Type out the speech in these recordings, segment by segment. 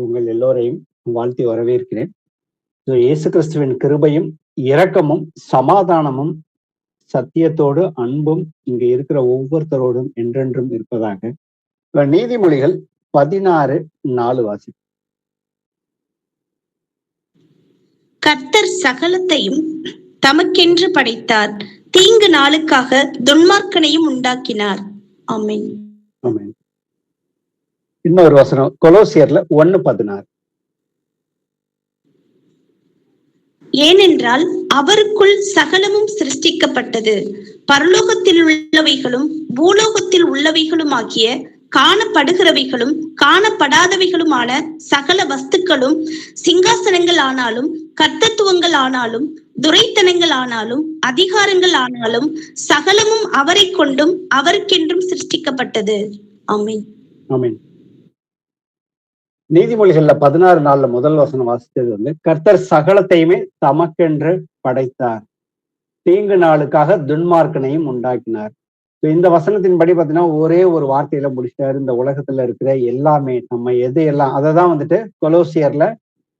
உங்கள் எல்லோரையும் வாழ்த்தி வரவேற்கிறேன். இயேசு கிறிஸ்துவின் கிருபையும் இரக்கமும் சமாதானமும் சத்தியத்தோடு அன்பும் இங்க இருக்கிற ஒவ்வொருத்தரோடும் என்றென்றும் இருப்பதாக. நீதிமொழிகள் 16:4 வாசி. கர்த்தர் சகலத்தையும் தமக்கென்று படைத்தார், தீங்கு நாளுக்காக துன்மார்க்கனையும் உண்டாக்கினார். ஆமென். ஆமென். இன்னொரு வசனம் கொலோசியர்ல 1:16. ஏனென்றால் அவருக்குள் சகலமும் சிருஷ்டிக்கப்பட்டது, பரலோகத்தில் உள்ளவைகளும் பூலோகத்தில் உள்ளவைகளும் ஆகிய காணப்படுகிறவைகளும் காணப்படாதவைகளுமான சகல வஸ்துக்களும், சிங்காசனங்கள் ஆனாலும் கர்த்தத்துவங்கள் ஆனாலும் துரைத்தனங்கள் ஆனாலும் அதிகாரங்கள் ஆனாலும் சகலமும் அவரை கொண்டும் அவருக்கென்றும் சிருஷ்டிக்கப்பட்டது. ஆமென். ஆமென். நீதிமொழிகள்ல 16:4 முதல் வசனம் வாசித்தது கர்த்தர் சகலத்தையுமே தமக்கென்று படைத்தார், தீங்கு நாளுக்காக துன்மார்க்கனையும் உண்டாக்கினார். இந்த வசனத்தின்படி பார்த்தீங்கன்னா ஒரே ஒரு வார்த்தையில முடிச்சிட்டாரு. இந்த உலகத்துல இருக்கிற எல்லாமே நம்ம எது எல்லாம் அததான் கொலோசியர்ல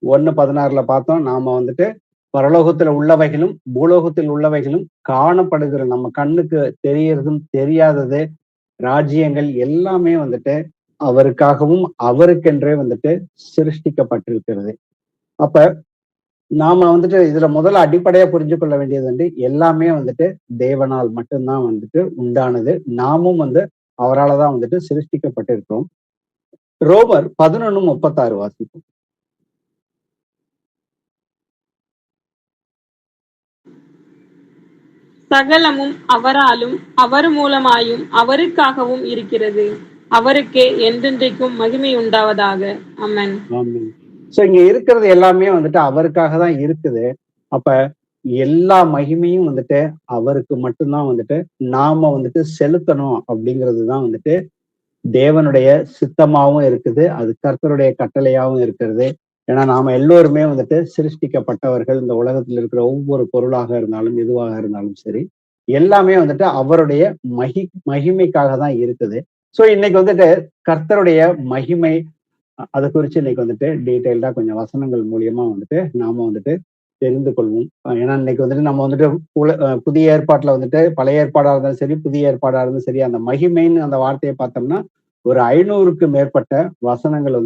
1:16 பார்த்தோம். நாம பரலோகத்துல உள்ளவைகளும் பூலோகத்தில் உள்ளவைகளும் காணப்படுகிற நம்ம கண்ணுக்கு தெரியறதும் தெரியாதது ராஜ்யங்கள் எல்லாமே அவருக்காகவும் அவருக்கென்றே சிருஷ்டிக்கப்பட்டிருக்கிறது. அப்ப நாம இதுல முதல்ல அடிப்படையா புரிஞ்சு கொள்ள வேண்டியது எல்லாமே தேவனால் மட்டும்தான் உண்டானது. நாமும் அவரால்தான் சிருஷ்டிக்கப்பட்டிருக்கிறோம். ரோமர் 11:36 வாசிப்போம். சகலமும் அவராலும் அவர் மூலமாயும் அவருக்காகவும் இருக்கிறது, அவருக்கே என்றென்றைக்கும் மகிமை உண்டாவதாக. ஆமென். ஆமென். சோ இங்க இருக்கிறது எல்லாமே அவருக்காக தான் இருக்குது. அப்ப எல்லா மகிமையும் அவருக்கு மட்டும்தான் நாம செலுத்தணும் அப்படிங்கிறதுதான் தேவனுடைய சித்தமாவும் இருக்குது. அது கர்த்தருடைய கட்டளையாவும் இருக்கிறது. ஏன்னா நாம எல்லோருமே சிருஷ்டிக்கப்பட்டவர்கள். இந்த உலகத்தில் இருக்கிற ஒவ்வொரு பொருளாக இருந்தாலும் எதுவாக இருந்தாலும் சரி, எல்லாமே அவருடைய மகிமைக்காக தான் இருக்குது. சோ இன்னைக்கு கர்த்தருடைய மகிமை அதை குறிச்சு இன்னைக்கு டீட்டெயில்டா கொஞ்சம் வசனங்கள் மூலியமா நாம தெரிந்து கொள்வோம். ஏன்னா இன்னைக்கு நம்ம புதிய ஏற்பாட்டுல பழைய ஏற்பாடா இருந்தாலும் சரி, புதிய ஏற்பாடா இருந்தாலும் சரி, அந்த மகிமைன்னு அந்த வார்த்தையை பார்த்தோம்னா ஒரு 500க்கும் மேற்பட்ட வசனங்கள்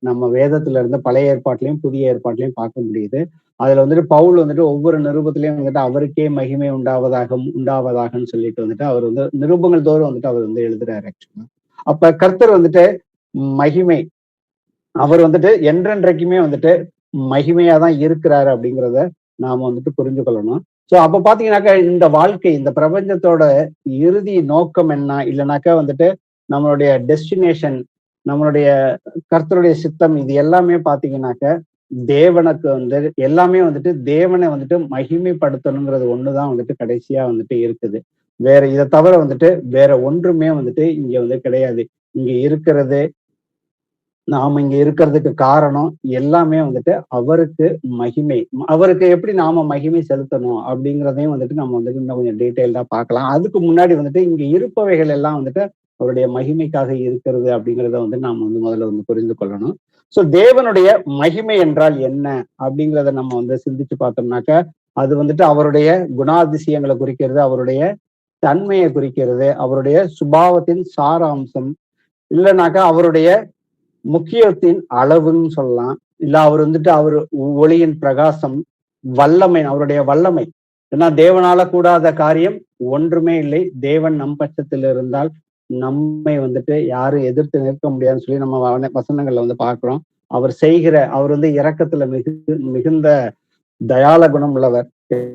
நம்ம வேதத்துல இருந்து பழைய ஏற்பாட்டிலையும் புதிய ஏற்பாட்டிலையும் பார்க்க முடியுது. அதுல பவுல் ஒவ்வொரு நிருபத்திலையும் அவருக்கே மகிமை உண்டாவதாகன்னு சொல்லிட்டு அவர் நிருபங்கள் தோறும் அவர் எழுதுறாரு. ஆக்சுவலா அப்ப கர்த்தர் மகிமை அவர் என்றென்றைக்குமே மகிமையாதான் இருக்கிறாரு அப்படிங்கிறத நாம புரிஞ்சு கொள்ளணும். சோ அப்ப பாத்தீங்கன்னாக்கா இந்த வாழ்க்கை, இந்த பிரபஞ்சத்தோட இறுதி நோக்கம் என்ன, இல்லைனாக்கா நம்மளுடைய டெஸ்டினேஷன், நம்மளுடைய கர்த்தருடைய சித்தம், இது எல்லாமே பாத்தீங்கன்னாக்க தேவனுக்கு எல்லாமே தேவனை மகிமைப்படுத்தணுங்கிறது ஒண்ணுதான் கடைசியா இருக்குது. வேற இதை தவிர வேற ஒன்றுமே இங்க கிடையாது. இங்க இருக்கிறது, நாம இங்க இருக்கிறதுக்கு காரணம் எல்லாமே அவருக்கு மகிமை. அவருக்கு எப்படி நாம மகிமை செலுத்தணும் அப்படிங்கிறதையும் நம்ம இன்னும் கொஞ்சம் டீட்டெயில்டா பார்க்கலாம். அதுக்கு முன்னாடி இங்க இருப்பவைகள் எல்லாம் அவருடைய மகிமைக்காக இருக்கிறது அப்படிங்கிறத நாம முதல்ல புரிந்து கொள்ளணும். சோ தேவனுடைய மகிமை என்றால் என்ன அப்படிங்கிறத நம்ம சிந்திச்சு பார்த்தோம்னாக்க அது அவருடைய குணாதிசயங்களை குறிக்கிறது, அவருடைய தன்மையை குறிக்கிறது, அவருடைய சுபாவத்தின் சாராம்சம், இல்லைனாக்கா அவருடைய முக்கியத்தின் அளவுன்னு சொல்லலாம். இல்ல அவர் அவர் ஒளியின் பிரகாசம், வல்லமை, அவருடைய வல்லமை. ஏன்னா தேவனால கூடாத காரியம் ஒன்றுமே இல்லை. தேவன் நம் பட்சத்தில் இருந்தால் நம்மை யாரும் எதிர்த்து நிற்க முடியாதுன்னு சொல்லி நம்ம வசனங்கள்ல பார்க்கிறோம். அவர் செய்கிற அவர் இரக்கத்துல மிகுந்த தயால குணம் உள்ளவர்.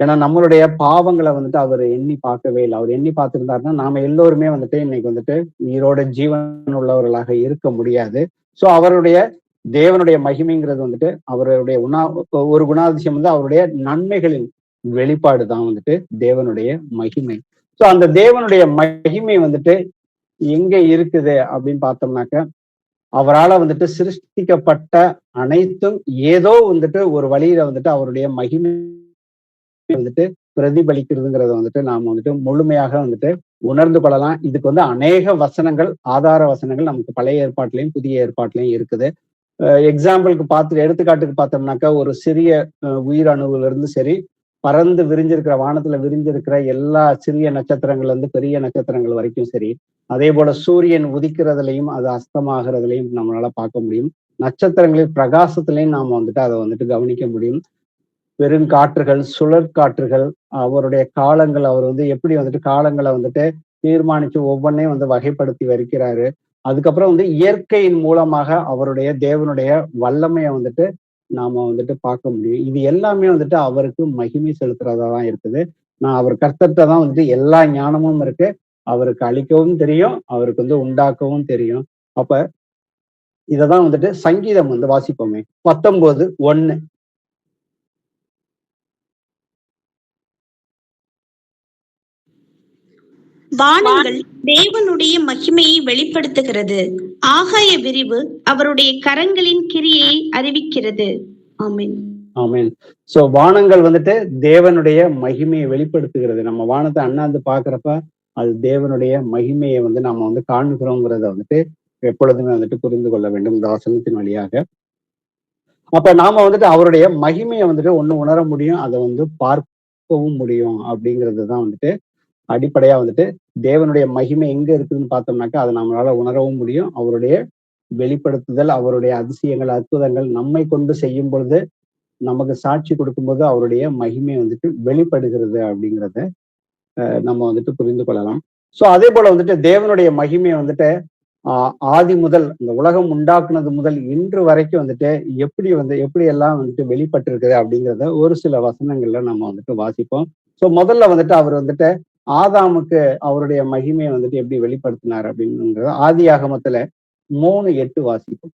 ஏன்னா நம்மளுடைய பாவங்களை அவர் எண்ணி பார்க்கவே இல்லை. அவர் எண்ணி பார்த்திருந்தாருன்னா நாம எல்லோருமே இன்னைக்கு உயிரோட ஜீவன் உள்ளவர்களாக இருக்க முடியாது. சோ அவருடைய தேவனுடைய மகிமைங்கிறது அவருடைய ஒரு குணாதிசயம் அவருடைய நன்மைகளின் வெளிப்பாடு தான் தேவனுடைய மகிமை. சோ அந்த தேவனுடைய மகிமை எங்க இருக்குது அப்படின்னு பார்த்தோம்னாக்க அவரால் சிருஷ்டிக்கப்பட்ட அனைத்தும் ஏதோ ஒரு வழியில அவருடைய மகிமை பிரதிபலிக்கிறதுங்கிறத நாம முழுமையாக உணர்ந்து கொள்ளலாம். இதுக்கு அநேக வசனங்கள், ஆதார வசனங்கள் நமக்கு பழைய ஏற்பாட்டிலையும் புதிய ஏற்பாட்டிலையும் இருக்குது. எக்ஸாம்பிளுக்கு எடுத்துக்காட்டுக்கு பார்த்தோம்னாக்கா ஒரு சிறிய உயிரணுவுல இருந்து சரி, பறந்து விரிஞ்சிருக்கிற வானத்துல விரிஞ்சிருக்கிற எல்லா சிறிய நட்சத்திரங்கள்ல இருந்து பெரிய நட்சத்திரங்கள் வரைக்கும் சரி, அதே போல சூரியன் உதிக்கிறதுலையும் அது அஸ்தமாகிறதுலையும் நம்மளால பார்க்க முடியும். நட்சத்திரங்களின் பிரகாசத்திலையும் நாம வந்துட்டு அதை வந்துட்டு கவனிக்க முடியும். பெருங்காற்றுகள், சுழற்காற்றுகள், அவருடைய காலங்கள், அவர் வந்து எப்படி வந்துட்டு காலங்களை வந்துட்டு தீர்மானிச்சு ஒவ்வொன்றையும் வந்து வகைப்படுத்தி வருகிறாரு. அதுக்கப்புறம் வந்து இயற்கையின் மூலமாக அவருடைய தேவனுடைய வல்லமையை வந்துட்டு நாம வந்துட்டு பார்க்க முடியும். இது எல்லாமே வந்துட்டு அவருக்கு மகிமை செலுத்துறதா தான் இருக்குது. அவர் கர்த்தர்ட்ட தான் வந்துட்டு எல்லா ஞானமும் இருக்கு. அவருக்கு அழிக்கவும் தெரியும், அவருக்கு வந்து உண்டாக்கவும் தெரியும். அப்ப இததான் வந்துட்டு சங்கீதம் வந்து வாசிப்போமே 19:1. வானங்கள் தேவனுடைய மகிமையை வெளிப்படுத்துகிறது. ஆகாய விரிவு அவருடைய கரங்களின் கிரியையை அறிவிக்கிறது. ஆமென். ஆமென். சோ வானங்கள் வந்துட்டு தேவனுடைய மகிமையை வெளிப்படுத்துகிறது. நம்ம வானத்தை அண்ணாந்து பாக்குறப்ப அது தேவனுடைய மகிமையை வந்து நாம வந்து காண்கிறோங்கிறத வந்துட்டு எப்பொழுதுமே வந்துட்டு புரிந்து கொள்ள வேண்டும் இந்த வசனத்தின் வழியாக. அப்ப நாம வந்துட்டு அவருடைய மகிமையை வந்துட்டு ஒண்ணு உணர முடியும், அதை வந்து பார்க்கவும் முடியும் அப்படிங்கிறது தான் வந்துட்டு அடிப்படையா வந்துட்டு தேவனுடைய மகிமை எங்க இருக்குதுன்னு பார்த்தோம்னாக்கா அதை நம்மளால உணரவும் முடியும். அவருடைய வெளிப்படுத்துதல், அவருடைய அதிசயங்கள், அற்புதங்கள் நம்மை கொண்டு செய்யும் பொழுது, நமக்கு சாட்சி கொடுக்கும்போது அவருடைய மகிமை வந்துட்டு வெளிப்படுகிறது அப்படிங்கிறத நம்ம வந்துட்டு புரிந்து கொள்ளலாம். சோ அதே போல வந்துட்டு தேவனுடைய மகிமையை வந்துட்டு ஆதி முதல் இந்த உலகம் உண்டாக்குனது முதல் இன்று வரைக்கும் வந்துட்டு எப்படி எல்லாம் வந்துட்டு வெளிப்பட்டிருக்குது அப்படிங்கிறத ஒரு சில வசனங்கள்ல நம்ம வந்துட்டு வாசிப்போம். சோ முதல்ல வந்துட்டு அவர் வந்துட்டு ஆதாமுக்கு அவருடைய மகிமையை வந்துட்டு எப்படி வெளிப்படுத்தினார் அப்படிங்கிறத ஆதியாகமத்துல 3:8 வாசிப்போம்.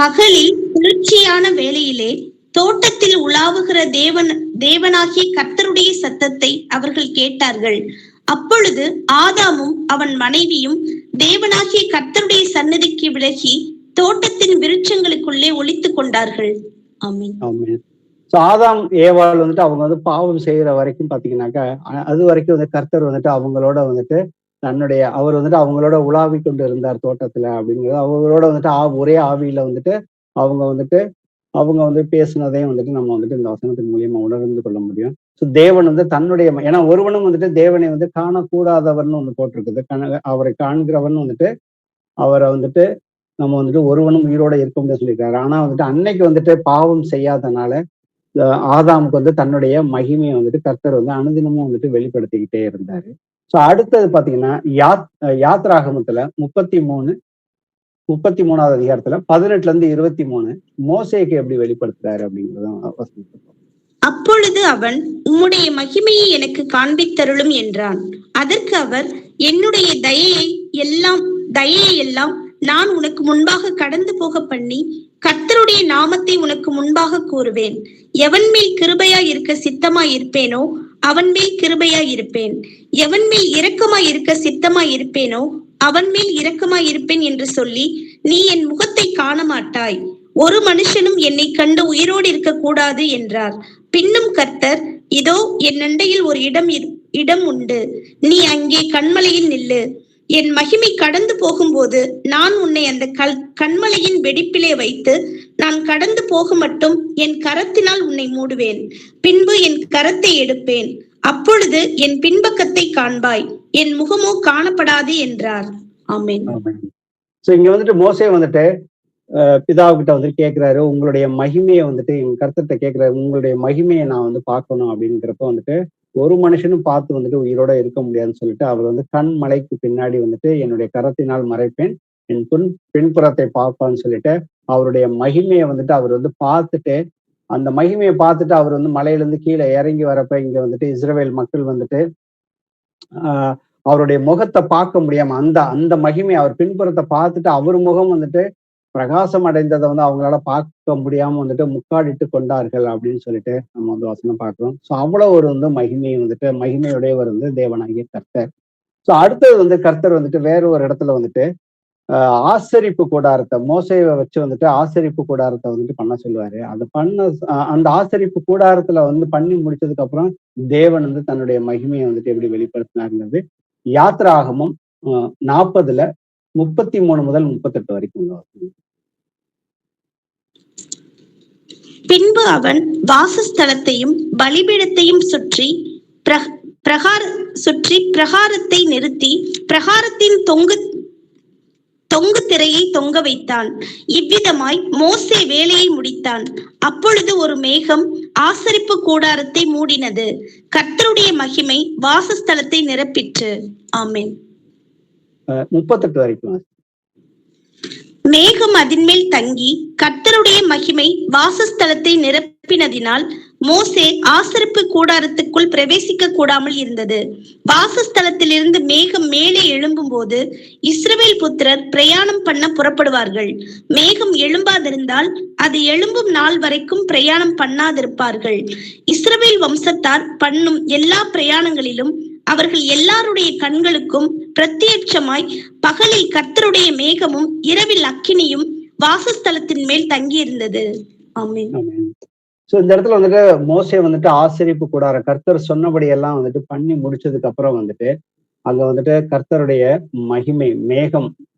பகலில் குளிர்ச்சியான வேளையிலே தோட்டத்தில் உலாவுகிற தேவனாகிய கர்த்தருடைய சத்தத்தை அவர்கள் கேட்டார்கள். அப்பொழுது ஆதாமும் அவன் மனைவியும் தேவனாகிய கர்த்தருடைய சன்னதிக்கு விலகி தோட்டத்தின் விருட்சங்களுக்குள்ளே ஒளித்துக் கொண்டார்கள். ஆமென். ஆமென். சோ ஆதாம் ஏவாள் வந்துட்டு அவங்க வந்து பாவம் செய்யற வரைக்கும் பாத்தீங்கன்னாக்கா அது வரைக்கும் வந்து கர்த்தர் வந்துட்டு அவங்களோட வந்துட்டு அவர் வந்துட்டு அவங்களோட உலாவி கொண்டு இருந்தார் தோட்டத்துல அப்படிங்கிறது அவங்களோட வந்துட்டு ஒரே ஆவியில வந்துட்டு அவங்க வந்து பேசுனதையும் வந்துட்டு நம்ம வந்துட்டு இந்த வசனத்தின் மூலியமா உணர்ந்து கொள்ள முடியும். ஸோ தேவன் வந்து தன்னுடைய ஏன்னா ஒருவனும் வந்துட்டு தேவனை வந்து காணக்கூடாதவர்னு ஒண்ணு போட்டிருக்குது. அவரை காண்கிறவன் வந்துட்டு அவரை வந்துட்டு நம்ம வந்துட்டு ஒருவனும் உயிரோட இருக்க முடியாது சொல்லியிருக்காரு. ஆனா வந்துட்டு அன்னைக்கு வந்துட்டு பாவம் செய்யாதனால ஆதாமுக்கு வந்து தன்னுடைய மகிமையை வந்துட்டு கர்த்தர் வந்து அனுதினமும் வந்துட்டு வெளிப்படுத்திக்கிட்டே இருந்தாரு. சோ அடுத்தது பாத்தீங்கன்னா யாத்ராகமத்துல 33வது அதிகாரத்துல 18-23 மோசேக்கு எப்படி வெளிப்படுத்துறாரு அப்படிங்கிறத. அப்பொழுது அவன், உம்முடைய மகிமையை எனக்கு காண்பித்தருளும் என்றான். அதற்கு அவர், என்னுடைய தயையை எல்லாம் நான் உனக்கு முன்பாக கடந்து போக பண்ணி கர்த்தருடைய நாமத்தை உனக்கு முன்பாக கூறுவேன். எவன் மேல் கிருபையாய் இருக்க சித்தமாய் இருப்பேனோ அவன் மேல் கிருபையாய் இருப்பேன். எவன் மேல் இரக்கமாய் இருக்க சித்தமாய் இருப்பேனோ அவன் மேல் இரக்கமாய் இருப்பேன் என்று சொல்லி நீ என் முகத்தை காண மாட்டாய். ஒரு மனுஷனும் என்னை கண்டு உயிரோடு இருக்க கூடாது என்றார். பின்னும் கர்த்தர், இதோ என் அண்டையில் ஒரு இடம் உண்டு, நீ அங்கே கண்மலையில் நில்லு. என் மகிமை கடந்து போகும்போது நான் உன்னை அந்த கண்மலையின் வெடிப்பிலே வைத்து நான் கடந்து போக மட்டும் என் கரத்தினால் உன்னை மூடுவேன். பின்பு என் கரத்தை எடுப்பேன், அப்பொழுது என் பின்பக்கத்தை காண்பாய், என் முகமோ காணப்படாது என்றார். ஆமென். சோ இங்க வந்துட்டு மோசே வந்துட்டு பிதாவுகிட்ட வந்துட்டு கேட்கிறாரு, உங்களுடைய மகிமையை வந்துட்டு என் கர்த்தர்கிட்ட கேட்கிறாரு, உங்களுடைய மகிமையை நான் வந்து பார்க்கணும் அப்படிங்கிறப்ப வந்துட்டு ஒரு மனுஷனும் பார்த்து வந்துட்டு உயிரோட இருக்க முடியாதுன்னு சொல்லிட்டு அவர் வந்து கண்மலைக்கு பின்னாடி வந்துட்டு என்னுடைய கரத்தினால் மறைப்பேன், என் பின்புறத்தை பார்ப்பான்னு சொல்லிட்டு அவருடைய மகிமையை வந்துட்டு அவர் வந்து பார்த்துட்டு அந்த மகிமையை பார்த்துட்டு அவர் வந்து மலையிலிருந்து கீழே இறங்கி வரப்ப இங்க வந்துட்டு இஸ்ரவேல் மக்கள் வந்துட்டு அவருடைய முகத்தை பார்க்க முடியாம அந்த மகிமை அவர் பின்புறத்தை பார்த்துட்டு அவர் முகம் வந்துட்டு பிரகாசம் அடைந்ததை வந்து அவங்களால பார்க்க முடியாம வந்துட்டு முக்காடிட்டு கொண்டார்கள் அப்படின்னு சொல்லிட்டு நம்ம வந்து வசனம் பார்க்கிறோம். ஸோ அவ்வளவு ஒரு வந்து மகிமையுடையவர் வந்து தேவனாகிய கர்த்தர். ஸோ அடுத்தது வந்து கர்த்தர் வந்துட்டு வேற ஒரு இடத்துல வந்துட்டு ஆசரிப்பு கூடாரத்தை மோசேவை வச்சு வந்துட்டு ஆசரிப்பு கூடாரத்தை வந்துட்டு பண்ண சொல்லுவாரு. அந்த ஆசரிப்பு கூடாரத்துல வந்து பண்ணி முடிச்சதுக்கு அப்புறம் தேவன் வந்து தன்னுடைய மகிமையை வந்துட்டு எப்படி வெளிப்படுத்தினாருங்கிறது யாத்ராகமம் 40-33 முதல் 38 வரைக்கும். பின்பு அவன் வாசஸ்தலத்தையும் பலிபீடத்தையும் சுற்றி பிரகாரத்தை நிறுத்தி பிரகாரத்தின் தொங்கு திரையை தொங்க வைத்தான். இவ்விதமாய் மோசே வேலையை முடித்தான். அப்பொழுது ஒரு மேகம் ஆசரிப்பு கூடாரத்தை மூடினது. கர்த்தருடைய மகிமை வாசஸ்தலத்தை நிரப்பிற்று. ஆமென். 38 வரைக்கும். மேகம் அதின்மேல் தங்கி கர்த்தருடைய மகிமை வாசஸ்தலத்தை நிரப்பினதினால் மோசே ஆசரிப்பு கூடாரத்துக்குள் பிரவேசிக்க கூடாமல் இருந்தது. வாசஸ்தலத்திலிருந்து மேகம் மேலே எழும்பும் போது இஸ்ரவேல் புத்திரர் பிரயாணம் பண்ண புறப்படுவார்கள். மேகம் எழும்பாதிருந்தால் அது எழும்பும் நாள் வரைக்கும் பிரயாணம் பண்ணாதிருப்பார்கள். இஸ்ரவேல் வம்சத்தார் பண்ணும் எல்லா பிரயாணங்களிலும் அவர்கள் எல்லாருடைய கண்களுக்கும் பிரத்யட்சமாய் பகலில் கர்த்தருடைய மேகமும் இரவில் அக்கினியும் வாசஸ்தலத்தின் மேல் தங்கியிருந்தது. ஆமென். சோ இந்த இடத்துல வந்துட்டு மோசே வந்துட்டு ஆசரிப்பு கூடாரம் கர்த்தர் சொன்னபடி எல்லாம் வந்துட்டு பண்ணி முடிச்சதுக்கு அப்புறம் வந்துட்டு அங்க வந்துட்டு கர்த்தருடைய மகிமை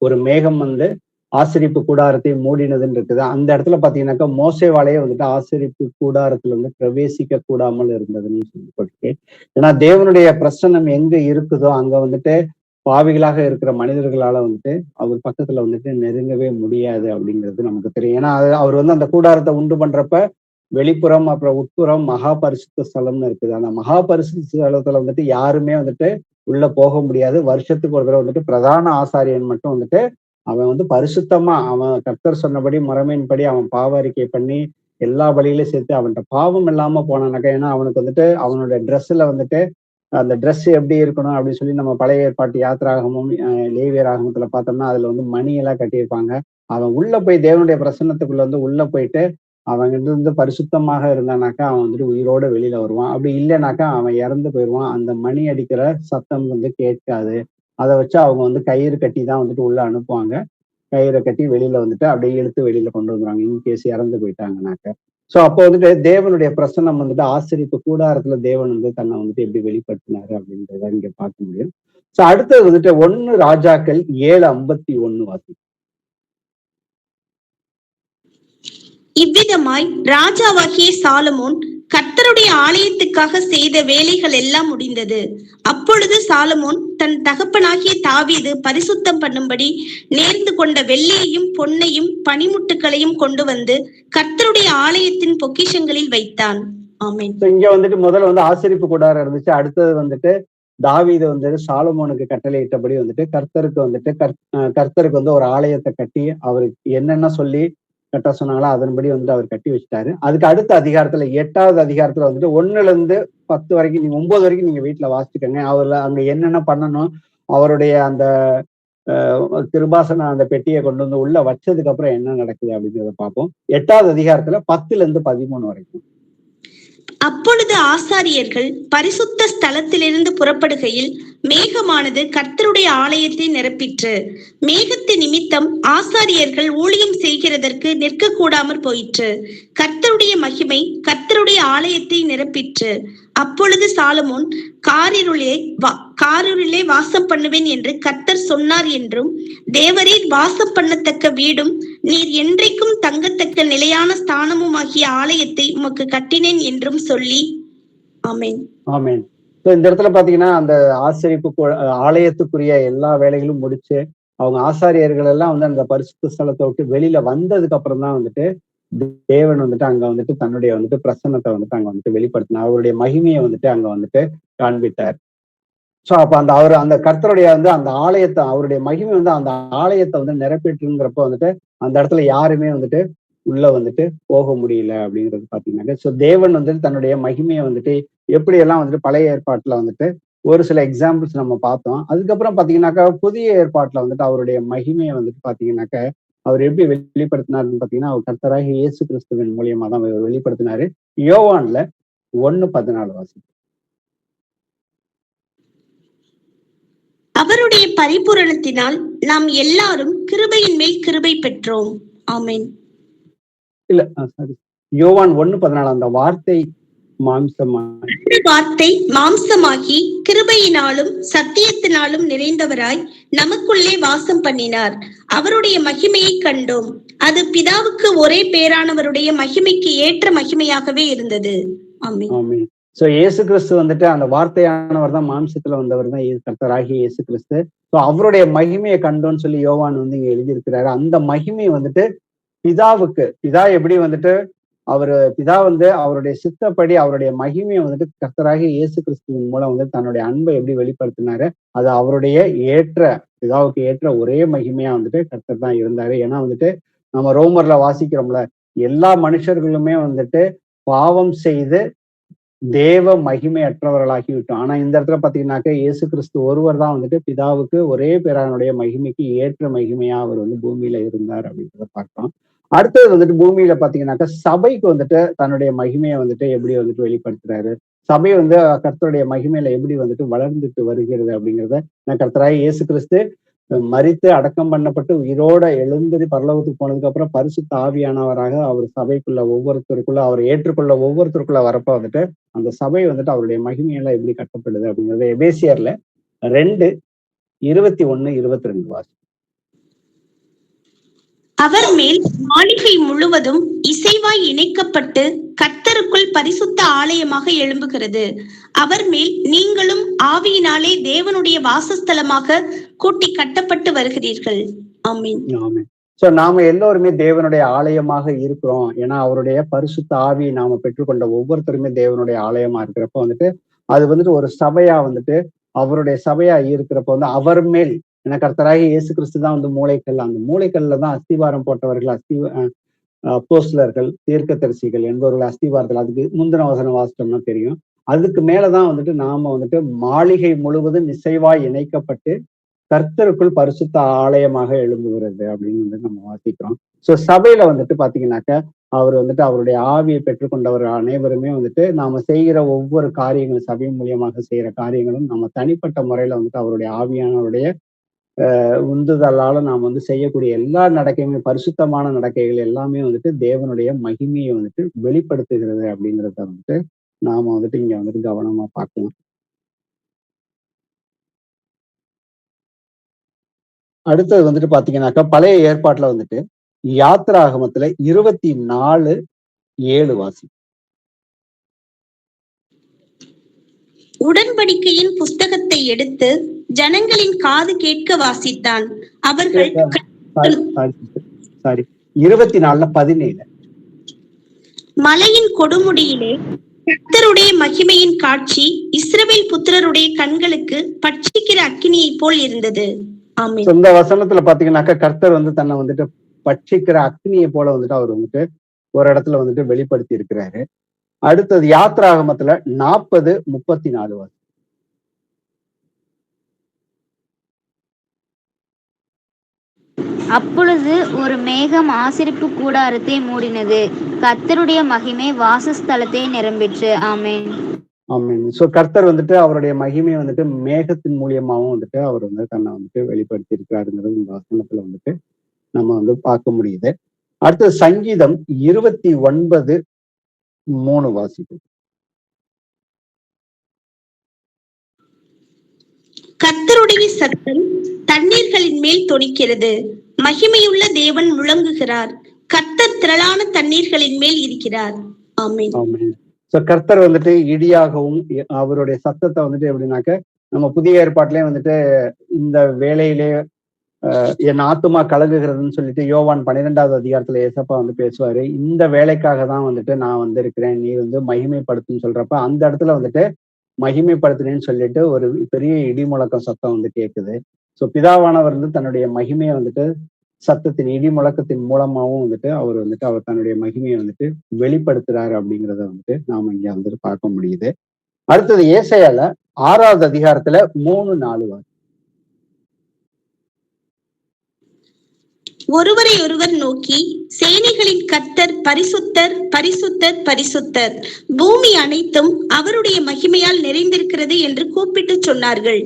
ஒரு மேகம் வந்து ஆசரிப்பு கூடாரத்தை மூடினதுன்னு இருக்குது. அந்த இடத்துல பாத்தீங்கன்னாக்கா மோசேவாலேயே வந்துட்டு ஆசரிப்பு கூடாரத்துல வந்து பிரவேசிக்க கூடாமல் இருந்ததுன்னு சொல்லப்பட்டு, ஏன்னா தேவனுடைய பிரசன்னம் எங்க இருக்குதோ அங்க வந்துட்டு பாவிகளாக இருக்கிற மனிதர்களால வந்துட்டு அவர் பக்கத்துல வந்துட்டு நெருங்கவே முடியாது அப்படிங்கிறது நமக்கு தெரியும். ஏன்னா அவர் வந்து அந்த கூடாரத்தை உண்டு பண்றப்ப வெளிப்புறம் அப்புறம் உட்புறம் மகா பரிசுத்த ஸ்தலம்னு இருக்குது. அந்த மகா பரிசுத்த ஸ்தலத்துல வந்துட்டு யாருமே வந்துட்டு உள்ள போக முடியாது. வருஷத்துக்கு ஒரு தடவை வந்துட்டு பிரதான ஆசாரியன் மட்டும் வந்துட்டு அவன் வந்து பரிசுத்தமா அவன் கர்த்தர் சொன்னபடி முறைமையின்படி அவன் பாவ அறிக்கை பண்ணி எல்லா பலியிலையும் சேர்த்து அவன்கிட்ட பாவம் இல்லாம போனானாக்கா, ஏன்னா அவனுக்கு வந்துட்டு அவனோட ட்ரெஸ்ல வந்துட்டு அந்த ட்ரெஸ் எப்படி இருக்கணும் அப்படின்னு சொல்லி நம்ம பழைய ஏற்பாட்டு யாத்திராகமும் லேவியர் ஆகமத்துல பார்த்தோம்னா அதுல வந்து மணியெல்லாம் கட்டியிருப்பாங்க. அவன் உள்ள போய் தேவனுடைய பிரசன்னத்துக்குள்ள வந்து உள்ள போயிட்டு அவன் இருந்து பரிசுத்தமாக இருந்தானாக்கா அவன் வந்துட்டு உயிரோட வெளியில வருவான். அப்படி இல்லைனாக்கா அவன் இறந்து போயிடுவான். அந்த மணி அடிக்கிற சத்தம் வந்து கேட்காது. அதை வச்சு அவங்க வந்து கயிறு கட்டி தான் வந்துட்டு உள்ள அனுப்புவாங்க. கயிறை கட்டி வெளியில வந்துட்டு அப்படியே இழுத்து வெளியில கொண்டு வந்துருவாங்க இன்கேஸ் இறந்து போயிட்டாங்கனாக்க. சோ அப்போ வந்துட்டு தேவனுடைய பிரசன்னம் வந்துட்டு ஆசரிப்பு கூடாரத்துல தேவன் வந்து தன்னை வந்துட்டு எப்படி வெளிப்படுத்தினாரு அப்படின்றத இங்க பார்க்க முடியும். சோ அடுத்தது வந்துட்டு 1 ராஜாக்கள் 7:51 வாசி. இவ்விதமாய் ராஜாவாகிய சாலமோன் கர்த்தருடைய ஆலயத்துக்காக செய்த வேலைகள் எல்லாம் முடிந்தது. அப்பொழுது சாலமோன் தன் தகப்பனாகிய தாவீது பரிசுத்தம் பண்ணும்படி நேர்ந்து கொண்ட வெள்ளியையும் பொன்னையும் பனிமுட்டுகளையும் கொண்டு வந்து கர்த்தருடைய ஆலயத்தின் பொக்கிஷங்களில் வைத்தான். ஆமென். இங்க வந்துட்டு முதல்ல வந்து ஆசரிப்பு கூடாரம் இருந்துச்சு. அடுத்தது வந்துட்டு தாவீது வந்துட்டு சாலமோனுக்கு கட்டளையிட்டபடி வந்துட்டு கர்த்தருக்கு வந்து ஒரு ஆலயத்தை கட்டி அவருக்கு என்னென்ன சொல்லி கட்ட சொன்னாங்களோ அதன்படி வந்துட்டு அவர் கட்டி வச்சுட்டாரு. அதுக்கு அடுத்த அதிகாரத்துல 8வது அதிகாரத்துல வந்துட்டு 1-10 வரைக்கும் நீங்க 9 வரைக்கும் நீங்க வீட்டுல வாசிச்சுக்கோங்க. அவர்ல அங்க என்னென்ன பண்ணணும், அவருடைய அந்த கிருபாசன அந்த பெட்டியை கொண்டு வந்து உள்ள வச்சதுக்கு அப்புறம் என்ன நடக்குது அப்படிங்கிறத பார்ப்போம். 8வது அதிகாரத்துல 10-13 வரைக்கும். அப்பொழுது ஆசாரியர்கள் பரிசுத்த ஸ்தலத்திலிருந்து புறப்படுகையில் மேகமானது கர்த்தருடைய ஆலயத்தை நிரப்பிற்று. மேகத்து நிமித்தம் ஆசாரியர்கள் ஊழியம் செய்கிறதற்கு நிற்க கூடாமற் போயிற்று. கர்த்தருடைய மகிமை கர்த்தருடைய ஆலயத்தை நிரப்பிற்று. அப்பொழுது சாலமோன் காரிருளே வாசம் பண்ணுவேன் என்று கர்த்தர் சொன்னார் என்றும், தேவரீர் வாசம் பண்ணத்தக்க வீடும் நீர் என்றைக்கும் தங்கத்தக்க நிலையான ஸ்தானமுமாகிய ஆலயத்தை உமக்கு கட்டினேன் என்றும் சொல்லி. ஆமென். ஆமென். இந்த இடத்துல பாத்தீங்கன்னா அந்த ஆலயத்துக்குரிய எல்லா வேலைகளும் முடிச்சு அவங்க ஆசாரியர்கள் எல்லாம் வந்து அந்த பரிசுத்த ஸ்தலத்தை விட்டு வெளியில வந்ததுக்கு அப்புறம் தான் வந்துட்டு தேவன் வந்துட்டு அங்க வந்துட்டு தன்னுடைய வந்துட்டு பிரசன்னத்தை வந்துட்டு அங்க வந்துட்டு வெளிப்படுத்தினார். அவருடைய மகிமையை வந்துட்டு அங்க வந்துட்டு காண்பித்தார். சோ அப்ப அந்த கர்த்தருடைய வந்து அந்த ஆலயத்தை அவருடைய மகிமை வந்து அந்த ஆலயத்தை வந்து நிரப்பிட்டுங்கிறப்ப வந்துட்டு அந்த இடத்துல யாருமே வந்துட்டு உள்ள வந்துட்டு போக முடியல அப்படிங்கிறது பாத்தீங்கன்னாக்க. சோ தேவன் வந்துட்டு தன்னுடைய மகிமையை வந்துட்டு எப்படி எல்லாம் வந்துட்டு பழைய ஏற்பாட்டுல வந்துட்டு ஒரு சில எக்ஸாம்பிள்ஸ் நம்ம பார்த்தோம். அதுக்கப்புறம் பாத்தீங்கன்னாக்கா புதிய ஏற்பாட்டுல வந்துட்டு அவருடைய மகிமையை வந்துட்டு பாத்தீங்கன்னாக்க அவர் எப்படி வெளிப்படுத்தினாருன்னு பாத்தீங்கன்னா அவர் கர்த்தராகிய இயேசு கிறிஸ்துவின் மூலியமா தான் அவர் வெளிப்படுத்தினாரு. யோவான்ல 1:14 வாசி. அவருடைய பரிபூரணத்தினால் நாம் எல்லாரும் கிருபையின் மேல் கிருபை பெற்றோம். ஆமென். இல்ல சாரி, யோவான் 1:14 அந்த வார்த்தை மாம்சமாய் அந்த வார்த்தை மாம்சமாகி கிருபையினாலும் சத்தியத்தினாலும் நிறைந்தவராய் நமக்குள்ளே வாசம் பண்ணினார். அவருடைய மகிமையை கண்டோம். அது பிதாவுக்கு ஒரே பேரானவருடைய மகிமைக்கு ஏற்ற மகிமையாகவே இருந்தது. ஆமென். ஆமென். சோ இயேசு கிறிஸ்து வந்துட்டு அந்த வார்த்தையானவர் தான் மாம்சத்துல வந்தவர் தான் கர்த்தராகிய இயேசு கிறிஸ்து. சோ அவருடைய மகிமையை கண்டோன்னு சொல்லி யோவான் வந்து இங்க எழுதியிருக்கிறாரு. அந்த மகிமை வந்துட்டு பிதா எப்படி வந்துட்டு பிதா வந்து அவருடைய சித்தப்படி அவருடைய மகிமையை வந்துட்டு கர்த்தராகிய இயேசு கிறிஸ்துவின் மூலம் வந்து தன்னுடைய அன்பை எப்படி வெளிப்படுத்தினாரு, அது அவருடைய பிதாவுக்கு ஏற்ற ஒரே மகிமையா வந்துட்டு கர்த்தர் தான் இருந்தாரு. ஏன்னா வந்துட்டு நம்ம ரோமர்ல வாசிக்கிறோம்ல, எல்லா மனுஷர்களுமே வந்துட்டு பாவம் செய்து தேவ மகிமையற்றவர்களாகி விட்டோம். ஆனா இந்த இடத்துல பாத்தீங்கன்னாக்க இயேசு கிறிஸ்து ஒருவர் தான் வந்துட்டு பிதாவுக்கு ஒரே பேரானுடைய மகிமைக்கு ஏற்ற மகிமையா அவர் வந்து பூமியில இருந்தார் அப்படின்றத பார்க்கிறோம். அடுத்தது வந்துட்டு பூமியில பாத்தீங்கன்னாக்கா சபைக்கு வந்துட்டு தன்னுடைய மகிமையை வந்துட்டு எப்படி வந்துட்டு வெளிப்படுத்துறாரு, சபை வந்து கர்த்தருடைய மகிமையில எப்படி வந்துட்டு வளர்ந்துட்டு வருகிறது அப்படிங்கிறத கர்த்தராகிய இயேசு கிறிஸ்து மரித்து அடக்கம் பண்ணப்பட்டு உயிரோட எழுந்து பரலோகத்துக்கு போனதுக்கு அப்புறம் பரிசுத்த ஆவியானவராக அவர் சபைக்குள்ள அவர் ஏற்றுக்கொள்ள ஒவ்வொருத்தருக்குள்ள வரப்ப வந்துட்டு அந்த சபை வந்துட்டு அவருடைய மகிமையெல்லாம் எப்படி கட்டப்படுது அப்படிங்கிறது எபேசியர்ல 2:21-22 வாசி. அவர் மேல் மாளிகை முழுவதும் இசைவாய் இணைக்கப்பட்டு கர்த்தருக்குள் பரிசுத்த ஆலயமாக எழும்புகிறது. அவர் மேல் நீங்களும் ஆவியினாலே தேவனுடைய வாசஸ்தலமாக கூட்டி கட்டப்பட்டு வருகிறீர்கள். ஆமென். ஆமென். சோ நாம எல்லோருமே தேவனுடைய ஆலயமாக இருக்கிறோம். ஏன்னா அவருடைய பரிசுத்த ஆவியை நாம பெற்றுக்கொண்ட ஒவ்வொருத்தருமே தேவனுடைய ஆலயமா இருக்கிறப்ப வந்துட்டு அது வந்துட்டு ஒரு சபையா வந்துட்டு அவருடைய சபையா இருக்கிறப்ப வந்து அவர் மேல் ஏன்னா கர்த்தராகிய இயேசு கிறிஸ்து தான் வந்து மூளைக்கல். அந்த மூளைக்கல்ல தான் அஸ்திவாரம் போட்டவர்கள் அப்போஸ்தலர்கள், தீர்க்கதரிசிகள் என்பவர்கள் அஸ்திவாரத்தில். அதுக்கு முந்தின வசனம் வாசிட்டோம்னா தெரியும். அதுக்கு மேலதான் வந்துட்டு நாம வந்துட்டு மாளிகை முழுவதும் இசைவாய் இணைக்கப்பட்டு கர்த்தருக்குள் பரிசுத்த ஆலயமாக எழும்புகிறது அப்படின்னு வந்து நம்ம வாசிக்கிறோம். சோ சபையில வந்துட்டு பாத்தீங்கன்னாக்க அவர் வந்துட்டு அவருடைய ஆவியை பெற்றுக்கொண்டவர் அனைவருமே வந்துட்டு நாம செய்கிற ஒவ்வொரு காரியங்களும் சபை மூலியமாக செய்யற காரியங்களும் நம்ம தனிப்பட்ட முறையில வந்துட்டு அவருடைய ஆவியானவருடைய உந்துதலால நாம் வந்து செய்யக்கூடிய எல்லா நடக்கையுமே பரிசுத்தமான நடக்கைகள் எல்லாமே வந்துட்டு தேவனுடைய மகிமையை வந்துட்டு வெளிப்படுத்துகிறது அப்படிங்கிறத வந்துட்டு நாம வந்துட்டு இங்க வந்துட்டு கவனமா பார்க்கலாம். அடுத்தது வந்துட்டு பாத்தீங்கன்னாக்கா பழைய ஏற்பாட்டுல வந்துட்டு யாத்திராகமத்துல 24:7 வாசி. உடன்படிக்கையின் புஸ்தகத்தை எடுத்து ஜனங்களின் காது கேட்க வாசித்தான். அவர்கள் 24:17 மலையின் கொடுமுடியிலே கர்த்தருடைய மகிமையின் காட்சி இஸ்ரவேல் புத்திரருடைய கண்களுக்கு பட்சிக்கிற அக்கினியை போல் இருந்தது. ஆமென். இந்த வசனத்துல பாத்தீங்கன்னாக்கா கர்த்தர் வந்து தன்னை வந்துட்டு பட்சிக்கிற அக்னியை போல வந்துட்டு அவர் வந்துட்டு ஒரு இடத்துல வந்துட்டு வெளிப்படுத்தி இருக்கிறாரு. அடுத்தது யாத்திராகமத்துல 40:34 வாசி. அப்பொழுது ஒரு மேகம் ஆசரிப்பு கூடாரத்தை மூடினது, கர்த்தருடைய மகிமை வாசஸ்தலத்தை நிரம்பிற்று. ஆமென். ஆமென். சோ கர்த்தர் வந்துட்டு அவருடைய மகிமையை வந்துட்டு மேகத்தின் மூலியமாவும் வந்துட்டு அவர் வந்து தன்னை வந்துட்டு வெளிப்படுத்தி இருக்கிறாருங்கிறது இந்த வசனத்துல வந்துட்டு நம்ம வந்து பார்க்க முடியுது. அடுத்தது சங்கீதம் 29:3 வாசிக்கும். கர்த்தருடைய சத்தம் தண்ணீர்களின் மேல் தொனிக்கிறது, மகிமையுள்ள தேவன் முழங்குகிறார், கர்த்தர் திரளான தண்ணீர்களின் மேல் இருக்கிறார். ஆமென். ஆமென். சோ கர்த்தர் வந்துட்டு இடியாகவும் அவருடைய சத்தத்தை வந்துட்டு எப்படின்னாக்க நம்ம புதிய ஏற்பாட்டிலேயே வந்துட்டு இந்த வேலையிலே என் ஆத்துமா கலங்குகிறதுன்னு சொல்லிட்டு யோவான் 12வது அதிகாரத்துல ஏசப்பா வந்து பேசுவாரு. இந்த வேலைக்காக தான் வந்துட்டு நான் வந்திருக்கிறேன், நீ வந்து மகிமைப்படுத்துன்னு சொல்றப்ப அந்த இடத்துல வந்துட்டு மகிமைப்படுத்தினேன்னு சொல்லிட்டு ஒரு பெரிய இடி முழக்கம் சத்தம் வந்து கேட்குது. சோ பிதாவானவர் வந்து தன்னுடைய மகிமையை வந்துட்டு சத்தத்தின் இடி முழக்கத்தின் மூலமாகவும் வந்துட்டு அவர் தன்னுடைய மகிமையை வந்துட்டு வெளிப்படுத்துறாரு அப்படிங்கிறத வந்துட்டு நாம இங்க வந்துட்டு பார்க்க முடியுது. அடுத்தது ஏசாயால 6வது அதிகாரத்துல 3-4 வாசி. ஒருவரை ஒருவர் நோக்கி சேனைகளின் கர்த்தர் பரிசுத்தர் பரிசுத்தர் பரிசுத்தர், பூமி அனைத்தும் அவருடைய மகிமையால் நிறைந்திருக்கிறது என்று கூப்பிட்டு சொன்னார்கள்.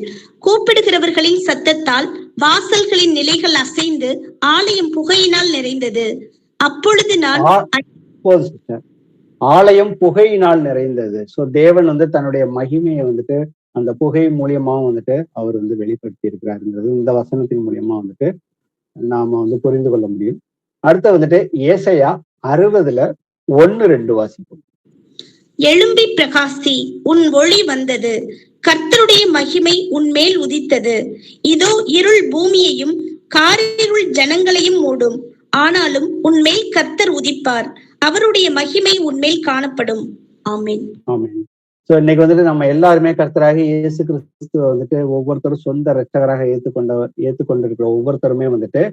கூப்பிடுகிறவர்களின் சத்தத்தால் வாசல்களின் நிலைகள் அசைந்து ஆலயம் புகையினால் நிறைந்தது. அப்பொழுது நான் ஆலயம் புகையினால் நிறைந்தது. சோ தேவன் வந்து தன்னுடைய மகிமையை வந்துட்டு அந்த புகை மூலியமாவும் வந்துட்டு அவர் வந்து வெளிப்படுத்தி இருக்கிறாருங்கிறது இந்த வசனத்தின் மூலியமா வந்துட்டு நாம வந்து புரிந்து கொள்ள முடியும். அடுத்து வந்துட்டு ஏசாயா 60:1-2 வாசிப்போம். எழும்பி பிரகாசி, உன் ஒளி வந்தது, கர்த்தருடைய மகிமை உன்மேல் உதித்தது. இதோ இருள் பூமியையும் காரிருள் ஜனங்களையும் மூடும், ஆனாலும் உன்மேல் கர்த்தர் உதிப்பார், அவருடைய மகிமை உன்மேல் காணப்படும். ஆமென். ஆமென். சோ இன்னைக்கு வந்துட்டு நம்ம எல்லாருமே கர்த்தராக இயேசு கிறிஸ்துவ வந்துட்டு ஒவ்வொருத்தரும் சொந்த இரட்சகராக ஏற்றுக்கொண்டிருக்கிற ஒவ்வொருத்தருமே வந்துட்டு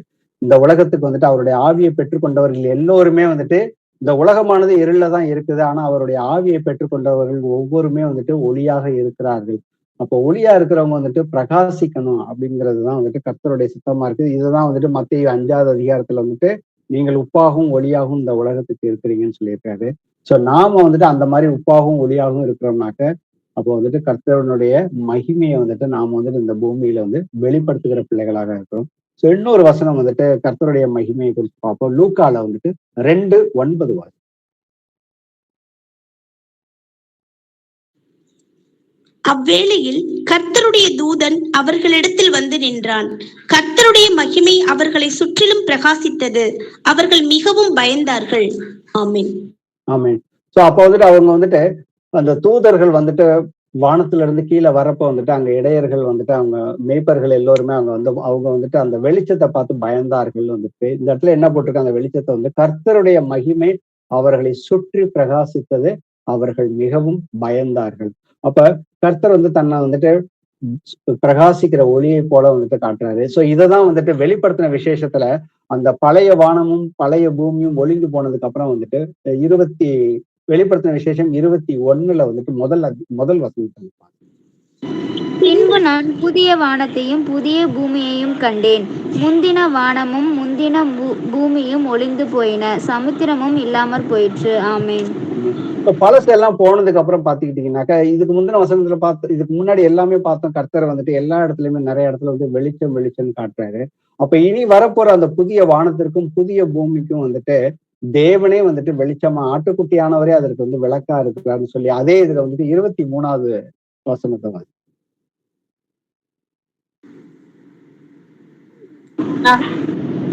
இந்த உலகத்துக்கு வந்துட்டு அவருடைய ஆவியை பெற்றுக்கொண்டவர்கள் எல்லோருமே வந்துட்டு இந்த உலகமானது இருள தான் இருக்குது. ஆனா அவருடைய ஆவியை பெற்றுக்கொண்டவர்கள் ஒவ்வொருமே வந்துட்டு ஒளியாக இருக்கிறார்கள். அப்போ ஒளியா இருக்கிறவங்க வந்துட்டு பிரகாசிக்கணும் அப்படிங்கிறதுதான் வந்துட்டு கர்த்தருடைய சித்தமா இருக்குது. இதுதான் வந்துட்டு மத்தேயு 5வது அதிகாரத்துல வந்துட்டு நீங்கள் உப்பாகவும் ஒளியாகவும் இந்த உலகத்துக்கு இருக்கிறீங்கன்னு சொல்லியிருக்காரு. சோ நாம வந்துட்டு அந்த மாதிரி உப்பாகவும் ஒளியாகவும் இருக்கிறோம்னாக்க அப்போ வந்துட்டு கர்த்தருடைய மகிமையை வந்துட்டு நாம வந்துட்டு இந்த பூமியில வந்து வெளிப்படுத்துகிற பிள்ளைகளாக இருக்கிறோம். சோ இன்னொரு வசனம் வந்துட்டு கர்த்தருடைய மகிமையை குறித்து பார்ப்போம். லூக்கால வந்துட்டு 2:9 அவ்வேளையில் கர்த்தருடைய தூதன் அவர்களிடத்தில் வந்து நின்றான். கர்த்தருடைய மகிமை அவர்களை சுற்றிலும் பிரகாசித்தது, அவர்கள் மிகவும் பயந்தார்கள். ஆமென். ஆமென். சோ அப்ப வந்துட்டு அவங்க வந்துட்டு அந்த தூதர்கள் வந்துட்டு வானத்துல இருந்து கீழே வரப்ப வந்துட்டு அங்க இடையர்கள் வந்துட்டு அவங்க மேய்ப்பர்கள் எல்லோருமே அவங்க வந்துட்டு அந்த வெளிச்சத்தை பார்த்து பயந்தார்கள். வந்துட்டு இந்த இடத்துல என்ன போட்டிருக்காங்க, அந்த வெளிச்சத்தை வந்து கர்த்தருடைய மகிமை அவர்களை சுற்றி பிரகாசித்தது, அவர்கள் மிகவும் பயந்தார்கள். அப்ப கர்த்தர் வந்து தன்னை வந்துட்டு பிரகாசிக்கிற ஒளியை போல வந்துட்டு காட்டுறாரு. சோ இததான் வந்துட்டு வெளிப்படுத்தின விசேஷத்துல அந்த பழைய வானமும் பழைய பூமியும் ஒளிந்து போனதுக்கு அப்புறம் வந்துட்டு வெளிப்படுத்தின விசேஷம் 21 வந்துட்டு முதல் வசனத்தை பின்பு நான் புதிய வானத்தையும் புதிய பூமியையும் கண்டேன். முந்தின வானமும் முந்தின பூமியும் ஒளிந்து போயின, சமுத்திரமும் இல்லாமற் போயிற்று. ஆமென். இப்ப பழசு எல்லாம் போனதுக்கு அப்புறம் பாத்துக்கிட்டீங்கன்னாக்கா இதுக்கு முந்தின வசனத்துல இதுக்கு முன்னாடி எல்லாமே பார்த்தோம். கர்த்தர் வந்துட்டு எல்லா இடத்துலயுமே நிறைய இடத்துல வந்து வெளிச்சம் காட்டுறாரு. அப்ப இனி வரப்போற அந்த புதிய வானத்திற்கும் புதிய பூமிக்கும் வந்துட்டு தேவனே வந்துட்டு வெளிச்சமா ஆட்டுக்குட்டியானவரே அதற்கு வந்து விளக்கா இருக்கிறாருன்னு சொல்லி அதே இதுல வந்துட்டு 23வது வசனத்தை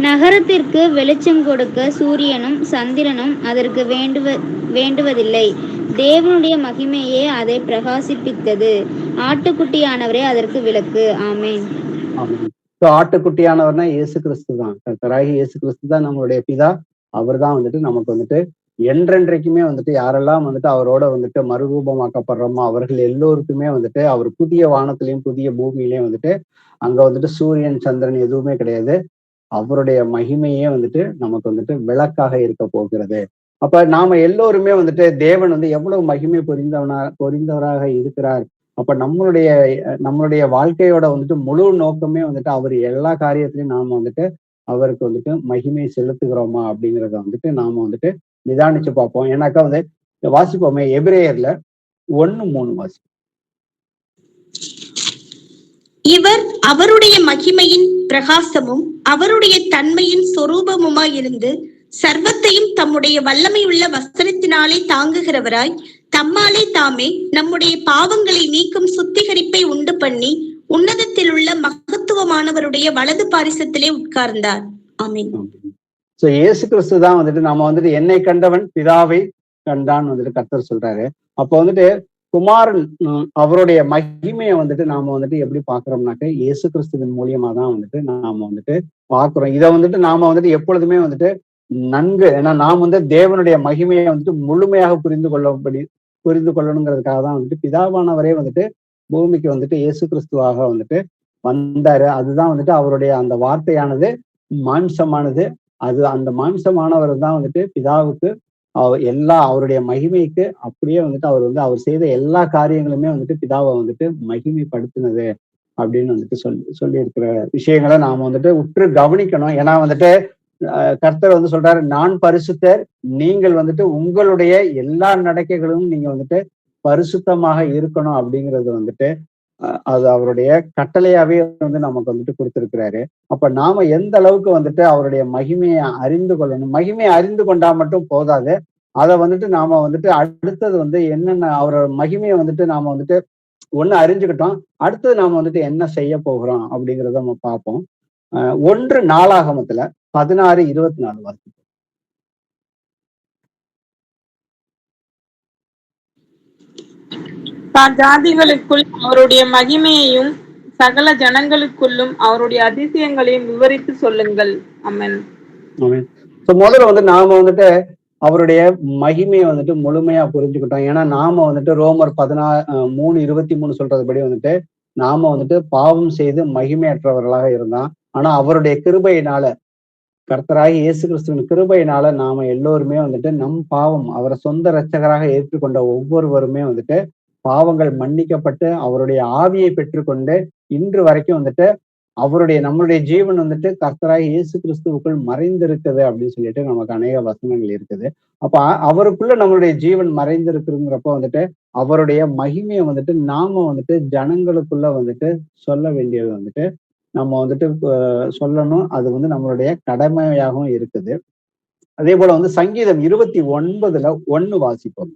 நகரத்திற்கு வெளிச்சம் கொடுக்க சூரியனும் சந்திரனும் அதற்கு வேண்டுவதில்லை, தேவனுடைய மகிமையே அதை பிரகாசிப்பித்தது, ஆட்டுக்குட்டியானவரே அதற்கு விளக்கு. ஆமென். ஆட்டுக்குட்டியானவர்னா இயேசு கிறிஸ்து தான். கர்த்தராகி இயேசு கிறிஸ்து தான் நம்மளுடைய பிதா. அவர் தான் வந்துட்டு நமக்கு வந்துட்டு என்றென்றைக்குமே வந்துட்டு யாரெல்லாம் வந்துட்டு அவரோட வந்துட்டு மறுரூபமாக்கப்படுறோமோ அவர்கள் எல்லோருக்குமே வந்துட்டு அவர் புதிய வானத்திலையும் புதிய பூமியிலையும் வந்துட்டு அங்க வந்துட்டு சூரியன் சந்திரன் எதுவுமே கிடையாது. அவருடைய மகிமையே வந்துட்டு நமக்கு வந்துட்டு விளக்காக இருக்க போகிறது. அப்ப நாம எல்லோருமே வந்துட்டு தேவன் வந்து எவ்வளவு மகிமை பொறிந்தவராக இருக்கிறார். அப்ப நம்மளுடைய வாழ்க்கையோட வந்துட்டு முழு நோக்கமே வந்துட்டு அவர் எல்லா காரியத்திலையும் நாம வந்துட்டு அவருக்கு வந்துட்டு மகிமை செலுத்துகிறோமா அப்படிங்கிறத வந்துட்டு நாம வந்துட்டு நிதானிச்சு பார்ப்போம். ஏன்னாக்கா வந்து வாசிப்போமே, எபிரேயர்ல 1:3 வாசிப்போம். இவர் அவருடைய மகிமையின் பிரகாசமும் அவருடைய தன்மையின் சொரூபமுமாயிருந்து சர்வத்தையும் தம்முடைய வல்லமையுள்ள வஸ்திரத்தினாலே தாங்குகிறவராய் தம்மாலே தாமே நம்முடைய பாவங்களை நீக்கும் சுத்திகரிப்பை உண்டு பண்ணி உன்னதத்தில் உள்ள மகத்துவமானவருடைய வலது பாரிசத்திலே உட்கார்ந்தார். ஆமென். சோ இயேசு கிறிஸ்து தான் வந்துட்டு நாம வந்துட்டு என்னை கண்டவன் பிதாவை கண்டான்னு வந்துட்டு கர்த்தர் சொல்றாரு. அப்ப வந்துட்டு குமாரன் அவருடைய மகிமையை வந்துட்டு நாம வந்துட்டு எப்படி பாக்குறோம்னாக்க இயேசு கிறிஸ்துவின் மூலியமா தான் வந்துட்டு நாம வந்துட்டு பாக்குறோம். இதை வந்துட்டு நாம வந்துட்டு எப்பொழுதுமே வந்துட்டு நன்கு, ஏன்னா நாம் வந்து தேவனுடைய மகிமையை வந்துட்டு முழுமையாக புரிந்து கொள்ளணுங்கிறதுக்காக தான் வந்துட்டு பிதாவானவரே வந்துட்டு பூமிக்கு வந்துட்டு இயேசு கிறிஸ்துவாக வந்துட்டு வந்தாரு. அதுதான் வந்துட்டு அவருடைய அந்த வார்த்தையானது மாம்சமானது. அந்த மாம்சமானவர் தான் வந்துட்டு பிதாவுக்கு அவருடைய மகிமைக்கு அப்படியே வந்துட்டு அவர் செய்த எல்லா காரியங்களுமே வந்துட்டு பிதாவை வந்துட்டு மகிமைப்படுத்தினது அப்படின்னு வந்துட்டு சொல்லி இருக்கிற விஷயங்களை நாம வந்துட்டு உற்று கவனிக்கணும். ஏன்னா வந்துட்டு கர்த்தர் வந்து சொல்றாரு, நான் பரிசுத்தர், நீங்கள் வந்துட்டு உங்களுடைய எல்லா நடக்கைகளும் நீங்க வந்துட்டு பரிசுத்தமாக இருக்கணும் அப்படிங்கிறது வந்துட்டு அது அவருடைய கட்டளையாவே வந்து நமக்கு வந்துட்டு கொடுத்திருக்கிறாரு. அப்ப நாம எந்த அளவுக்கு வந்துட்டு அவருடைய மகிமையை அறிந்து கொள்ளணும். மகிமையை அறிந்து கொண்டா மட்டும் போதாது, அதை வந்துட்டு நாம வந்துட்டு அடுத்தது வந்து என்னென்ன அவரோட மகிமையை வந்துட்டு நாம வந்துட்டு ஒண்ணு அறிஞ்சுக்கிட்டோம். அடுத்தது நாம வந்துட்டு என்ன செய்ய போகிறோம் அப்படிங்கிறத நம்ம பார்ப்போம். 1 நாளாகமத்துல 16:24 வாசிப்போம். ஜாதிகளுக்குள் அவருடைய மகிமையையும் சகல ஜனங்களுக்குள்ளும் அவருடைய அதிசயங்களையும் விவரித்து சொல்லுங்கள். ஆமென். முதல்ல வந்து நாம வந்துட்டு அவருடைய மகிமையை வந்துட்டு முழுமையா புரிஞ்சுக்கிட்டோம். ஏன்னா நாம வந்துட்டு ரோமர் 3:23 சொல்றதுபடி வந்துட்டு நாம வந்துட்டு பாவம் செய்து மகிமையற்றவர்களாக இருந்தோம். ஆனா அவருடைய கிருபையினால, கர்த்தராகி இயேசு கிறிஸ்துவின் கிருபையினால நாம எல்லோருமே வந்துட்டு நம் பாவம் அவரை சொந்த இரட்சகராக ஏற்றுக்கொண்ட ஒவ்வொருவருமே வந்துட்டு பாவங்கள் மன்னிக்கப்பட்டு அவருடைய ஆவியை பெற்றுக்கொண்டு இன்று வரைக்கும் வந்துட்டு நம்மளுடைய ஜீவன் வந்துட்டு கர்த்தராகி இயேசு கிறிஸ்துவுக்குள் மறைந்திருக்குது அப்படின்னு சொல்லிட்டு நமக்கு அநேக வசனங்கள் இருக்குது. அப்ப அவருக்குள்ள நம்மளுடைய ஜீவன் மறைந்திருக்குங்கிறப்ப வந்துட்டு அவருடைய மகிமையை வந்துட்டு நாம வந்துட்டு ஜனங்களுக்குள்ள வந்துட்டு சொல்ல வேண்டியது வந்துட்டு நம்ம வந்துட்டு சொல்லணும். அது வந்து நம்மளுடைய கடமையாகவும் இருக்குது. அதே போல வந்து சங்கீதம் 29:1 வாசிப்போம்.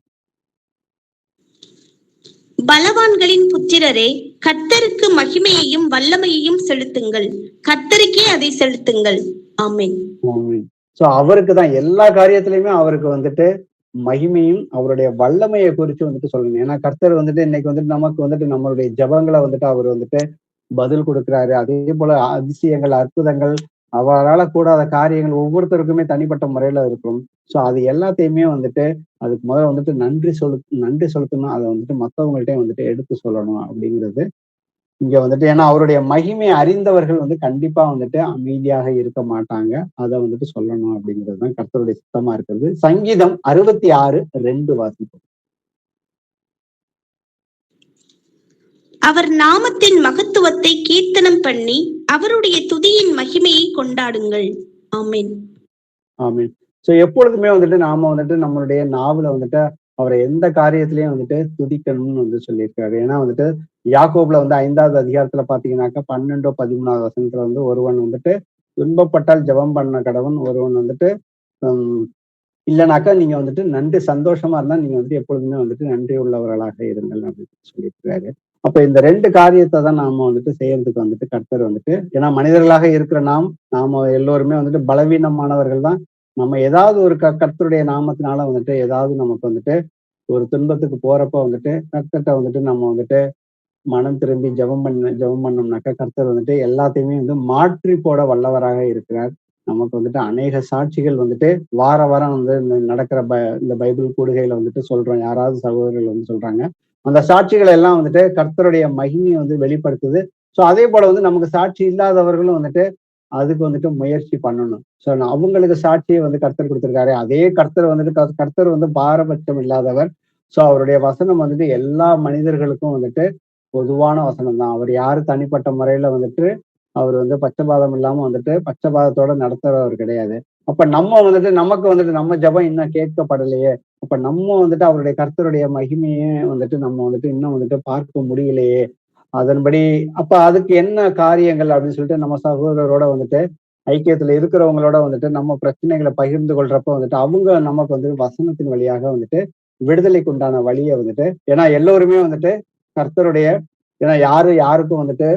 பலவான்களின் புத்திரரே, கர்த்தருக்கு மகிமையையும் வல்லமையையும் செலுத்துங்கள். கர்த்தருக்கே அதை செலுத்துங்கள். ஆமென். சோ அவருக்கு தான் எல்லா காரியத்திலயுமே அவருக்கு வந்துட்டு மகிமையும் அவருடைய வல்லமையை குறித்து வந்துட்டு சொல்லணும். ஏன்னா கர்த்தர் வந்துட்டு இன்னைக்கு வந்துட்டு நமக்கு வந்துட்டு நம்மளுடைய ஜபங்களை வந்துட்டு அவர் வந்துட்டு பதில் கொடுக்கிறாரு. அதே போல அதிசயங்கள், அற்புதங்கள், அவரால கூடாத காரியங்கள் ஒவ்வொருத்தருக்குமே தனிப்பட்ட முறையில இருக்கும். சோ அது எல்லாத்தையுமே வந்துட்டு அதுக்கு முதல்ல வந்துட்டு நன்றி செலுத்தணும். அதை வந்துட்டு மற்றவங்கள்ட்ட வந்துட்டு எடுத்து சொல்லணும் அப்படிங்கிறது இங்க வந்துட்டு. ஏன்னா அவருடைய மகிமை அறிந்தவர்கள் வந்து கண்டிப்பா வந்துட்டு அமைதியாக இருக்க மாட்டாங்க. அதை வந்துட்டு சொல்லணும் அப்படிங்கிறது தான் கர்த்தருடைய சித்தமா இருக்கிறது. சங்கீதம் 66:2 வாசிப்போம். அவர் நாமத்தின் மகத்துவத்தை கீர்த்தனம் பண்ணி அவருடைய துதியின் மகிமையை கொண்டாடுங்கள். ஆமென். ஆமென். சோ எப்பொழுதுமே வந்துட்டு நாம வந்துட்டு நம்மளுடைய நாவல வந்துட்டு அவரை எந்த காரியத்திலயும் வந்துட்டு துதிக்கணும்னு வந்து சொல்லியிருக்காரு. ஏன்னா வந்துட்டு யாக்கோபுல வந்து 5வது அதிகாரத்துல பாத்தீங்கன்னாக்கா 12, 13வது வசனத்துல வந்து ஒருவன் வந்துட்டு துன்பப்பட்டால் ஜெபம் பண்ண கடவன், ஒருவன் வந்துட்டு இல்லைனாக்கா நீங்க வந்துட்டு நன்றி சந்தோஷமா இருந்தா நீங்க வந்துட்டு எப்பொழுதுமே வந்துட்டு நன்றி உள்ளவர்களாக இருங்கள் அப்படின்னு சொல்லியிருக்கிறாரு. அப்ப இந்த 2 காரியத்தை தான் நாம வந்துட்டு செய்யறதுக்கு வந்துட்டு கர்த்தர் வந்துட்டு, ஏன்னா மனிதர்களாக இருக்கிற நாம எல்லோருமே வந்துட்டு பலவீனமானவர்கள் தான். நம்ம ஏதாவது ஒரு கர்த்தருடைய நாமத்தினால வந்துட்டு ஏதாவது நமக்கு வந்துட்டு ஒரு துன்பத்துக்கு போறப்ப வந்துட்டு கர்த்தர்ட்ட வந்துட்டு நம்ம வந்துட்டு மனம் திரும்பி ஜெபம் பண்ணோம்னாக்கா கர்த்தர் வந்துட்டு எல்லாத்தையுமே வந்து மாற்றி போட வல்லவராக இருக்கிறார். நமக்கு வந்துட்டு அநேக சாட்சிகள் வந்துட்டு வாரம் வந்து நடக்கிற இந்த பைபிள் கூடுகையில வந்துட்டு சொல்றோம். யாராவது சகோதரர்கள் வந்து சொல்றாங்க. அந்த சாட்சிகள் எல்லாம் வந்துட்டு கர்த்தருடைய மகிமையை வந்து வெளிப்படுத்துது. சோ அதே போல வந்து நமக்கு சாட்சி இல்லாதவர்களும் வந்துட்டு அதுக்கு வந்துட்டு முயற்சி பண்ணணும். சோ அவங்களுக்கு சாட்சியை வந்து கர்த்தர் கொடுத்திருக்காரு. அதே கர்த்தர் வந்துட்டு கர்த்தர் வந்து பாரபட்சம் இல்லாதவர். சோ அவருடைய வசனம் வந்துட்டு எல்லா மனிதர்களுக்கும் வந்துட்டு பொதுவான வசனம் தான். அவர் யாரு தனிப்பட்ட முறையில வந்துட்டு அவர் வந்து பட்சபாதம் இல்லாம வந்துட்டு பட்சபாதத்தோட நடத்துறவர் கிடையாது. அப்ப நம்ம வந்துட்டு நமக்கு வந்துட்டு நம்ம ஜெபம் இன்னும் கேட்கப்படலையே, அப்ப நம்ம வந்துட்டு அவருடைய கர்த்தருடைய மகிமையே வந்துட்டு நம்ம வந்துட்டு இன்னும் வந்துட்டு பார்க்க முடியலையே, அதன்படி அப்ப அதுக்கு என்ன காரியங்கள் அப்படின்னு சொல்லிட்டு நம்ம சகோதரரோட வந்துட்டு ஐக்கியத்துல இருக்கிறவங்களோட வந்துட்டு நம்ம பிரச்சனைகளை பகிர்ந்து கொள்றப்ப வந்துட்டு அவங்க நமக்கு வந்துட்டு வசனத்தின் வழியாக வந்துட்டு விடுதலைக்கு உண்டான வழியை வந்துட்டு, ஏன்னா எல்லோருமே வந்துட்டு கர்த்தருடைய, ஏன்னா யாருக்கும் வந்துட்டு,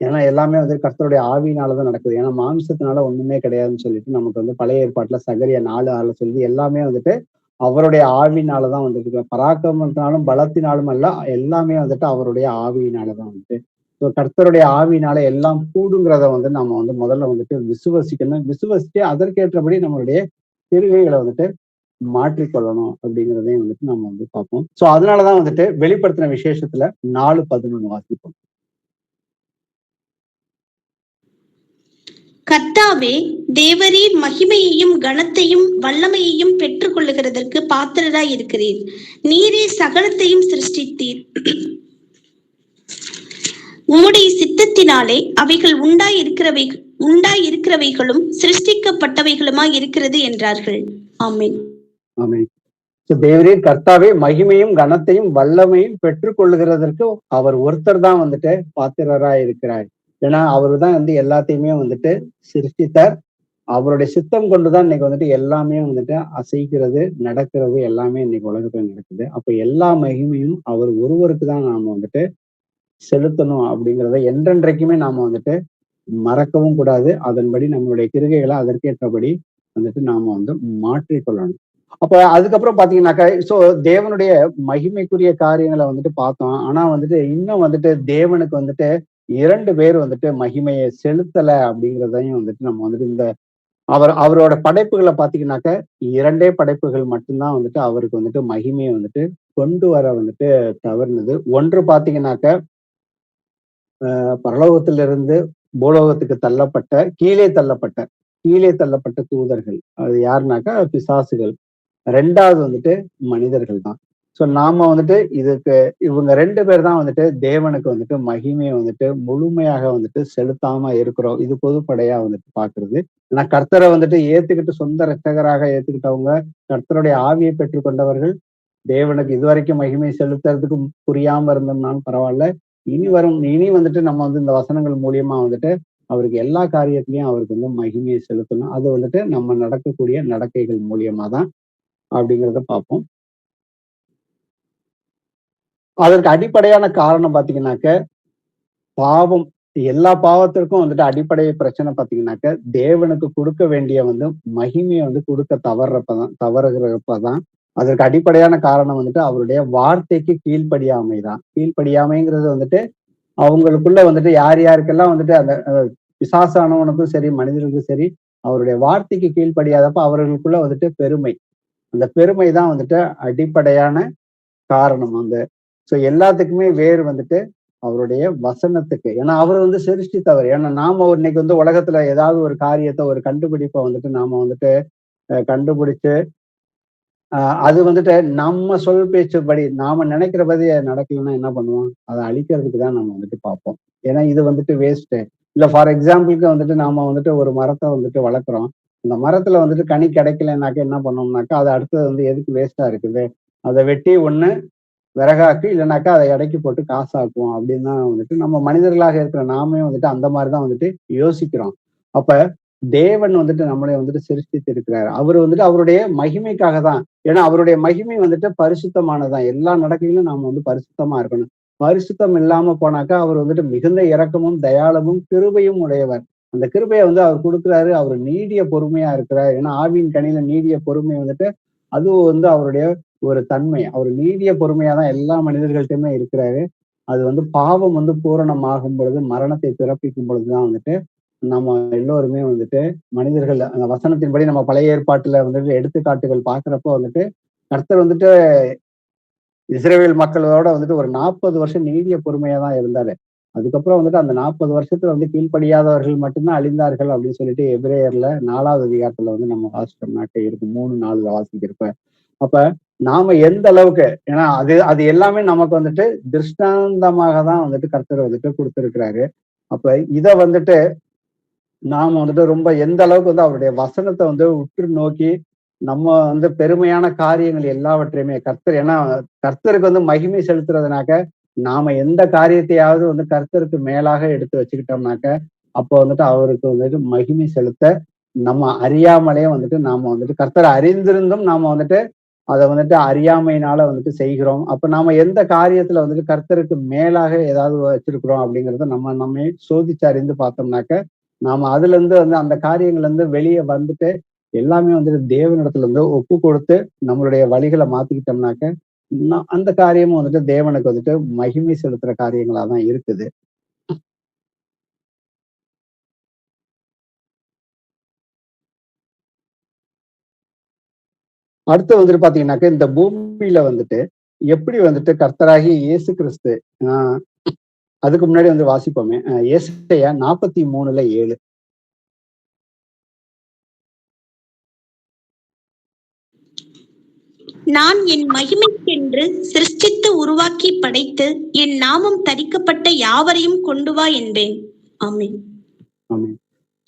ஏன்னா எல்லாமே வந்து கர்த்தருடைய ஆவியினாலதான் நடக்குது. ஏன்னா மாம்சத்தினால ஒண்ணுமே கிடையாதுன்னு சொல்லிட்டு நமக்கு வந்து பழைய ஏற்பாட்டுல சகரியா 4:6 சொல்லி எல்லாமே வந்துட்டு அவருடைய ஆவியினாலதான் வந்துட்டு, பராக்கிரமத்தினாலும் பலத்தினாலும் அல்ல, எல்லாமே வந்துட்டு அவருடைய ஆவியினாலதான் வந்துட்டு. கர்த்தருடைய ஆவியினால எல்லாம் கூடுங்கிறத வந்து நம்ம வந்து முதல்ல வந்துட்டு விசுவசிக்கணும். விசுவசிச்சு அதற்கேற்றபடி நம்மளுடைய கிரியைகளை வந்துட்டு மாற்றிக்கொள்ளணும் அப்படிங்கிறதையும் வந்துட்டு நம்ம வந்து பார்ப்போம். சோ அதனாலதான் வந்துட்டு வெளிப்படுத்தின விசேஷத்துல 4:11 வாசிப்போம். கர்த்தாவே, தேவரீர் மகிமையையும் கனத்தையும் வல்லமையையும் பெற்றுக் கொள்ளுகிறதற்கு பாத்திரராய் இருக்கிறீர். நீரே சகலத்தையும் சிருஷ்டித்தீர். உம்முடைய சித்தத்தினாலே அவைகள் உண்டாயிருக்கிறவைகளும் சிருஷ்டிக்கப்பட்டவைகளுமாய் இருக்கிறது என்றார்கள். ஆமென். ஆமென். தேவரீர் கர்த்தாவே மகிமையும் கனத்தையும் வல்லமையும் பெற்றுக் கொள்ளுகிறதற்கு அவர் ஒருத்தர் தான் வந்துட்டு பாத்திரராய் இருக்கிறார். ஏன்னா அவரு தான் வந்து எல்லாத்தையுமே வந்துட்டு சிருஷ்டித்தார். அவருடைய சித்தம் கொண்டுதான் இன்னைக்கு வந்துட்டு எல்லாமே வந்துட்டு அசைக்கிறது, நடக்கிறது எல்லாமே இன்னைக்கு உலகத்துல நடக்குது. அப்ப எல்லா மகிமையும் அவர் ஒருவருக்கு தான் நாம வந்துட்டு செலுத்தணும் அப்படிங்கிறத என்றென்றைக்குமே நாம வந்துட்டு மறக்கவும் கூடாது. அதன்படி நம்மளுடைய கிரிகைகளை அதற்கேற்றபடி வந்துட்டு நாம வந்து மாற்றிக்கொள்ளணும். அப்ப அதுக்கப்புறம் பாத்தீங்கன்னாக்கா, சோ தேவனுடைய மகிமைக்குரிய காரியங்களை வந்துட்டு பார்த்தோம். ஆனா வந்துட்டு இன்னும் வந்துட்டு தேவனுக்கு வந்துட்டு 2 பேர் வந்துட்டு மகிமையை செலுத்தல அப்படிங்கிறதையும் வந்துட்டு நம்ம வந்துட்டு இந்த அவரோட படைப்புகளை பாத்தீங்கன்னாக்க 2 படைப்புகள் மட்டும்தான் வந்துட்டு அவருக்கு வந்துட்டு மகிமையை வந்துட்டு கொண்டு வர வந்துட்டு தவறுனது. ஒன்று பாத்தீங்கன்னாக்க பரலோகத்திலிருந்து பூலோகத்துக்கு கீழே தள்ளப்பட்ட தூதர்கள். அது யாருனாக்கா பிசாசுகள். 2வது வந்துட்டு மனிதர்கள் தான். சோ நாம வந்துட்டு இவங்க 2 பேர் தான் வந்துட்டு தேவனுக்கு வந்துட்டு மகிமையை வந்துட்டு முழுமையாக வந்துட்டு செலுத்தாம இருக்கிறோம். இது பொதுப்படையா வந்துட்டு பாக்குறது. ஏன்னா கர்த்தரை வந்துட்டு ஏத்துக்கிட்டு சொந்த இரட்சகராக ஏத்துக்கிட்டவங்க, கர்த்தருடைய ஆவியை பெற்றுக் கொண்டவர்கள் தேவனுக்கு இதுவரைக்கும் மகிமை செலுத்துறதுக்கு புரியாம இருந்தோம்னாலும் பரவாயில்ல. இனி வந்துட்டு நம்ம வந்து இந்த வசனங்கள் மூலியமா வந்துட்டு அவருக்கு எல்லா காரியத்திலையும் அவருக்கு வந்து மகிமையை செலுத்தணும். அது வந்துட்டு நம்ம நடக்கக்கூடிய நடக்கைகள் மூலியமா தான் அப்படிங்கிறத பார்ப்போம். அதற்கு அடிப்படையான காரணம் பாத்தீங்கன்னாக்க பாவம். எல்லா பாவத்திற்கும் வந்துட்டு அடிப்படை பிரச்சனை பாத்தீங்கன்னாக்க தேவனுக்கு கொடுக்க வேண்டிய வந்து மகிமையை வந்து கொடுக்க தவறுகிறப்பதான். அதற்கு அடிப்படையான காரணம் வந்துட்டு அவருடைய வார்த்தைக்கு கீழ்ப்படியாமைதான். கீழ்ப்படியாமைங்கிறது வந்துட்டு அவங்களுக்குள்ள வந்துட்டு யாருக்கெல்லாம் வந்துட்டு அந்த பிசாசானவனுக்கும் சரி, மனிதர்களுக்கும் சரி, அவருடைய வார்த்தைக்கு கீழ்ப்படியாதப்ப அவர்களுக்குள்ள வந்துட்டு பெருமை. அந்த பெருமை தான் வந்துட்டு அடிப்படையான காரணம். சோ எல்லாத்துக்குமே வேறு வந்துட்டு அவருடைய வசனத்துக்கு. ஏன்னா அவர் வந்து சிருஷ்டித்தவர். ஏன்னா நாம இன்னைக்கு வந்து உலகத்துல ஏதாவது ஒரு காரியத்தை, ஒரு கண்டுபிடிப்பை வந்துட்டு நாம வந்துட்டு கண்டுபிடிச்சு அது வந்துட்டு நம்ம சொல் பேச்சுப்படி நாம நினைக்கிறபடி நடக்கலைன்னா என்ன பண்ணுவோம்? அதை அழிக்கிறதுக்கு தான் நம்ம வந்துட்டு பார்ப்போம். ஏன்னா இது வந்துட்டு வேஸ்ட். இல்ல ஃபார் எக்ஸாம்பிளுக்கு வந்துட்டு நாம வந்துட்டு ஒரு மரத்தை வந்துட்டு வளர்க்குறோம். அந்த மரத்துல வந்துட்டு கனி கிடைக்கலனாக்கா என்ன பண்ணோம்னாக்கா அது அடுத்தது வந்து எதுக்கு வேஸ்டா இருக்குது? அதை வெட்டி ஒண்ணு விறகாக்கு, இல்லைனாக்கா அதை எடைக்கு போட்டு காசாக்குவோம் அப்படின்னு தான் வந்துட்டு நம்ம மனிதர்களாக இருக்கிற நாமே வந்துட்டு அந்த மாதிரிதான் வந்துட்டு யோசிக்கிறோம். அப்ப தேவன் வந்துட்டு நம்மளை வந்துட்டு சிருஷ்டித்து இருக்கிறார். அவர் வந்துட்டு அவருடைய மகிமைக்காக தான். ஏன்னா அவருடைய மகிமை வந்துட்டு பரிசுத்தமானதான். எல்லா நடக்கையிலும் நாம வந்து பரிசுத்தமா இருக்கணும். பரிசுத்தம் இல்லாம போனாக்கா அவர் வந்துட்டு மிகுந்த இரக்கமும் தயாளமும் கிருபையும் உடையவர். அந்த கிருபையை வந்து அவர் கொடுக்குறாரு. அவர் நீடிய பொறுமையா இருக்கிறார். ஏன்னா ஆவியின் கனியில நீடிய பொறுமை வந்துட்டு அதுவும் வந்து அவருடைய ஒரு தன்மை. அவர் நீடிய பொறுமையா தான் எல்லா மனிதர்கள்ட்டையுமே இருக்கிறாரு. அது வந்து பாவம் வந்து பூரணமாகும் பொழுது, மரணத்தை பிறப்பிக்கும் பொழுதுதான் வந்துட்டு நம்ம எல்லோருமே வந்துட்டு மனிதர்கள் அந்த வசனத்தின்படி நம்ம பழைய ஏற்பாட்டுல வந்துட்டு எடுத்துக்காட்டுகள் பாக்குறப்போ வந்துட்டு கர்த்தர் வந்துட்டு இஸ்ரேல் மக்களோட வந்துட்டு ஒரு 40 வருஷம் நீடிய பொறுமையா தான் இருந்தாரு. அதுக்கப்புறம் வந்துட்டு அந்த 40 வருஷத்துல வந்து கீழ்ப்படியாதவர்கள் மட்டும்தான் அழிந்தார்கள் அப்படின்னு சொல்லிட்டு எபிரேயர்ல 4வது அதிகாரத்துல வந்து நம்ம வாசிச்சோம்னாக்க இருக்கு. 3-4 வாசிக்கிறப்ப அப்ப நாம எந்த அளவுக்கு, ஏன்னா அது எல்லாமே நமக்கு வந்துட்டு திருஷ்டாந்தமாக தான் வந்துட்டு கர்த்தர் வந்துட்டு கொடுத்திருக்கிறாரு. அப்ப இத வந்துட்டு நாம வந்துட்டு ரொம்ப எந்த அளவுக்கு வந்து அவருடைய வசனத்தை வந்து உற்று நோக்கி நம்ம வந்து பெருமையான காரியங்கள் எல்லாவற்றையுமே ஏன்னா கர்த்தருக்கு வந்து மகிமை செலுத்துறதுனாக்க நாம எந்த காரியத்தையாவது வந்து கர்த்தருக்கு மேலாக எடுத்து வச்சுக்கிட்டோம்னாக்க அப்போ வந்துட்டு அவருக்கு வந்துட்டு மகிமை செலுத்த நம்ம அறியாமலே வந்துட்டு நாம வந்துட்டு கர்த்தரை அறிந்திருந்தும் நாம வந்துட்டு அதை வந்துட்டு அறியாமையினால வந்துட்டு செய்கிறோம். அப்ப நாம எந்த காரியத்துல வந்துட்டு கர்த்தருக்கு மேலாக ஏதாவது வச்சிருக்கிறோம் அப்படிங்கறத நம்ம சோதிச்சு அறிந்து பார்த்தோம்னாக்க நாம அதுல இருந்து வந்து அந்த காரியங்கள்ல இருந்து வெளியே வந்துட்டு எல்லாமே வந்துட்டு தேவனிடத்துல இருந்து ஒப்பு கொடுத்து நம்மளுடைய வழிகளை மாத்திக்கிட்டோம்னாக்க அந்த காரியமும் வந்துட்டு தேவனுக்கு வந்துட்டு மகிமை செலுத்துற காரியங்களா தான் இருக்குது. அடுத்து வந்துட்டு பாத்தீங்கன்னாக்க இந்த பூமியில வந்துட்டு எப்படி வந்துட்டு கர்த்தராகி இயேசு கிறிஸ்து அதுக்கு முன்னாடி வந்து வாசிப்போமே ஏசாயா 43:7. நான் என் மகிமைக்கென்று சிருஷ்டித்து உருவாக்கி படைத்து என் நாமம் தரிக்கப்பட்ட யாவரையும் கொண்டு வா என்பேன். ஆமென். ஆமென்.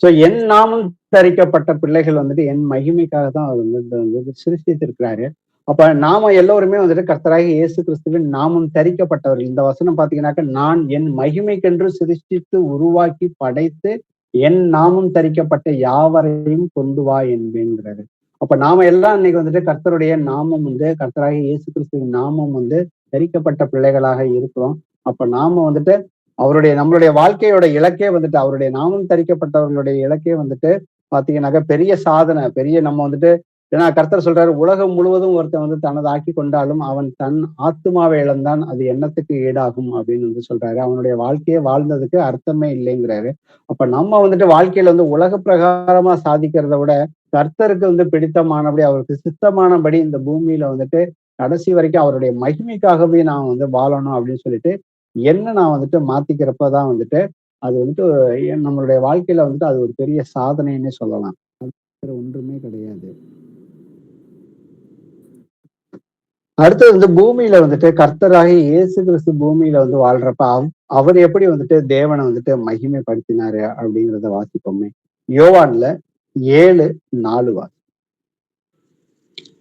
சோ என் நாமம் தரிக்கப்பட்ட பிள்ளைகள் வந்துட்டு என் மகிமைக்காக தான் அவர் வந்து சிருஷ்டித்திருக்கிறாரு. அப்ப நாம எல்லோருமே வந்துட்டு கர்த்தராகிய இயேசு கிறிஸ்துவின் நாமம் தரிக்கப்பட்டவர்கள். இந்த வசனம் பாத்தீங்கன்னாக்க நான் என் மகிமைக்கென்று சிருஷ்டித்து உருவாக்கி படைத்து என் நாமம் தரிக்கப்பட்ட யாவரையும் கொண்டு வா என்பேங்கிறாரு. அப்ப நாம எல்லாம் இன்னைக்கு வந்துட்டு கர்த்தருடைய நாமம் கர்த்தராகிய இயேசு கிறிஸ்துவின் நாமம் தரிக்கப்பட்ட பிள்ளைகளாக இருக்கிறோம். அப்ப நாம நம்மளுடைய வாழ்க்கையோட இலக்கே அவருடைய நாமம் தரிக்கப்பட்டவர்களுடைய இலக்கே பாத்தீங்கன்னாக்கா பெரிய சாதனை, பெரிய நம்ம ஏன்னா கர்த்தர் சொல்றாரு, உலகம் முழுவதும் ஒருத்தன் தனது ஆக்கி கொண்டாலும் அவன் தன் ஆத்துமாவை இழந்தான், அது என்னத்துக்கு ஈடாகும் அப்படின்னு சொல்றாரு. அவனுடைய வாழ்க்கையை வாழ்ந்ததுக்கு அர்த்தமே இல்லைங்கிறாரு. அப்ப நம்ம வாழ்க்கையில உலக பிரகாரமா சாதிக்கிறத விட கர்த்தருக்கு பிடித்தமானபடி, அவருக்கு சித்தமானபடி இந்த பூமியில கடைசி வரைக்கும் அவருடைய மகிமைக்காகவே நான் வாழணும் அப்படின்னு சொல்லிட்டு என்ன நான் மாத்திக்கிறப்பதான் அது நம்மளுடைய வாழ்க்கையில அது ஒரு பெரிய சாதனைன்னே சொல்லலாம். அது ஒன்றுமே கிடையாது. அடுத்தது பூமியில கர்த்தராகி இயேசு கிறிஸ்து பூமியில வாழ்றப்ப அவர் எப்படி தேவனை மகிமைப்படுத்தினாரு அப்படிங்கிறத வாசிப்போமே. யோவான்ல 7:4 வாசி.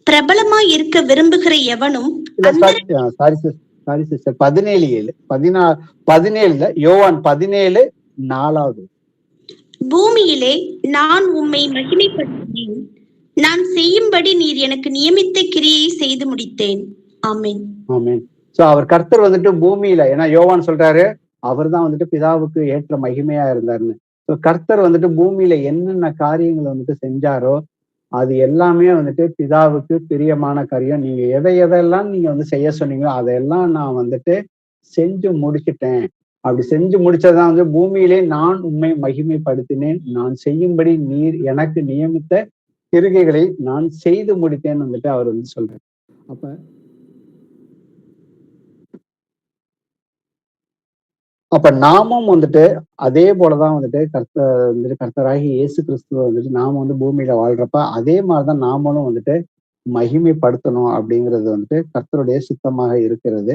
பிரபலமா இருக்க விரும்புகிற எவனும் சாரி சிஸ்டர் 17:7 17 யோவான் 17:4 பூமியிலே நான் உம்மை மகிமைப்படுத்தினேன், நான் செய்யும்படி நீர் எனக்கு நியமித்த கிரியை செய்து முடித்தேன். ஆமென். ஆமென். சோ அவர் கர்த்தர் பூமியில, ஏன்னா யோவான் சொல்றாரு அவர் தான் பிதாவுக்கு ஏற்ற மகிமையா இருந்தாருன்னு. சோ கர்த்தர் பூமியில என்னென்ன காரியங்கள் செஞ்சாரோ அது எல்லாமே பிதாவுக்கு பிரியமான காரியம். நீங்க எதையெல்லாம் நீங்க செய்ய சொன்னீங்களோ அதையெல்லாம் நான் செஞ்சு முடிச்சிட்டேன். அப்படி செஞ்சு முடிச்சதான் பூமியிலே நான் உம்மை மகிமைப்படுத்தினேன், நான் செய்யும்படி நீர் எனக்கு நியமித்த கிருகைகளை நான் செய்து முடித்தேன்னு அவர் சொல்றாரு. அப்ப நாமும் அதே போலதான் கர்த்தராகி இயேசு கிறிஸ்துவ நாம பூமியில வாழ்றப்ப அதே மாதிரிதான் நாமளும் மகிமைப்படுத்தணும் அப்படிங்கிறது கர்த்தருடைய சித்தமாக இருக்கிறது.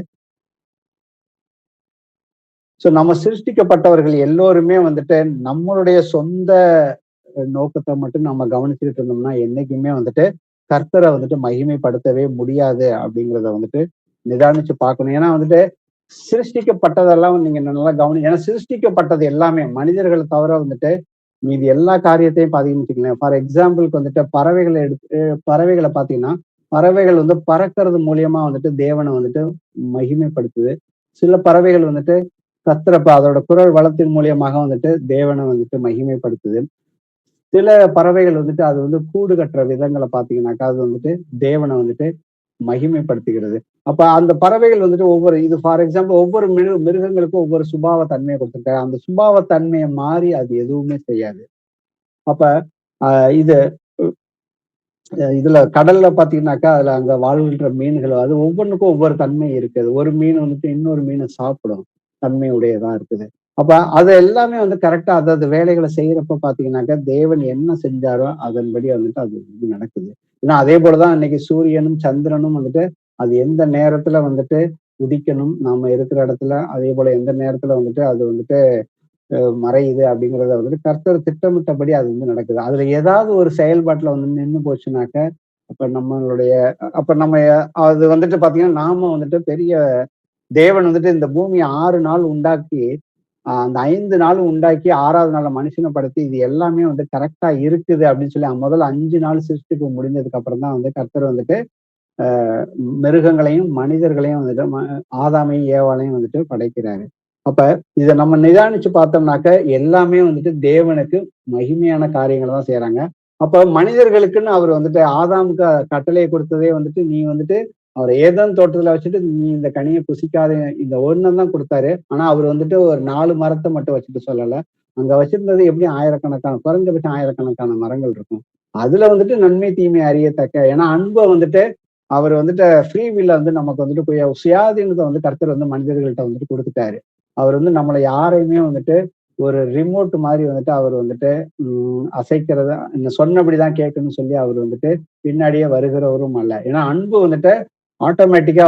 சோ நம்ம சிருஷ்டிக்கப்பட்டவர்கள் எல்லோருமே நம்மளுடைய சொந்த நோக்கத்தை மட்டும் நம்ம கவனிச்சுக்கிட்டு இருந்தோம்னா என்னைக்குமே கர்த்தரை மகிமைப்படுத்தவே முடியாது அப்படிங்கிறத நிதானிச்சு பார்க்கணும். ஏன்னா சிருஷ்டிக்கப்பட்டதெல்லாம் நீங்க நல்லா ஏன்னா சிருஷ்டிக்கப்பட்டது எல்லாமே மனிதர்களை தவிர மீதி எல்லா காரியத்தையும் பாத்தீங்கன்னு. ஃபார் எக்ஸாம்பிளுக்கு பறவைகளை பாத்தீங்கன்னா, பறவைகள் பறக்கிறது மூலியமா தேவனை மகிமைப்படுத்துது. சில பறவைகள் கத்துறப்ப அதோட குரல் வளத்தின் மூலியமாக தேவனை மகிமைப்படுத்துது. சில பறவைகள் அது கூடு கட்டுற விதங்களை பாத்தீங்கன்னாக்கா அது தேவனை மகிமைப்படுத்துகிறது. அப்ப அந்த பறவைகள் ஒவ்வொரு இது ஃபார் எக்ஸாம்பிள் ஒவ்வொரு மிருகங்களுக்கும் ஒவ்வொரு சுபாவ தன்மையை கொடுத்திருக்காரு. அந்த சுபாவ தன்மையை மாறி அது எதுவுமே செய்யாது. அப்ப இதுல கடல்ல பாத்தீங்கன்னாக்கா அதுல அங்க வாழ்கின்ற மீன்கள் அது ஒவ்வொன்றுக்கும் ஒவ்வொரு தன்மை இருக்குது. ஒரு மீன் இன்னொரு மீனை சாப்பிடும் தன்மையுடையதா இருக்குது. அப்ப அது எல்லாமே கரெக்டா அதாவது வேலைகளை செய்யறப்ப பாத்தீங்கன்னாக்கா தேவன் என்ன செஞ்சாரோ அதன்படி அது நடக்குது. ஏன்னா அதே போலதான் இன்னைக்கு சூரியனும் சந்திரனும் அது எந்த நேரத்துல உதிக்கணும், நாம இருக்கிற இடத்துல, அதே போல எந்த நேரத்துல அது மறையுது அப்படிங்கிறத கர்த்தர் திட்டமிட்டபடி அது நடக்குது. அதுல ஏதாவது ஒரு செயல்பாட்டுல நின்று போச்சுனாக்க அப்ப நம்ம அது பாத்தீங்கன்னா நாம பெரிய தேவன் இந்த பூமியை 6 நாள் உண்டாக்கி அந்த 5 நாளும் உண்டாக்கி 6ஆவது நாள்ல மனுஷனை படுத்தி இது எல்லாமே கரெக்டா இருக்குது அப்படின்னு சொல்லி முதல்ல 5 நாள் சிருஷ்டிப்பு முடிஞ்சதுக்கு அப்புறம் தான் கர்த்தர் மிருகங்களையும் மனிதர்களையும் ஆதாமையும் ஏவாளையும் படைக்கிறாரு. அப்ப இதை நம்ம நிதானிச்சு பார்த்தோம்னாக்க எல்லாமே தேவனுக்கு மகிமையான காரியங்களை தான் செய்யறாங்க. அப்ப மனிதர்களுக்குன்னு அவர் ஆதாமுக்கு கட்டளையை கொடுத்ததே நீ அவர் ஏதேன் தோட்டத்துல வச்சுட்டு நீ இந்த கனியை புசிக்காத, இந்த ஒண்ணுதான் கொடுத்தாரு. ஆனா அவர் ஒரு 4 மரத்தை மட்டும் வச்சுட்டு சொல்லல. அங்க வச்சிருந்தது எப்படியும் ஆயிரக்கணக்கான, குறைஞ்சபட்சம் ஆயிரக்கணக்கான மரங்கள் இருக்கும். அதுல நன்மை தீமை அறியத்தக்க, ஏன்னா அன்பை அவர் ஃப்ரீ வில்ல நமக்கு சுயாதீனத்தை கர்த்தர் மனிதர்கள்ட்ட கொடுத்துட்டாரு. அவர் நம்மளை யாரையுமே ஒரு ரிமோட் மாதிரி அவர் அசைக்கிறத சொன்னபடிதான் கேட்கணும்னு சொல்லி அவர் பின்னாடியே வருகிறவரும் அல்ல. ஏன்னா அன்பு ஆட்டோமேட்டிக்கா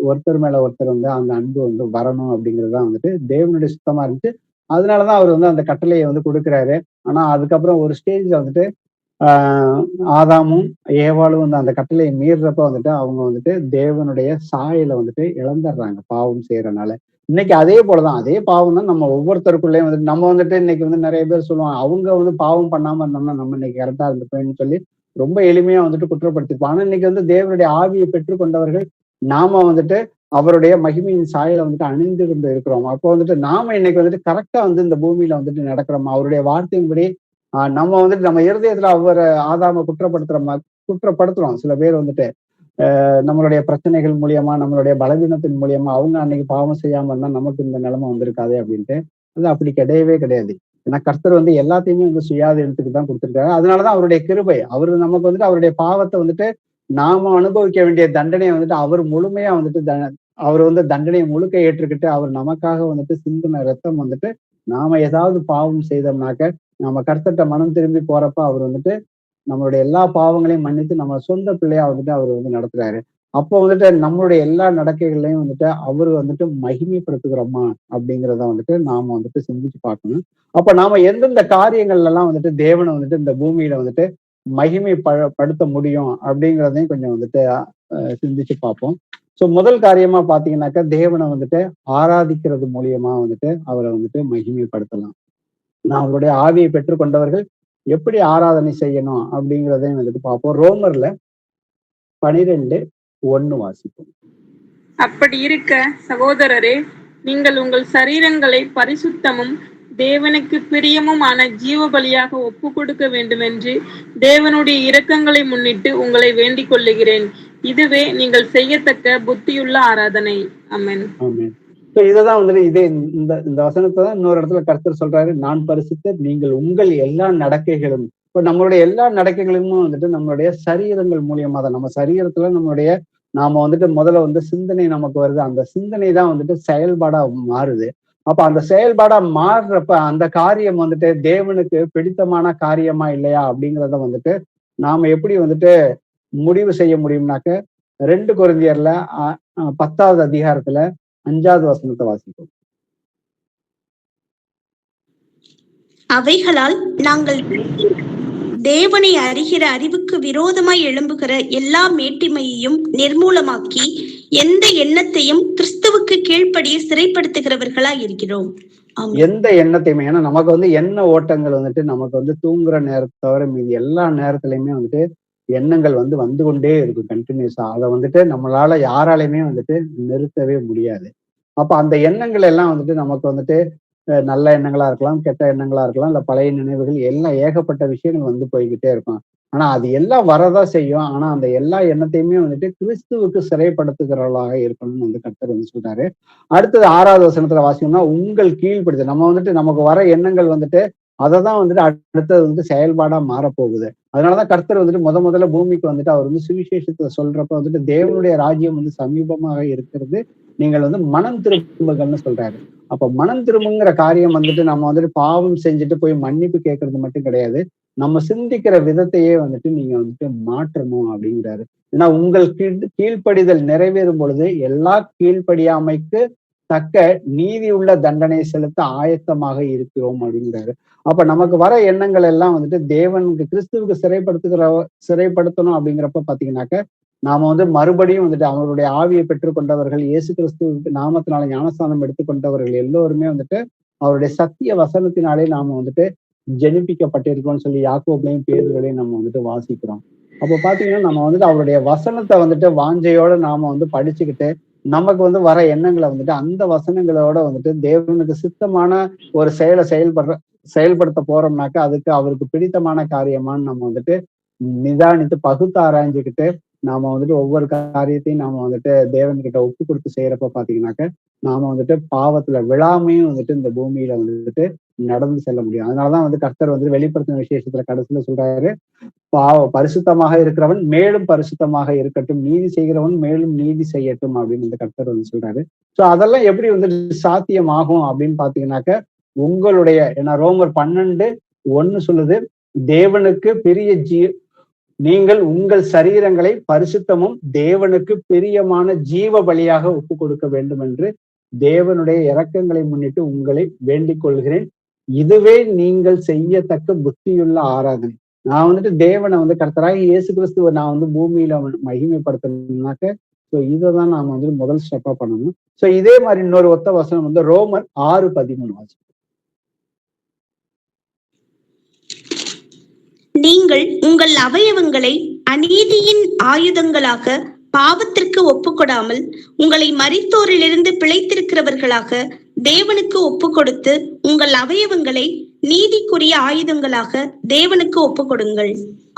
ஒருத்தர் மேல ஒருத்தர் அந்த அன்பு வரணும் அப்படிங்கறதுதான் தேவனுடைய சுத்தமா இருந்துச்சு. அதனாலதான் அவர் அந்த கட்டளையை கொடுக்குறாரு. ஆனா அதுக்கப்புறம் ஒரு ஸ்டேஜ்ல ஆதாமும் ஏவாளும் அந்த கட்டளையை மீறப்ப அவங்க தேவனுடைய சாயலை இழந்துடுறாங்க பாவம் செய்யறதுனால. இன்னைக்கு அதே போலதான், அதே பாவம் தான் நம்ம ஒவ்வொருத்தருக்குள்ளேயும் வந்துட்டு நம்ம வந்துட்டு இன்னைக்கு வந்து நிறைய பேர் சொல்லுவாங்க, அவங்க வந்து பாவம் பண்ணாம இருந்தோம்னா நம்ம இன்னைக்கு கரெக்டா இருந்துப்பேன்னு சொல்லி ரொம்ப எளிமையா வந்துட்டு குற்றப்படுத்திருப்போம். ஆனா இன்னைக்கு வந்து தேவனுடைய ஆவியை பெற்றுக்கொண்டவர்கள் நாம வந்துட்டு அவருடைய மகிமையின் சாயலை வந்துட்டு அணிந்து கொண்டு இருக்கிறோம். அப்போ வந்துட்டு நாம இன்னைக்கு வந்துட்டு கரெக்டா வந்து இந்த பூமியில வந்துட்டு நடக்கிறோம். அவருடைய வார்த்தையின்படி நம்ம வந்துட்டு நம்ம இருதயத்துல அவரை ஆதாம குற்றப்படுத்துறோம். சில பேர் வந்துட்டு நம்மளுடைய பிரச்சனைகள் மூலியமா, நம்மளுடைய பலவீனத்தின் மூலியமா அவங்க அன்னைக்கு பாவம் செய்யாம இருந்தா நமக்கு இந்த நிலைமை வந்திருக்காது அப்படின்ட்டு. அது அப்படி கிடையவே கிடையாது. ஏன்னா கர்த்தர் வந்து எல்லாத்தையுமே வந்து சுயாதீனத்துக்கு தான் கொடுத்திருக்காரு. அதனாலதான் அவருடைய கிருபை. அவரு நமக்கு வந்துட்டு அவருடைய பாவத்தை வந்துட்டு நாம அனுபவிக்க வேண்டிய தண்டனையை வந்துட்டு அவர் முழுமையா வந்துட்டு அவர் வந்து தண்டனையை முழுக்க ஏற்றுக்கிட்டு அவர் நமக்காக வந்துட்டு சிந்தின ரத்தம் வந்துட்டு நாம ஏதாவது பாவம் செய்தோம்னாக்க நம்ம கர்த்தர்ட்ட மனம் திரும்பி போறப்ப அவர் வந்துட்டு நம்மளுடைய எல்லா பாவங்களையும் மன்னித்து நம்ம சொந்த பிள்ளையா வந்துட்டு அவர் வந்து நடத்துறாரு. அப்போ வந்துட்டு நம்மளுடைய எல்லா நடக்கைகளையும் வந்துட்டு அவர் வந்துட்டு மகிமைப்படுத்துகிறோமா அப்படிங்கிறத வந்துட்டு நாம வந்துட்டு சிந்திச்சு பார்க்கணும். அப்ப நாம எந்தெந்த காரியங்கள்ல எல்லாம் வந்துட்டு தேவனை வந்துட்டு இந்த பூமியில வந்துட்டு படுத்த முடியும் அப்படிங்கிறதையும் கொஞ்சம் வந்துட்டு சிந்திச்சு பார்ப்போம். சோ முதல் காரியமா பாத்தீங்கன்னாக்கா தேவனை வந்துட்டு ஆராதிக்கிறது மூலியமா வந்துட்டு அவரை வந்துட்டு மகிமைப்படுத்தலாம். நான் அவருடைய ஆவியை பெற்றுக்கொண்டவர்கள் எப்படி ஆராதனை செய்யணும் அப்படிங்கிறதையும் வந்துட்டு பார்ப்போம். ரோமர்ல 12:1 வாசிப்போம். அப்படி இருக்க சகோதரரே, நீங்கள் உங்கள் சரீரங்களை பரிசுத்தமும் தேவனுக்கு பிரியமுமான ஜீவ பலியாக ஒப்பு கொடுக்க வேண்டுமென்று தேவனுடைய இரக்கங்களை முன்னிட்டு உங்களை வேண்டிக் கொள்ளுகிறேன். இதுவே நீங்கள் செய்யத்தக்க புத்தியுள்ள ஆராதனை. ஆமென். ஆமென். இததான் வந்துட்டு இதே இந்த இந்த வசனத்தை தான் இன்னொரு இடத்துல கர்த்தர் சொல்றாரு, நான் பரிசுத்தர், நீங்கள் உங்கள் எல்லா நடக்கைகளும். இப்ப நம்மளுடைய எல்லா நடக்கைகளும் வந்துட்டு நம்மளுடைய சரீரங்கள் மூலியமா தான். நம்ம சரீரத்துல நம்மளுடைய நாம வந்துட்டு முதல்ல வந்து சிந்தனை நமக்கு வருது. அந்த சிந்தனை தான் வந்துட்டு செயல்பாடா மாறுது. அப்ப அந்த செயல்பாடா மாறுறப்ப அந்த காரியம் வந்துட்டு தேவனுக்கு பிடித்தமான காரியமா இல்லையா அப்படிங்கிறத வந்துட்டு நாம எப்படி வந்துட்டு முடிவு செய்ய முடியும்னாக்க 2 கொரிந்தியர்ல 10வது அதிகாரத்துல 5வது வசனத்தை வாசிப்போம். அவைகளால் நாங்கள் தேவனை அறிகிற அறிவுக்கு விரோதமாய் எழும்புகிற எல்லா மேட்டிமையையும் நிர்மூலமாக்கி எந்த எண்ணத்தையும் கிறிஸ்துவுக்கு கீழ்ப்படிய சிறைப்படுத்துகிறவர்களா இருக்கிறோம். எந்த எண்ணத்தையுமே, ஏன்னா நமக்கு வந்து எண்ண ஓட்டங்கள் வந்துட்டு நமக்கு வந்து தூங்குற நேரத்தை தவிர மீதி எல்லா நேரத்திலயுமே வந்துட்டு எண்ணங்கள் வந்து கொண்டே இருக்கும் கண்டினியூஸா. அதை வந்துட்டு நம்மளால யாராலையுமே வந்துட்டு நிறுத்தவே முடியாது. அப்ப அந்த எண்ணங்கள் எல்லாம் வந்துட்டு நமக்கு வந்துட்டு நல்ல எண்ணங்களா இருக்கலாம், கெட்ட எண்ணங்களா இருக்கலாம், இல்ல பழைய நினைவுகள் எல்லாம் ஏகப்பட்ட விஷயங்கள் வந்து போய்கிட்டே இருக்கும். ஆனா அது எல்லாம் வரதான் செய்யும். ஆனா அந்த எல்லா எண்ணத்தையுமே வந்துட்டு கிறிஸ்துவுக்கு சிறைப்படுத்துகிறவர்களாக இருக்கணும்னு வந்து கர்த்தர் வந்து சொல்றாரு. அடுத்தது 6வது வசனத்துல வாசிக்கணும்னா உங்கள் கீழ்ப்படுத்து. நம்ம வந்துட்டு நமக்கு வர எண்ணங்கள் வந்துட்டு அதை தான் வந்துட்டு அடுத்தது வந்து செயல்பாடா மாறப்போகுது. அதனாலதான் கர்த்தர் வந்துட்டு முதல்ல பூமிக்கு வந்துட்டு அவர் வந்து சுவிசேஷத்தை சொல்றப்ப வந்துட்டு தேவனுடைய ராஜ்யம் வந்து சமீபமாக இருக்கிறது, நீங்கள் வந்து மனம் திரும்புங்கள்னு சொல்றாரு. அப்ப மனம் திரும்புங்கிற காரியம் வந்துட்டு நம்ம வந்துட்டு பாவம் செஞ்சுட்டு போய் மன்னிப்பு கேட்கறது மட்டும் கிடையாது, நம்ம சிந்திக்கிற விதத்தையே வந்துட்டு நீங்க வந்துட்டு மாற்றணும் அப்படிங்கிறாரு. ஏன்னா உங்கள் கீழ்ப்படிதல் நிறைவேறும் பொழுது எல்லா கீழ்ப்படியாமைக்கு தக்க நீதி உள்ள தண்டனை செலுத்த ஆயத்தமாக இருக்கிறோம் அப்படிங்கிறாரு. அப்ப நமக்கு வர எண்ணங்கள் எல்லாம் வந்துட்டு தேவனுக்கு கிறிஸ்துவுக்கு சிறைப்படுத்தணும் அப்படிங்கிறப்ப பாத்தீங்கன்னாக்க நாம வந்து மறுபடியும் வந்துட்டு அவருடைய ஆவியை பெற்றுக்கொண்டவர்கள், இயேசு கிறிஸ்துவுக்கு நாமத்தினால ஞானஸ்தானம் எடுத்துக்கொண்டவர்கள் எல்லோருமே வந்துட்டு அவருடைய சத்திய வசனத்தினாலே நாம வந்துட்டு ஜெனிப்பிக்கப்பட்டிருக்கோம்னு சொல்லி யாக்கோபையும் பேதுகளையும் நம்ம வந்துட்டு வாசிக்கிறோம். அப்ப பாத்தீங்கன்னா நம்ம வந்துட்டு அவருடைய வசனத்தை வந்துட்டு வாஞ்சையோட நாம வந்து படிச்சுக்கிட்டு நமக்கு வந்து வர எண்ணங்களை வந்துட்டு அந்த வசனங்களோட வந்துட்டு தேவனுக்கு சித்தமான ஒரு செயல்படுத்த போறோம்னாக்க அதுக்கு அவருக்கு பிடித்தமான காரியமான்னு நம்ம வந்துட்டு நிதானித்து பகுத்து ஆராய்ஞ்சுக்கிட்டு நாம வந்துட்டு ஒவ்வொரு காரியத்தையும் நாம வந்துட்டு தேவன்கிட்ட ஒப்பு கொடுத்து செய்யறப்ப பாத்தீங்கன்னாக்க நாம வந்துட்டு பாவத்துல விழாமையும் வந்துட்டு இந்த பூமியில வந்துட்டு நடந்து செல்ல முடியும். அதனாலதான் வந்து கர்த்தர் வந்து வெளிப்படுத்தின விசேஷத்துல கடைசியில சொல்றாரு, பரிசுத்தமாக இருக்கிறவன் மேலும் பரிசுத்தமாக இருக்கட்டும், நீதி செய்கிறவன் மேலும் நீதி செய்யட்டும் அப்படின்னு இந்த கர்த்தர் வந்து சொல்றாரு. சோ அதெல்லாம் எப்படி வந்து சாத்தியமாகும் அப்படின்னு பாத்தீங்கன்னாக்க உங்களுடைய, ஏன்னா ரோமர் 12:1 சொல்லுது, தேவனுக்கு பெரிய நீங்கள் உங்கள் சரீரங்களை பரிசுத்தமும் தேவனுக்கு பிரியமான ஜீவ பலியாக ஒப்பு கொடுக்க வேண்டும் என்று தேவனுடைய இரக்கங்களை முன்னிட்டு உங்களை வேண்டிக் கொள்கிறேன். இதுவே நீங்கள் செய்யத்தக்க புத்தியுள்ள ஆராதனை. நான் வந்துட்டு தேவனை வந்து கர்த்தராகி இயேசு கிறிஸ்துவை நான் வந்து பூமியில மகிமைப்படுத்தணும்னாக்க ஸோ இதை தான் நாம வந்து முதல் ஸ்டெப்பா பண்ணணும். ஸோ இதே மாதிரி இன்னொரு ஒத்த வசனம் வந்து ரோமர் 6:13 வாசிக்கும். நீங்கள் உங்கள் அவயவங்களை அநீதியின் ஆயுதங்களாக பாவத்திற்கு ஒப்புக்கொடாமல் உங்களை மரித்தோரிலிருந்து பிழைத்திருக்கிறவர்களாக தேவனுக்கு ஒப்பு கொடுத்து உங்கள் அவயவங்களை நீதிக்குரிய ஆயுதங்களாக தேவனுக்கு ஒப்பு கொடுங்கள்.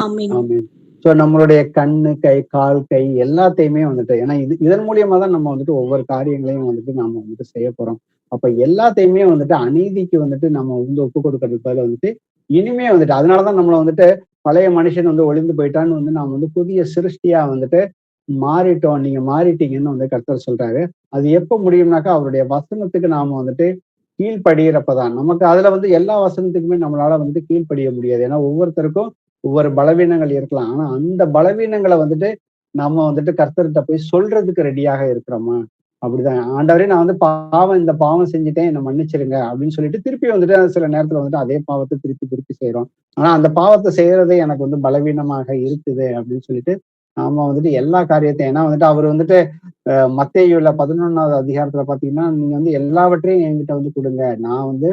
ஆமென். ஆமென். ஸோ நம்மளுடைய கண்ணு, கை, கால், கை எல்லாத்தையுமே வந்துட்டு, ஏன்னா இதன் மூலியமா தான் நம்ம வந்துட்டு ஒவ்வொரு காரியங்களையும் வந்துட்டு நாம வந்துட்டு செய்ய போறோம். அப்ப எல்லாத்தையுமே வந்துட்டு அநீதிக்கு வந்துட்டு நம்ம வந்து ஒப்பு கொடுக்கறதுக்கு பதிலா வந்துட்டு இனிமே வந்துட்டு, அதனாலதான் நம்மள வந்துட்டு பழைய மனுஷன் வந்து ஒளிந்து போயிட்டான்னு வந்து நாம வந்து புதிய சிருஷ்டியா வந்துட்டு மாறிட்டோம், நீங்க மாறிட்டீங்கன்னு வந்து கர்த்தர் சொல்றாரு. அது எப்ப முடியும்னாக்கா அவருடைய வசனத்துக்கு நாம வந்துட்டு கீழ்படுகிறப்பதான். நமக்கு அதுல வந்து எல்லா வசனத்துக்குமே நம்மளால வந்துட்டு கீழ்ப்படிய முடியாது. ஏன்னா ஒவ்வொருத்தருக்கும் ஒவ்வொரு பலவீனங்கள் இருக்கலாம். ஆனா அந்த பலவீனங்களை வந்துட்டு நம்ம வந்துட்டு கர்த்தர்கிட்ட போய் சொல்றதுக்கு ரெடியாக இருக்கிறோமா? அப்படிதான். ஆண்டவரே, நான் வந்து இந்த பாவம் செஞ்சுட்டேன், என்னை மன்னிச்சிருங்க அப்படின்னு சொல்லிட்டு திருப்பி வந்துட்டு சில நேரத்துல வந்துட்டு அதே பாவத்தை திருப்பி திருப்பி செய்யறோம். ஆனா அந்த பாவத்தை செய்யறதே எனக்கு வந்து பலவீனமாக இருக்குது அப்படின்னு சொல்லிட்டு நாம வந்துட்டு எல்லா காரியத்தையும், ஏன்னா வந்துட்டு அவர் வந்துட்டு மத்தேயுல 11வது அதிகாரத்துல பாத்தீங்கன்னா, நீங்க வந்து எல்லாவற்றையும் என்கிட்ட வந்து கொடுங்க, நான் வந்து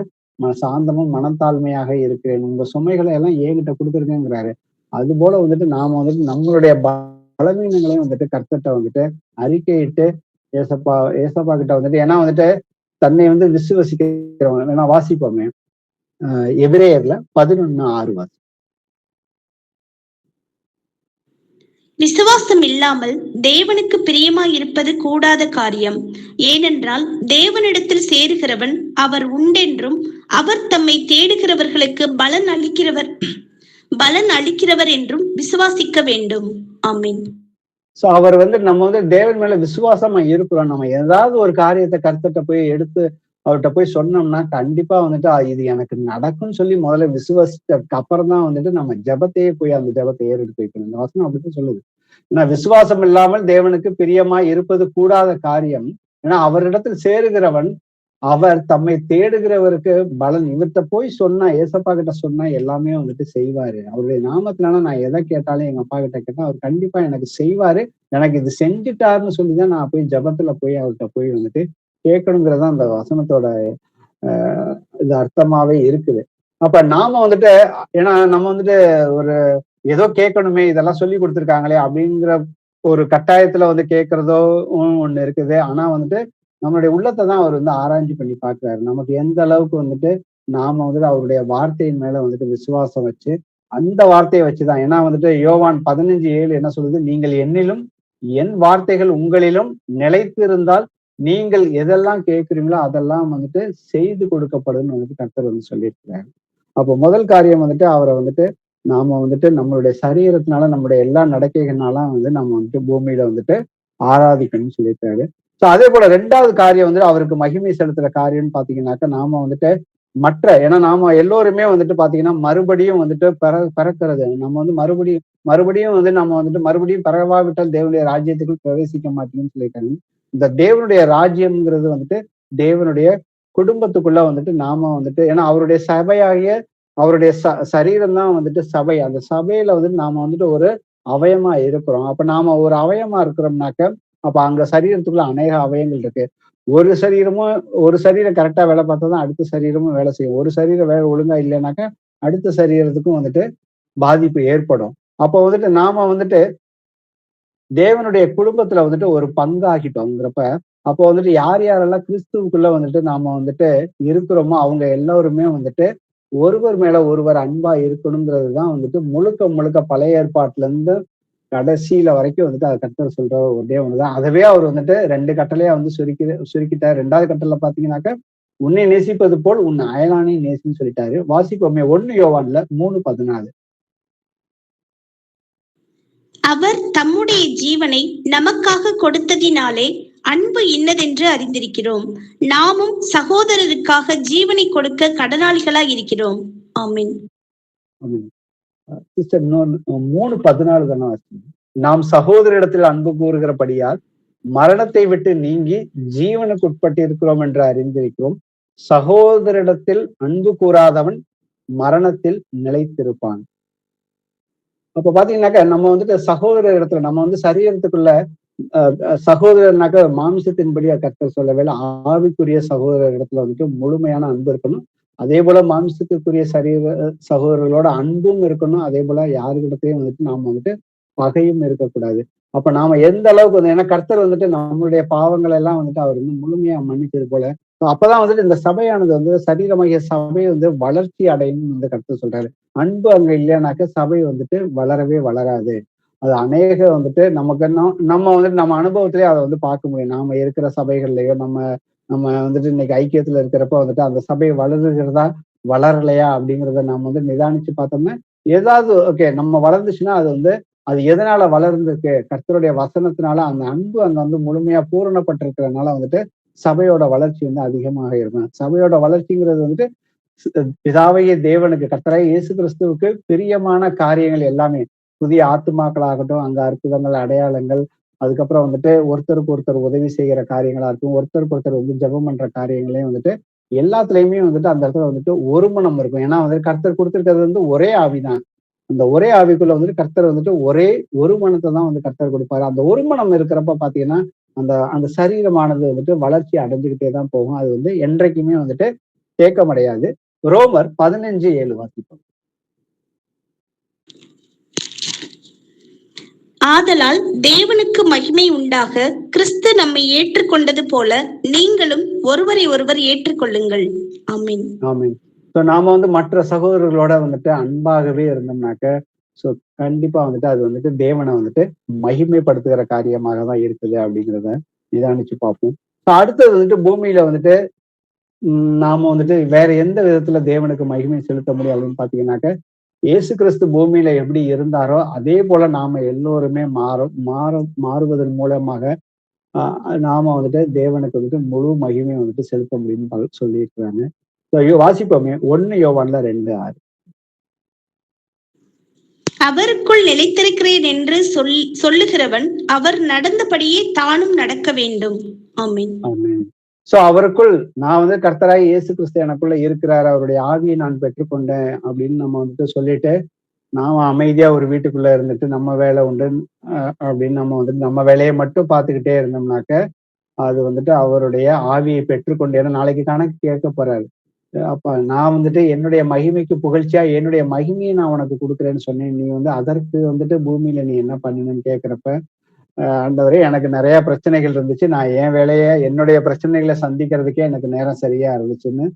சாந்தமும் மனத்தாழ்மையாக இருக்கிறேன், உங்க சுமைகளை எல்லாம் என்கிட்ட கொடுத்துருக்கேங்கிறாரு. அது போல வந்துட்டு நாம வந்துட்டு நம்மளுடைய பலவீனங்களையும் வந்துட்டு கர்த்தர்ட்ட வந்துட்டு அறிக்கையிட்டு ஏசப்பா கிட்ட வந்துட்டு, ஏன்னா வந்துட்டு தன்னை வந்து விசுவசிக்கிறவங்க, ஏன்னா வாசிப்போமே எபிரேயர்ல 11:6 வாசி. விசுவாசம் இல்லாமல் தேவனுக்கு பிரியமாய் இருப்பது கூடாத காரியம். ஏனென்றால் தேவனிடத்தில் சேருகிறவன் அவர் உண்டென்றும் அவர் தம்மை தேடுகிறவர்களுக்கு பலன் அளிக்கிறவர் என்றும் விசுவாசிக்க வேண்டும். ஆமென். சோ அவர் வந்து நம்ம வந்து தேவன் மேல விசுவாசமா இருக்கிறோம். நம்ம ஏதாவது ஒரு காரியத்தை கர்த்தர்ட்ட போய் எடுத்து அவர்கிட்ட போய் சொன்னோம்னா கண்டிப்பா வந்துட்டு இது எனக்கு நடக்கும்னு சொல்லி முதல்ல விசுவாசிச்சதுக்கு அப்புறம் தான் வந்துட்டு நம்ம ஜெபத்தையே போய் அந்த ஜெபத்தை ஏறெடுத்து வைக்கணும். இந்த வசனம் அப்படித்தான் சொல்லுது. ஏன்னா விசுவாசம் இல்லாமல் தேவனுக்கு பிரியமாய் இருப்பது கூடாத காரியம். ஏன்னா அவரிடத்தில் சேருகிறவன் அவர் தம்மை தேடுகிறவருக்கு பலன். இவர்கிட்ட போய் சொன்னா, ஏசப்பா கிட்ட சொன்னா எல்லாமே வந்துட்டு செய்வாரு. அவருடைய நாமத்தினால நான் எதை கேட்டாலும் எங்க அப்பா கிட்ட கேட்டா அவர் கண்டிப்பா எனக்கு செய்வாரு. எனக்கு இது செஞ்சுட்டாருன்னு சொல்லிதான் நான் போய் ஜெபத்துல போய் அவர்கிட்ட போய் வந்துட்டு கேட்கணுங்கிறதா அந்த வசனத்தோட இது அர்த்தமாவே இருக்குது. அப்ப நாம வந்துட்டு, ஏன்னா நம்ம வந்துட்டு ஒரு ஏதோ கேட்கணுமே, இதெல்லாம் சொல்லி கொடுத்துருக்காங்களே அப்படிங்கிற ஒரு கட்டாயத்துல வந்து கேட்கறதோ ஒண்ணு இருக்குது. ஆனா வந்துட்டு நம்மளுடைய உள்ளத்தை தான் அவர் வந்து ஆராய்ச்சி பண்ணி பார்க்கிறாரு. நமக்கு எந்த அளவுக்கு வந்துட்டு நாம வந்துட்டு அவருடைய வார்த்தையின் மேல வந்துட்டு விசுவாசம் வச்சு அந்த வார்த்தையை வச்சுதான். ஏன்னா வந்துட்டு யோவான் 15:7 என்ன சொல்லுது, நீங்கள் என்னிலும் என் வார்த்தைகள் உங்களிலும் நிலைத்து இருந்தால் நீங்கள் எதெல்லாம் கேட்கிறீங்களோ அதெல்லாம் வந்துட்டு செய்து கொடுக்கப்படும் வந்துட்டு கர்த்தர் வந்து சொல்லியிருக்கிறாரு. அப்போ முதல் காரியம் வந்துட்டு அவரை வந்துட்டு நாம வந்துட்டு நம்மளுடைய சரீரத்தினால நம்மளுடைய எல்லா நடக்கைகள்னாலும் வந்து நம்ம வந்துட்டு பூமியில வந்துட்டு ஆராதிக்கணும்னு சொல்லியிருக்காரு. சோ அதே போல 2வது காரியம் வந்து அவருக்கு மகிமை செலுத்துற காரியம்னு பாத்தீங்கன்னாக்கா நாம வந்துட்டு ஏன்னா நாம எல்லோருமே வந்துட்டு பாத்தீங்கன்னா மறுபடியும் வந்துட்டு பிறக்கிறது, நம்ம வந்து மறுபடியும் வந்து நம்ம வந்துட்டு மறுபடியும் பிறவாவிட்டால் தேவனுடைய ராஜ்யத்துக்குள் பிரவேசிக்க மாட்டீங்கன்னு சொல்லியிருக்காங்க. இந்த தேவனுடைய ராஜ்யம்ங்கிறது வந்துட்டு தேவனுடைய குடும்பத்துக்குள்ள வந்துட்டு நாம வந்துட்டு, ஏன்னா அவருடைய சபையாகிய அவருடைய சரீரம் தான் வந்துட்டு சபை. அந்த சபையில வந்துட்டு நாம வந்துட்டு ஒரு அவயமா இருக்கிறோம். அப்ப நாம ஒரு அவயமா இருக்கிறோம்னாக்க அப்ப அங்க சரீரத்துக்குள்ள அநேக அவயங்கள் இருக்கு. ஒரு சரீரம் கரெக்டா வேலை பார்த்தா தான் அடுத்த சரீரமும் வேலை செய்யும். ஒரு சரீரம் வேலை ஒழுங்கா இல்லைனாக்கா அடுத்த சரீரத்துக்கும் வந்துட்டு பாதிப்பு ஏற்படும். அப்போ வந்துட்டு நாம வந்துட்டு தேவனுடைய குடும்பத்துல வந்துட்டு ஒரு பங்காகிட்டோங்கிறப்ப அப்போ வந்துட்டு யார் யாரெல்லாம் கிறிஸ்துவுக்குள்ள வந்துட்டு நாம வந்துட்டு இருக்கிறோமோ அவங்க எல்லாருமே வந்துட்டு ஒருவர் மேல ஒருவர் அன்பா இருக்கணுங்கிறது தான் வந்துட்டு முழுக்க பழைய ஏற்பாட்டுல இருந்து கடைசியில வரைக்கும் வந்துட்டு அதை கர்த்தர் சொல்ற ஒரே ஒண்ணுதான். அதவே அவர் வந்துட்டு 2 கட்டளையா வந்து சுருக்கிட்டார். 2வது கட்டளை பாத்தீங்கன்னாக்க உன்னை நேசிப்பது போல் உன் அயலானை நேசின்னு சொல்லிட்டாரு. வாசிப்போமே 1 யோவான்ல 3:14. அவர் தம்முடைய ஜீவனை நமக்காக கொடுத்ததினாலே அன்பு இன்னதென்று அறிந்திருக்கிறோம். நாமும் சகோதரருக்காக ஜீவனை கொடுக்க கடனாளிகளாய் இருக்கிறோம். ஆமென். சிஸ்டர் 3:14 தானே வாசிங்க. நாம் சகோதரிடத்தில் அன்பு கூறுகிறபடியால் மரணத்தை விட்டு நீங்கி ஜீவனுக்கு உட்பட்டு இருக்கிறோம் என்று அறிந்திருக்கிறோம். சகோதரிடத்தில் அன்பு கூறாதவன் மரணத்தில் நிலைத்திருப்பான். அப்ப பாத்தீங்கன்னாக்க நம்ம வந்துட்டு சகோதர இடத்துல நம்ம வந்து சரீரத்துக்குள்ள சகோதரர்னாக்க மாம்சத்தின்படி கர்த்தர் சொல்லவே இல்லை. ஆவிக்குரிய சகோதரர் இடத்துல வந்துட்டு முழுமையான அன்பு இருக்கணும். அதே போல மாம்சத்துக்குரிய சகோதரர்களோட அன்பும் இருக்கணும். அதே போல யாருக்கிடத்தையும் வந்துட்டு நாம வந்துட்டு பகையும் இருக்கக்கூடாது. அப்ப நாம எந்த அளவுக்கு வந்து, ஏன்னா கர்த்தர் வந்துட்டு நம்மளுடைய பாவங்களை எல்லாம் வந்துட்டு அவர் வந்து முழுமையா மன்னிச்சது போல. அப்பதான் வந்துட்டு இந்த சபையானது வந்து சரீரமாகிய சபை வந்து வளர்ச்சி அடையும் வந்து கர்த்தர் சொல்றாரு. அன்பு அங்க இல்லையானாக்க சபை வந்துட்டு வளரவே வளராது. அது அநேக வந்துட்டு நமக்கு நம்ம வந்துட்டு நம்ம அனுபவத்திலேயே அதை வந்து பார்க்க முடியும். நாம இருக்கிற சபைகள்லயோ நம்ம நம்ம வந்துட்டு இன்னைக்கு ஐக்கியத்துல இருக்கிறப்ப வந்துட்டு அந்த சபை வளருகிறதா வளரலையா அப்படிங்கிறத நம்ம வந்து நிதானிச்சு பார்த்தோம்னா, ஏதாவது ஓகே நம்ம வளர்ந்துச்சுன்னா அது வந்து அது எதனால வளர்ந்துருக்கு, கர்த்தருடைய வசனத்தினால அந்த அன்பு அங்க வந்து முழுமையா பூரணப்பட்டிருக்கிறதுனால வந்துட்டு சபையோட வளர்ச்சி வந்து அதிகமாக இருக்கும். சபையோட வளர்ச்சிங்கிறது வந்துட்டு பிதாவைய தேவனுக்கு, கர்த்தராகிய இயேசு கிறிஸ்துவுக்கு பிரியமான காரியங்கள் எல்லாமே, புதிய ஆத்துமாக்களாகட்டும், அங்க அற்புதங்கள், அடையாளங்கள், அதுக்கப்புறம் வந்துட்டு ஒருத்தருக்கு ஒருத்தர் உதவி செய்கிற காரியங்களா இருக்கும், ஒருத்தருக்கு ஒருத்தர் வந்து ஜெபம் பண்ற காரியங்களையும் வந்துட்டு எல்லாத்துலயுமே வந்துட்டு அந்த இடத்துல வந்துட்டு ஒரு மனம் இருக்கும். ஏன்னா வந்து கர்த்தர் கொடுத்திருக்கிறது வந்து ஒரே ஆவிதான். அந்த ஒரே ஆவிக்குள்ள வந்துட்டு கர்த்தர் வந்துட்டு ஒரே ஒரு மனத்தை தான் வந்து கர்த்தர் கொடுப்பாரு. அந்த ஒரு மனம் இருக்கிறப்ப பாத்தீங்கன்னா அந்த அந்த சரீரமானது வந்துட்டு வளர்ச்சி அடைஞ்சுக்கிட்டே தான் போகும். அது வந்து என்றைக்குமே வந்துட்டு தேக்கமடையாது. ரோமர் 15:7 வாசிப்போம். ஆதலால் தேவனுக்கு மகிமை உண்டாக கிறிஸ்து நம்மை ஏற்றுக்கொண்டது போல நீங்களும் ஒருவரை ஒருவர் ஏற்றுக்கொள்ளுங்கள். ஆமென். ஆமென். சோ நாம வந்து மற்ற சகோதரர்களோட வந்துட்டு அன்பாகவே இருந்தோம்னாக்க, சோ கண்டிப்பா வந்துட்டு அது வந்துட்டு தேவனை வந்துட்டு மகிமைப்படுத்துகிற காரியமாக தான் இருக்குது அப்படிங்கிறத நிதானிச்சு பார்ப்போம். அடுத்தது வந்துட்டு பூமியில வந்துட்டு நாம வந்துட்டு வேற எந்த விதத்துல தேவனுக்கு மகிமை செலுத்த முடியும் அப்படின்னு பாத்தீங்கன்னாக்க, இயேசு கிறிஸ்து பூமியில எப்படி இருந்தாரோ அதே போல நாம எல்லோருமே மாறுவதன் மூலமாக நாம வந்துட்டு தேவனுக்கு வந்துட்டு முழு மகிமை வந்துட்டு செலுத்த முடியும்னு சொல்லியிருக்கிறாங்க. வாசிப்போமே 1 யோவான்ல 2:6. அவருக்குள் நிலைத்திருக்கிறேன் என்று சொல்லுகிறவன் அவர் நடந்தபடியே தானும் நடக்க வேண்டும். ஆமென். ஆமென். சோ அவருக்குள் நான் வந்து கர்த்தராய் இயேசு கிறிஸ்து எனக்குள்ள இருக்கிறார், அவருடைய ஆவியை நான் பெற்றுக்கொண்டேன் அப்படின்னு நம்ம வந்துட்டு சொல்லிட்டு நாம அமைதியா ஒரு வீட்டுக்குள்ள இருந்துட்டு நம்ம வேலை உண்டு அப்படின்னு நம்ம வந்துட்டு நம்ம வேலையை மட்டும் பார்த்துக்கிட்டே இருந்தோம்னாக்க அது வந்துட்டு அவருடைய ஆவியை பெற்றுக்கொண்டு, ஏன்னா நாளைக்கு கணக்கு கேட்க போறாரு. அப்ப நான் வந்துட்டு என்னுடைய மகிமைக்கு புகழ்ச்சியா என்னுடைய மகிமையை நான் உனக்கு கொடுக்குறேன்னு சொன்னேன், நீ வந்து அதற்கு வந்துட்டு பூமியில நீ என்ன பண்ணினு கேட்கிறப்ப, ஆண்டவரே எனக்கு நிறைய பிரச்சனைகள் இருந்துச்சு, நான் என் வேலையை என்னுடைய பிரச்சனைகளை சந்திக்கிறதுக்கே எனக்கு நேரம் சரியா இருந்துச்சுன்னு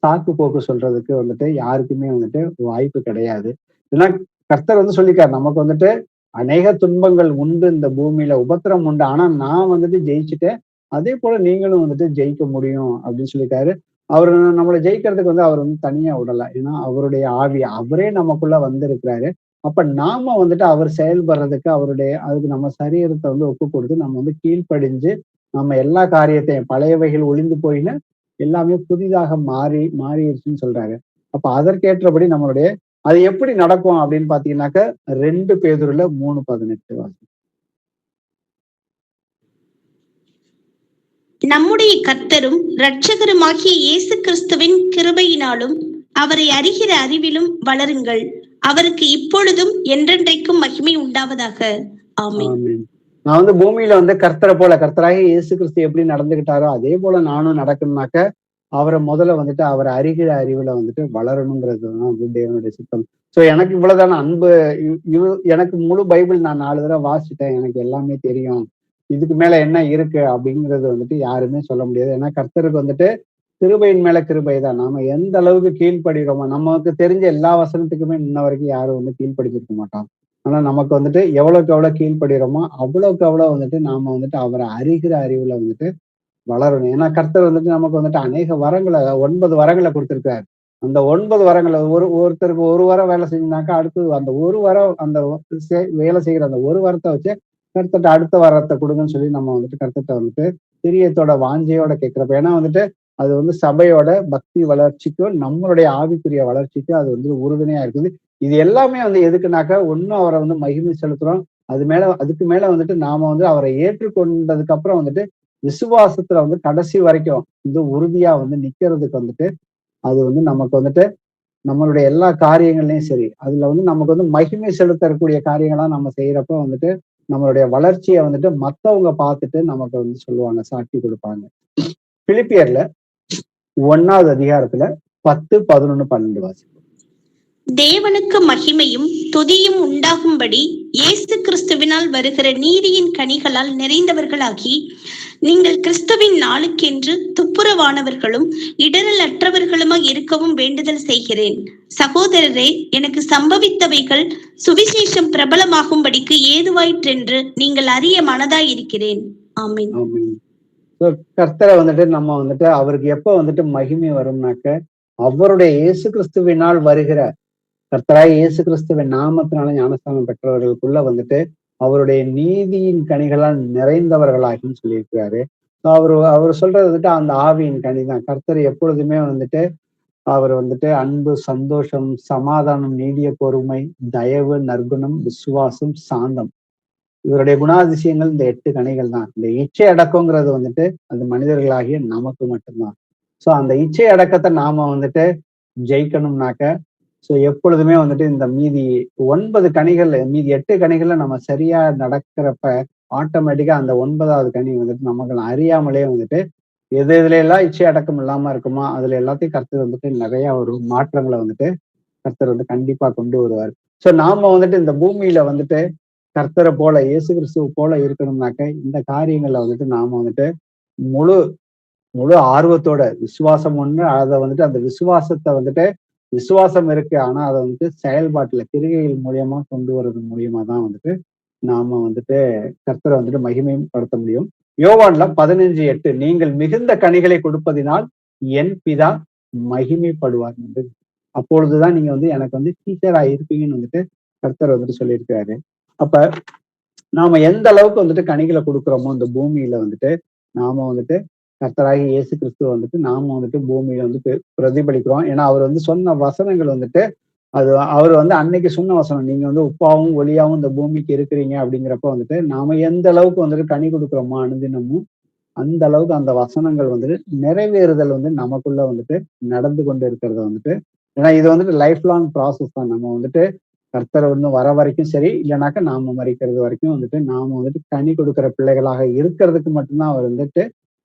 சாக்கு போக்கு சொல்றதுக்கு வந்துட்டு யாருக்குமே வந்துட்டு வாய்ப்பு கிடையாது. ஏன்னா கர்த்தர் வந்து சொல்லிக்காரு நமக்கு வந்துட்டு அநேக துன்பங்கள் உண்டு, இந்த பூமியில உபத்திரம் உண்டு, ஆனா நான் வந்துட்டு ஜெயிச்சுட்டேன், அதே போல நீங்களும் வந்துட்டு ஜெயிக்க முடியும் அப்படின்னு சொல்லிட்டாரு. அவர் நம்மளை ஜெயிக்கிறதுக்கு வந்து அவர் வந்து தனியா விடல. ஏன்னா அவருடைய ஆவி அவரே நமக்குள்ள வந்திருக்கிறாரு. அப்ப நாம வந்துட்டு அவர் செயல்படுறதுக்கு அதுக்கு நம்ம சரீரத்தை வந்து ஒப்பு கொடுத்து நம்ம வந்து கீழ்ப்படிஞ்சு நம்ம எல்லா காரியத்தையும் பழையவைகள் ஒளிந்து போயின்னு எல்லாமே புதிதாக மாறிடுச்சுன்னு சொல்றாரு. அப்ப அதற்கேற்றபடி நம்மளுடைய அது எப்படி நடக்கும் அப்படின்னு பாத்தீங்கன்னாக்க 2 பேதுருல 3:18 நம்முடைய கர்த்தரும் இரட்சகருமாகிய இயேசு கிறிஸ்துவின் கிருபையினாலும் அவரை அறிகிற அறிவிலும் வளருங்கள். அவருக்கு இப்பொழுதும் என்றென்றைக்கும் மகிமை உண்டாவதாக. ஆமென். நான் வந்து பூமியில வந்து கர்த்தராகிய இயேசு கிறிஸ்து எப்படி நடந்துகிட்டாரோ அதே போல நானும் நடக்கணும்னாக்க அவரை முதல்ல வந்துட்டு அவரை அறிகிற அறிவுல வந்துட்டு வளரணுங்கிறதுதான் வந்து தேவனுடைய சித்தம். சோ எனக்கு இவ்வளவுதான அன்பு, எனக்கு முழு பைபிள் நான் 4 தடவை வாசிட்டேன், எனக்கு எல்லாமே தெரியும், இதுக்கு மேல என்ன இருக்கு அப்படிங்கிறது வந்துட்டு யாருமே சொல்ல முடியாது. ஏன்னா கர்த்தருக்கு வந்துட்டு கிருபையின் மேல கிருபை தான். நாம எந்த அளவுக்கு கீழ்ப்படுகிறோமோ, நமக்கு தெரிஞ்ச எல்லா வசனத்துக்குமே இன்ன வரைக்கும் யாரும் வந்து கீழ்ப்படிச்சிருக்க மாட்டோம். ஆனா நமக்கு வந்துட்டு எவ்வளவுக்கு எவ்வளவு கீழ்ப்படுகிறோமோ அவ்வளவுக்கு அவ்வளவு வந்துட்டு நாம வந்துட்டு அவரை அறிகிற அறிவுல வந்துட்டு வளரணும். ஏன்னா கர்த்தர் வந்துட்டு நமக்கு வந்துட்டு அநேக வரங்களை 9 வரங்களை கொடுத்திருக்காரு. அந்த 9 வரங்களை ஒருத்தருக்கு ஒரு வாரம் வேலை செஞ்சாக்கா அடுத்தது அந்த ஒரு வாரம் அந்த வேலை செய்கிற அந்த ஒரு வாரத்தை வச்சு கர்த்தர்ட்ட அடுத்த வாரத்தை கொடுங்கன்னு சொல்லி நம்ம வந்துட்டு கர்த்தர்ட்ட வந்துட்டு பிரியத்தோட வாஞ்சையோட கேட்கிறப்ப, ஏன்னா வந்துட்டு அது வந்து சபையோட பக்தி வளர்ச்சிக்கும் நம்மளுடைய ஆவிக்குரிய வளர்ச்சிக்கும் அது வந்து உறுதுணையா இருக்குது. இது எல்லாமே வந்து எதுக்குனாக்கா ஒன்னும் அவரை வந்து மகிமை செலுத்துறோம், அதுக்கு மேல வந்துட்டு நாம வந்து அவரை ஏற்றுக்கொண்டதுக்கு அப்புறம் வந்துட்டு விசுவாசத்துல வந்து கடைசி வரைக்கும் வந்து உறுதியா வந்து நிக்கிறதுக்கு வந்துட்டு அது வந்து நமக்கு வந்துட்டு நம்மளுடைய எல்லா காரியங்கள்லயும் சரி அதுல வந்து நமக்கு வந்து மகிமை செலுத்தக்கூடிய காரியங்களா நம்ம செய்யறப்ப வந்துட்டு நம்மளுடைய வளர்ச்சியை வந்துட்டு மத்தவங்க பார்த்துட்டு நமக்கு வந்து சொல்லுவாங்க, சாட்சி கொடுப்பாங்க. பிலிப்பியர்ல 1வது அதிகாரத்துல 10, 11, 12 வாசிப்போம். தேவனுக்கு மகிமையும் துதியும் உண்டாகும்படி இயேசு கிறிஸ்துவினால் வருகிற நீதியின் கனிகளால் நிறைந்தவர்களாகி நீங்கள் கிறிஸ்துவின் நாளுக்கென்று துப்புரவானவர்களும் இடரலற்றவர்களுமாய் இருக்கவும் வேண்டுதல் செய்கிறேன். சகோதரரே, எனக்கு சம்பவித்தவைகள் சுவிசேஷம் பிரபலமாகும்படிக்கு ஏதுவாயிற்றென்று நீங்கள் அறிய மனதாய் இருக்கிறேன். ஆமென். ஆமென். கர்த்தரை வந்துட்டு நம்ம வந்துட்டு அவருக்கு எப்ப வந்துட்டு மகிமை வரும்னாக்க, அவருடைய இயேசு கிறிஸ்துவினால் வருகிற கர்த்தராய் இயேசு கிறிஸ்துவின் நாமத்தினால ஞானஸ்தானம் பெற்றவர்களுக்குள்ள வந்துட்டு அவருடைய நீதியின் கனிகளால் நிறைந்தவர்களாகின்னு சொல்லியிருக்கிறாரு. அவர் சொல்றது வந்துட்டு அந்த ஆவியின் கனி தான். கர்த்தர் எப்பொழுதுமே வந்துட்டு அவர் வந்துட்டு அன்பு, சந்தோஷம், சமாதானம், நீடிய பொறுமை, தயவு, நற்குணம், விசுவாசம், சாந்தம், இவருடைய குணாதிசயங்கள் இந்த 8 கனிகள் தான். இந்த இச்சை அடக்கங்கிறது வந்துட்டு அது மனிதர்களாகிய நமக்கு மட்டும்தான். சோ அந்த இச்சை அடக்கத்தை நாம வந்துட்டு ஜெயிக்கணும்னாக்க, சோ எப்பொழுதுமே வந்துட்டு இந்த மீதி 9 கனிகள்ல மீதி 8 கனிகள்ல நம்ம சரியா நடக்கிறப்ப ஆட்டோமேட்டிக்கா அந்த 9வது கனி வந்துட்டு நமக்கு அறியாமலே வந்துட்டு எது எதுல எல்லாம் இச்சை அடக்கம் இல்லாம இருக்குமோ அதுல எல்லாத்தையும் கர்த்தர் வந்துட்டு நிறைய ஒரு மாற்றங்களை வந்துட்டு கர்த்தர் வந்து கண்டிப்பா கொண்டு வருவார். சோ நாம வந்துட்டு இந்த பூமியில வந்துட்டு கர்த்தரை போல இயேசு கிறிஸ்துவ போல இருக்கணும்னாக்க இந்த காரியங்கள்ல வந்துட்டு நாம வந்துட்டு முழு முழு ஆர்வத்தோட விசுவாசம் ஒண்ணு அதை வந்துட்டு அந்த விசுவாசத்தை வந்துட்டு விசுவாசம் இருக்கு, ஆனா அதை வந்துட்டு செயல்பாட்டுல கிரிகைகள் மூலியமா கொண்டு வர்றது மூலியமா தான் வந்துட்டு நாம வந்துட்டு கர்த்தரை வந்துட்டு மகிமைப்படுத்த முடியும். யோவான்ல 15:8 நீங்கள் மிகுந்த கனிகளை கொடுப்பதினால் என் பிதா மகிமைப்படுவார் என்று, அப்பொழுதுதான் நீங்க வந்து எனக்கு வந்து டீச்சரா இருப்பீங்கன்னு வந்துட்டு கர்த்தர் வந்துட்டு சொல்லியிருக்காரு. அப்ப நாம எந்த அளவுக்கு வந்துட்டு கனிகளை கொடுக்குறோமோ இந்த பூமியில வந்துட்டு நாம வந்துட்டு கர்த்தராகி இயேசு கிறிஸ்துவ வந்துட்டு நாம வந்துட்டு பூமியில வந்து பிரதிபலிக்கிறோம். ஏன்னா அவர் வந்து சொன்ன வசனங்கள் வந்துட்டு அது அவர் வந்து அன்னைக்கு சொன்ன வசனம், நீங்க வந்து உப்பாவும் ஒளியாவும் இந்த பூமிக்கு இருக்கிறீங்க அப்படிங்கிறப்ப வந்துட்டு நாம எந்த அளவுக்கு வந்துட்டு கனி கொடுக்குறோமோ அனுதினமும் அந்த அளவுக்கு அந்த வசனங்கள் வந்துட்டு நிறைவேறுதல் வந்து நமக்குள்ள வந்துட்டு நடந்து கொண்டு இருக்கிறத வந்துட்டு, ஏன்னா இது வந்துட்டு லைஃப் லாங் ப்ராசஸ் தான். நம்ம வந்துட்டு கர்த்தரை வந்து வர வரைக்கும் சரி, இல்லைனாக்கா நாம மறிக்கிறது வரைக்கும் வந்துட்டு நாம வந்துட்டு கனி கொடுக்குற பிள்ளைகளாக இருக்கிறதுக்கு மட்டும்தான்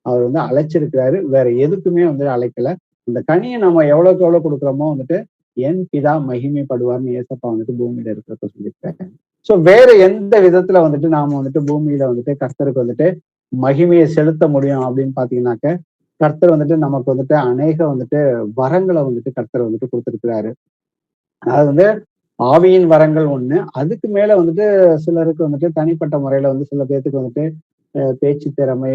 அவர் வந்து அழைச்சிருக்கிறாரு. வேற எதுக்குமே வந்து அழைக்கல. அந்த கனியை நம்ம எவ்வளவுக்கு எவ்வளவு கொடுக்குறோமோ வந்துட்டு என் பிதா மகிமைப்படுவார்னு ஏசப்பா வந்துட்டு பூமியில இருக்கிறத சொல்லியிருக்காங்க. சோ வேற எந்த விதத்துல வந்துட்டு நாம வந்துட்டு பூமியில வந்துட்டு கர்த்தருக்கு வந்துட்டு மகிமையை செலுத்த முடியும் அப்படின்னு பாத்தீங்கன்னாக்க, கர்த்தர் வந்துட்டு நமக்கு வந்துட்டு அநேக வந்துட்டு வரங்களை வந்துட்டு கர்த்தர் வந்துட்டு கொடுத்திருக்கிறாரு. அதாவது வந்து ஆவியின் வரங்கள் ஒண்ணு, அதுக்கு மேல வந்துட்டு சிலருக்கு வந்துட்டு தனிப்பட்ட முறையில வந்து சில பேர்த்துக்கு வந்துட்டு பேச்சு திறமை,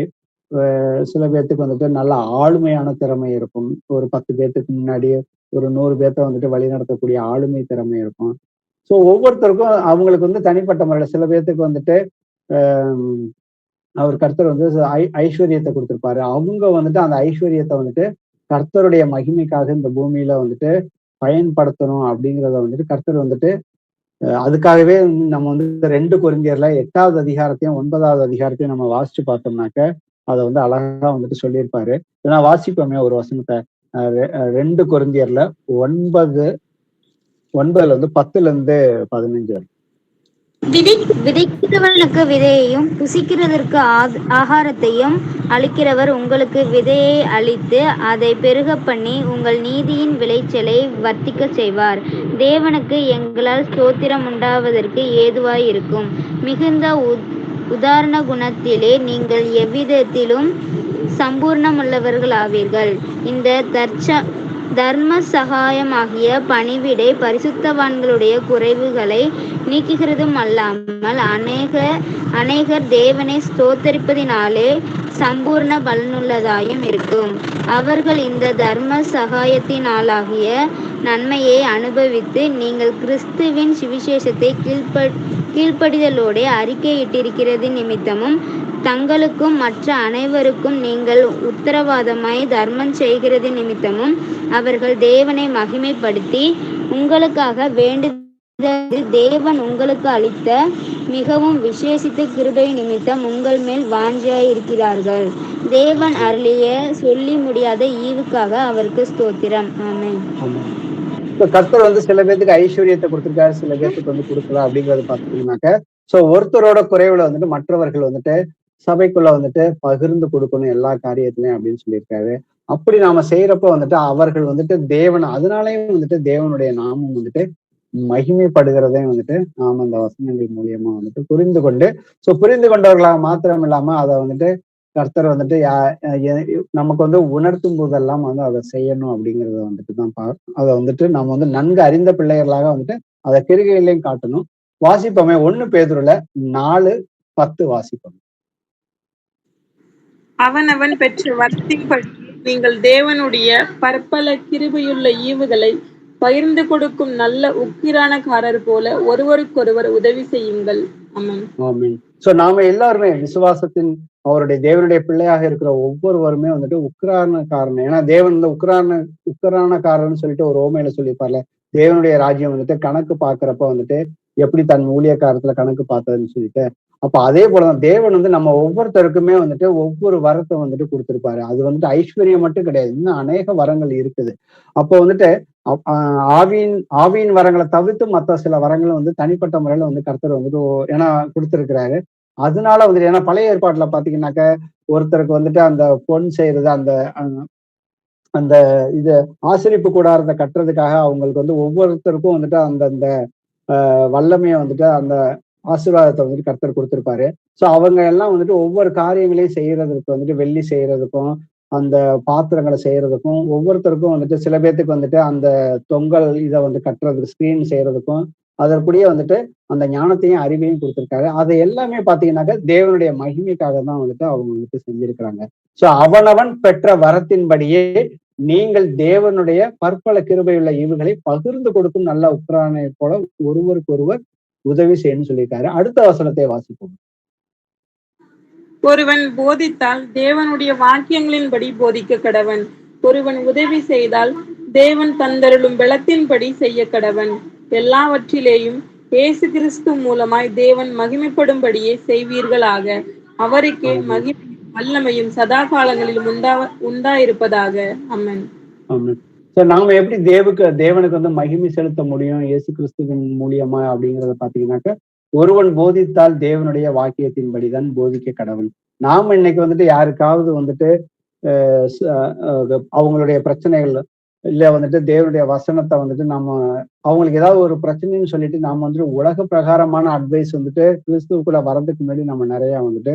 சில பேர்த்துக்கு வந்துட்டு நல்ல ஆளுமையான திறமை இருக்கும். ஒரு 10 பேர்த்துக்கு முன்னாடி ஒரு 100 பேர்த்த வந்துட்டு வழிநடத்தக்கூடிய ஆளுமை திறமை இருக்கும். ஸோ ஒவ்வொருத்தருக்கும் அவங்களுக்கு வந்து தனிப்பட்ட முறையில சில பேர்த்துக்கு வந்துட்டு அவர் கர்த்தர் வந்து ஐஸ்வர்யத்தை கொடுத்திருப்பாரு. அவங்க வந்துட்டு அந்த ஐஸ்வர்யத்தை வந்துட்டு கர்த்தருடைய மகிமைக்காக இந்த பூமியில வந்துட்டு பயன்படுத்தணும் அப்படிங்கிறத வந்துட்டு கர்த்தர் வந்துட்டு அதுக்காகவே நம்ம வந்து 2 கொரிந்தியர்ல 8வது அதிகாரத்தையும் 9வது அதிகாரத்தையும் நம்ம வாசிச்சு பார்த்தோம்னாக்க அதை வந்து அழகா வந்துட்டு சொல்லியிருப்பாரு. ஏன்னா வாசிப்போமே ஒரு வசனத்தை, 2 கொரிந்தியர்ல 9:9 வந்து 10-15 வரை. விதைக்கிறவனுக்கு விதையையும் புசிக்கிறதற்கு ஆகாரத்தையும் அளிக்கிறவர் உங்களுக்கு விதையை அளித்து அதை பெருக பண்ணி உங்கள் நீதியின் விளைச்சலை வர்த்திக்க செய்வார். தேவனுக்கு எங்களால் ஸ்தோத்திரம் உண்டாவதற்கு ஏதுவாய் இருக்கும். மிகுந்த உதாரண குணத்திலே நீங்கள் எவ்விதத்திலும் சம்பூர்ணமுள்ளவர்கள் ஆவீர்கள். இந்த தர்ம சகாயமாகிய பணிவிடை பரிசுத்தவான்களுடைய குறைவுகளை நீக்குகிறதும் அல்லாமல் அநேகர் தேவனை ஸ்தோத்தரிப்பதினாலே சம்பூர்ண பலனுள்ளதாயும் இருக்கும். அவர்கள் இந்த தர்ம சகாயத்தினாலாகிய நன்மையை அனுபவித்து நீங்கள் கிறிஸ்துவின் சுவிசேஷத்தை கீழ்ப்படிதலோடு அறிக்கையிட்டிருக்கிறது நிமித்தமும் தங்களுக்கும் மற்ற அனைவருக்கும் நீங்கள் உத்தரவாதமாய் தர்மம் செய்கிறது நிமித்தமும் அவர்கள் தேவனை மகிமைப்படுத்தி உங்களுக்காக வேண்டுதல் தேவன் உங்களுக்கு அளித்த மிகவும் விசேஷித்த கிருபை நிமித்தம் உங்கள் மேல் வாஞ்சியாய் இருக்கிறார்கள். தேவன் அருளிய சொல்லி முடியாத ஈவுக்காக அவருக்கு ஸ்தோத்திரம். ஆமென். கர்த்தர் வந்து சில பேருக்கு ஐஸ்வர்யத்தை கொடுத்திருக்காரு, சில பேருக்கு வந்து கொடுக்கல அப்படிங்கறது பாத்தீங்கன்னாக்க சோ ஒருத்தரோட குறைவுல வந்துட்டு மற்றவர்கள் வந்துட்டு சபைக்குள்ள வந்துட்டு பகிர்ந்து கொடுக்கணும் எல்லா காரியத்திலையும் அப்படின்னு சொல்லியிருக்காரு. அப்படி நாம செய்யறப்ப வந்துட்டு அவர்கள் வந்துட்டு தேவன், அதனாலயும் வந்துட்டு தேவனுடைய நாமம் வந்துட்டு மகிமைப்படுகிறதையும் வந்துட்டு நாம அந்த வசனங்கள் மூலியமா வந்துட்டு புரிந்து கொண்டு, புரிந்து கொண்டவர்களாக மாத்திரம் இல்லாம அதை வந்துட்டு கர்த்தர் வந்துட்டு நமக்கு வந்து உணர்த்தும் போதெல்லாம் வந்து அதை செய்யணும் அப்படிங்கறத வந்துட்டு தான் அதை வந்துட்டு நம்ம வந்து நன்கு அறிந்த பிள்ளைகளாக வந்துட்டு அதை கிரிகையிலையும் காட்டணும். வாசிப்போமே 1 பேதுருல 4:10 வாசிப்போம். அவனவன் பெற்ற வரத்தின்படி நீங்கள் தேவனுடைய பற்பல கிருபையுள்ள ஈவுகளை பகிர்ந்து கொடுக்கும் நல்ல உக்கிரானக்காரர் போல ஒருவருக்கொருவர் உதவி செய்யுங்கள். ஆமென். ஆமென். சோ நாம எல்லாருமே விசுவாசத்தின் அவருடைய தேவனுடைய பிள்ளையாக இருக்கிற ஒவ்வொருவருமே வந்துட்டு உக்கிரானக்காரன். ஏன்னா தேவன் இந்த உக்கிரானக்காரன்னு சொல்லிட்டு ஒரு ஓமையில சொல்லியிருப்பார்ல, தேவனுடைய ராஜ்யம் வந்துட்டு கணக்கு பாக்குறப்ப வந்துட்டு எப்படி தன் ஊழியக்காரத்துல கணக்கு பார்த்ததுன்னு சொல்லிட்டு, அப்ப அதே போலதான் தேவன் வந்து நம்ம ஒவ்வொருத்தருக்குமே வந்துட்டு ஒவ்வொரு வரத்தை வந்துட்டு கொடுத்திருப்பாரு. அது வந்துட்டு ஐஸ்வர்யம் மட்டும் கிடையாது, இன்னும் அநேக வரங்கள் இருக்குது. அப்போ வந்துட்டு ஆவியின் வரங்களை தவிர்த்து மற்ற சில வரங்களும் வந்து தனிப்பட்ட முறையில வந்து கர்த்தர் வந்துட்டு ஏன்னா கொடுத்திருக்கிறாரு. அதனால வந்துட்டு ஏன்னா பழைய ஏற்பாட்டுல பாத்தீங்கன்னாக்க ஒருத்தருக்கு வந்துட்டு அந்த பொன் செய்யறது, அந்த அந்த இது ஆசிரிப்பு கூடாரத்தை கட்டுறதுக்காக அவங்களுக்கு வந்து ஒவ்வொருத்தருக்கும் வந்துட்டு அந்தந்த வல்லமையை வந்துட்டு அந்த ஆசீர்வாதத்தை வந்துட்டு கர்த்தர் கொடுத்திருப்பாரு. சோ அவங்க எல்லாம் வந்துட்டு ஒவ்வொரு காரியங்களையும் செய்யறதுக்கு வந்துட்டு வெள்ளி செய்யறதுக்கும் அந்த பாத்திரங்களை செய்யறதுக்கும் ஒவ்வொருத்தருக்கும் வந்துட்டு சில பேர்த்துக்கு வந்துட்டு அந்த தொங்கல் இதை வந்து கட்டுறதுக்கு ஸ்கிரீன் செய்யறதுக்கும் அதற்குரிய வந்துட்டு அந்த ஞானத்தையும் அறிவையும் கொடுத்திருக்காரு. அதை எல்லாமே பாத்தீங்கன்னாக்க தேவனுடைய மகிமைக்காக தான் வந்துட்டு அவங்க வந்துட்டு செஞ்சிருக்கிறாங்க. சோ அவனவன் பெற்ற வரத்தின்படியே நீங்கள் தேவனுடைய பற்பல கிருபையுள்ள ஈவுகளை பகிர்ந்து கொடுக்கும் நல்ல உக்கிரானை போல ஒருவருக்கொருவர் உதவி செய்யணும்னு சொல்லியிருக்காரு. அடுத்த வசனத்தை வாசிப்போம். ஒருவன் போதித்தால் தேவனுடைய வாக்கியங்களின்படி போதிக்க கடவன். ஒருவன் உதவி செய்தால் தேவன் தந்தருளும் பலத்தின்படி செய்ய கடவன். எல்லாவற்றிலேயும் இயேசு கிறிஸ்து மூலமாய் தேவன் மகிமைப்படும்படியே செய்வீர்களாக. அவருக்கே மகிமை வல்லமையும் சதா காலங்களிலும் உண்டாயிருப்பதாக. ஆமென். நாம எப்படி தேவனுக்கு வந்து மகிமை செலுத்த முடியும் இயேசு கிறிஸ்துவின் மூலியமா அப்படிங்கறத பாத்தீங்கன்னாக்க, ஒருவன் போதித்தால் தேவனுடைய வாக்கியத்தின்படிதான் போதிக்க கடவுள். நாம இன்னைக்கு வந்துட்டு யாருக்காவது வந்துட்டு அவங்களுடைய பிரச்சனைகள் இல்ல வந்துட்டு தேவனுடைய வசனத்தை வந்துட்டு நம்ம அவங்களுக்கு ஏதாவது ஒரு பிரச்சனைன்னு சொல்லிட்டு நாம வந்துட்டு உலக பிரகாரமான அட்வைஸ் வந்துட்டு கிறிஸ்துவுக்குள்ள வரதுக்கு முன்னாடி நம்ம நிறைய வந்துட்டு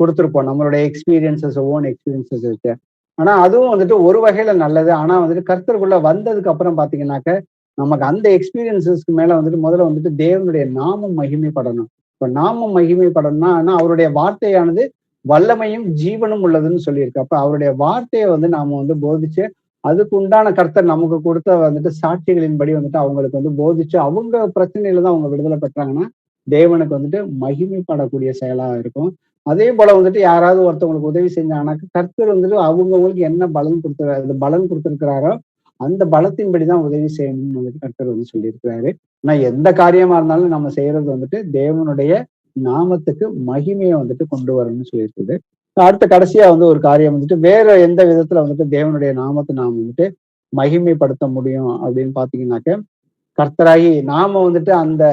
கொடுத்துருப்போம், நம்மளுடைய எக்ஸ்பீரியன்சஸ், ஓன் எக்ஸ்பீரியன்சஸ் இருக்கு. ஆனா அதுவும் வந்துட்டு ஒரு வகையில நல்லது. ஆனா வந்துட்டு கர்த்தருக்குள்ள வந்ததுக்கு அப்புறம் பாத்தீங்கன்னாக்க நமக்கு அந்த எக்ஸ்பீரியன்சஸ்க்கு மேல வந்துட்டு முதல்ல வந்துட்டு தேவனுடைய நாமம் மகிமைப்படணும். இப்ப நாமம் மகிமைப்படணும்னா அவருடைய வார்த்தையானது வல்லமையும் ஜீவனும் உள்ளதுன்னு சொல்லியிருக்கு. அப்ப அவருடைய வார்த்தையை வந்து நாம வந்து போதிச்சு அதுக்கு உண்டான கர்த்தர் நமக்கு கொடுத்த வந்துட்டு சாட்சிகளின்படி வந்துட்டு அவங்களுக்கு வந்து போதிச்சு அவங்க பிரச்சனையில தான் அவங்க விடுதலை பெற்றாங்கன்னா தேவனுக்கு வந்துட்டு மகிமைப்படக்கூடிய செயலா இருக்கும். அதே போல வந்துட்டு யாராவது ஒருத்தவங்களுக்கு உதவி செஞ்சாங்கன்னாக்க கர்த்தர் வந்துட்டு அவங்களுக்கு என்ன பலன் கொடுத்திருக்கிறாரோ அந்த பலத்தின்படிதான் உதவி செய்யணும்னு வந்துட்டு கர்த்தர் வந்து சொல்லியிருக்கிறாரு. ஆனா எந்த காரியமா இருந்தாலும் நம்ம செய்யறது வந்துட்டு தேவனுடைய நாமத்துக்கு மகிமையை வந்துட்டு கொண்டு வரணும்னு சொல்லியிருக்குது. அடுத்த கடைசியா வந்து ஒரு காரியம் வந்துட்டு வேற எந்த விதத்துல வந்துட்டு தேவனுடைய நாமத்தை நாம வந்துட்டு மகிமைப்படுத்த முடியும் அப்படின்னு பாத்தீங்கன்னாக்க, கர்த்தராகி நாம வந்துட்டு அந்த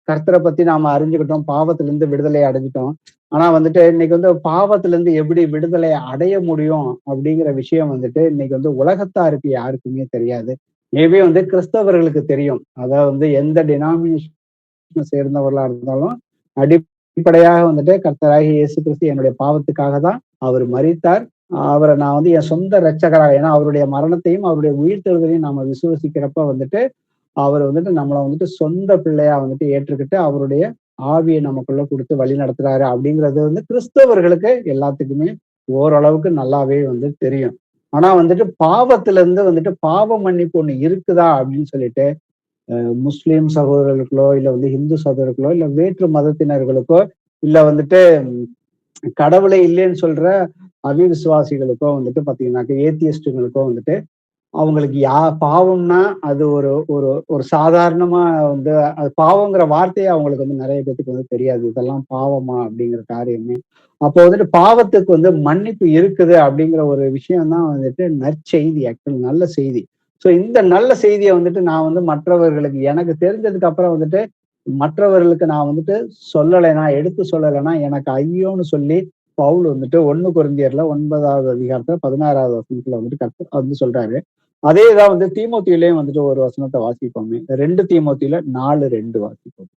கர்த்தரை பத்தி நாம அறிஞ்சுக்கிட்டோம், பாவத்துல இருந்து விடுதலை அடைஞ்சிட்டோம். ஆனா வந்துட்டு இன்னைக்கு வந்து பாவத்துல இருந்து எப்படி விடுதலை அடைய முடியும் அப்படிங்கிற விஷயம் வந்துட்டு இன்னைக்கு வந்து உலகத்தாருக்கு யாருக்குமே தெரியாது. மேபி வந்து கிறிஸ்தவர்களுக்கு தெரியும். அதாவது வந்து எந்த டினாமினேஷன் சேர்ந்தவர்களா இருந்தாலும் அடிப்படையாக வந்துட்டு கர்த்தராகி இயேசு கிறிஸ்து என்னுடைய பாவத்துக்காக தான் அவர் மரித்தார், அவரை நான் வந்து என் சொந்த இரட்சகராக, ஏன்னா அவருடைய மரணத்தையும் அவருடைய உயிர்த்தெழுதலையும் நாம விசுவசிக்கிறப்ப வந்துட்டு அவர் வந்துட்டு நம்மளை வந்துட்டு சொந்த பிள்ளையா வந்துட்டு ஏற்றுக்கிட்டு அவருடைய ஆவியை நமக்குள்ள கொடுத்து வழி நடத்துறாரு அப்படிங்கிறது வந்து கிறிஸ்தவர்களுக்கு எல்லாத்துக்குமே ஓரளவுக்கு நல்லாவே வந்து தெரியும். ஆனா வந்துட்டு பாவத்துல இருந்து வந்துட்டு பாவ மன்னிப்பு ஒண்ணு இருக்குதா அப்படின்னு சொல்லிட்டு முஸ்லிம் சகோதரர்களுக்கோ இல்ல வந்து இந்து சகோதரர்களோ இல்ல வேற்று மதத்தினர்களுக்கோ இல்ல வந்துட்டு கடவுளை இல்லைன்னு சொல்ற அவிவிசுவாசிகளுக்கோ வந்துட்டு பாத்தீங்கன்னாக்க ஏத்தியஸ்டுங்களுக்கோ வந்துட்டு அவங்களுக்கு பாவம்னா அது ஒரு ஒரு ஒரு சாதாரணமா வந்து அது பாவங்கிற வார்த்தையே அவங்களுக்கு வந்து நிறைய பேருக்கு வந்து தெரியாது, இதெல்லாம் பாவமா அப்படிங்கிற காரியமே. அப்போ வந்துட்டு பாவத்துக்கு வந்து மன்னிப்பு இருக்குது அப்படிங்கிற ஒரு விஷயம் தான் வந்துட்டு நற்செய்தி, ஆக்சுவலி நல்ல செய்தி. ஸோ இந்த நல்ல செய்தியை வந்துட்டு நான் வந்து மற்றவர்களுக்கு எனக்கு தெரிஞ்சதுக்கு அப்புறம் வந்துட்டு மற்றவர்களுக்கு நான் வந்துட்டு சொல்லலைன்னா, எடுத்து சொல்லலைன்னா எனக்கு ஐயோன்னு சொல்லி பவுல் வந்துட்டு 1 கொரிந்தியர்ல 9வது அதிகாரத்துல 16வது வசனத்துல வந்துட்டு கர்த்தர் வந்து சொல்றாரு. அதேதான் வந்து தீமோத்தேயுலயும் வந்துட்டு ஒரு வசனத்தை வாசிப்போமே. 2 தீமோத்தேயுல 4:2 வாசிப்போம்.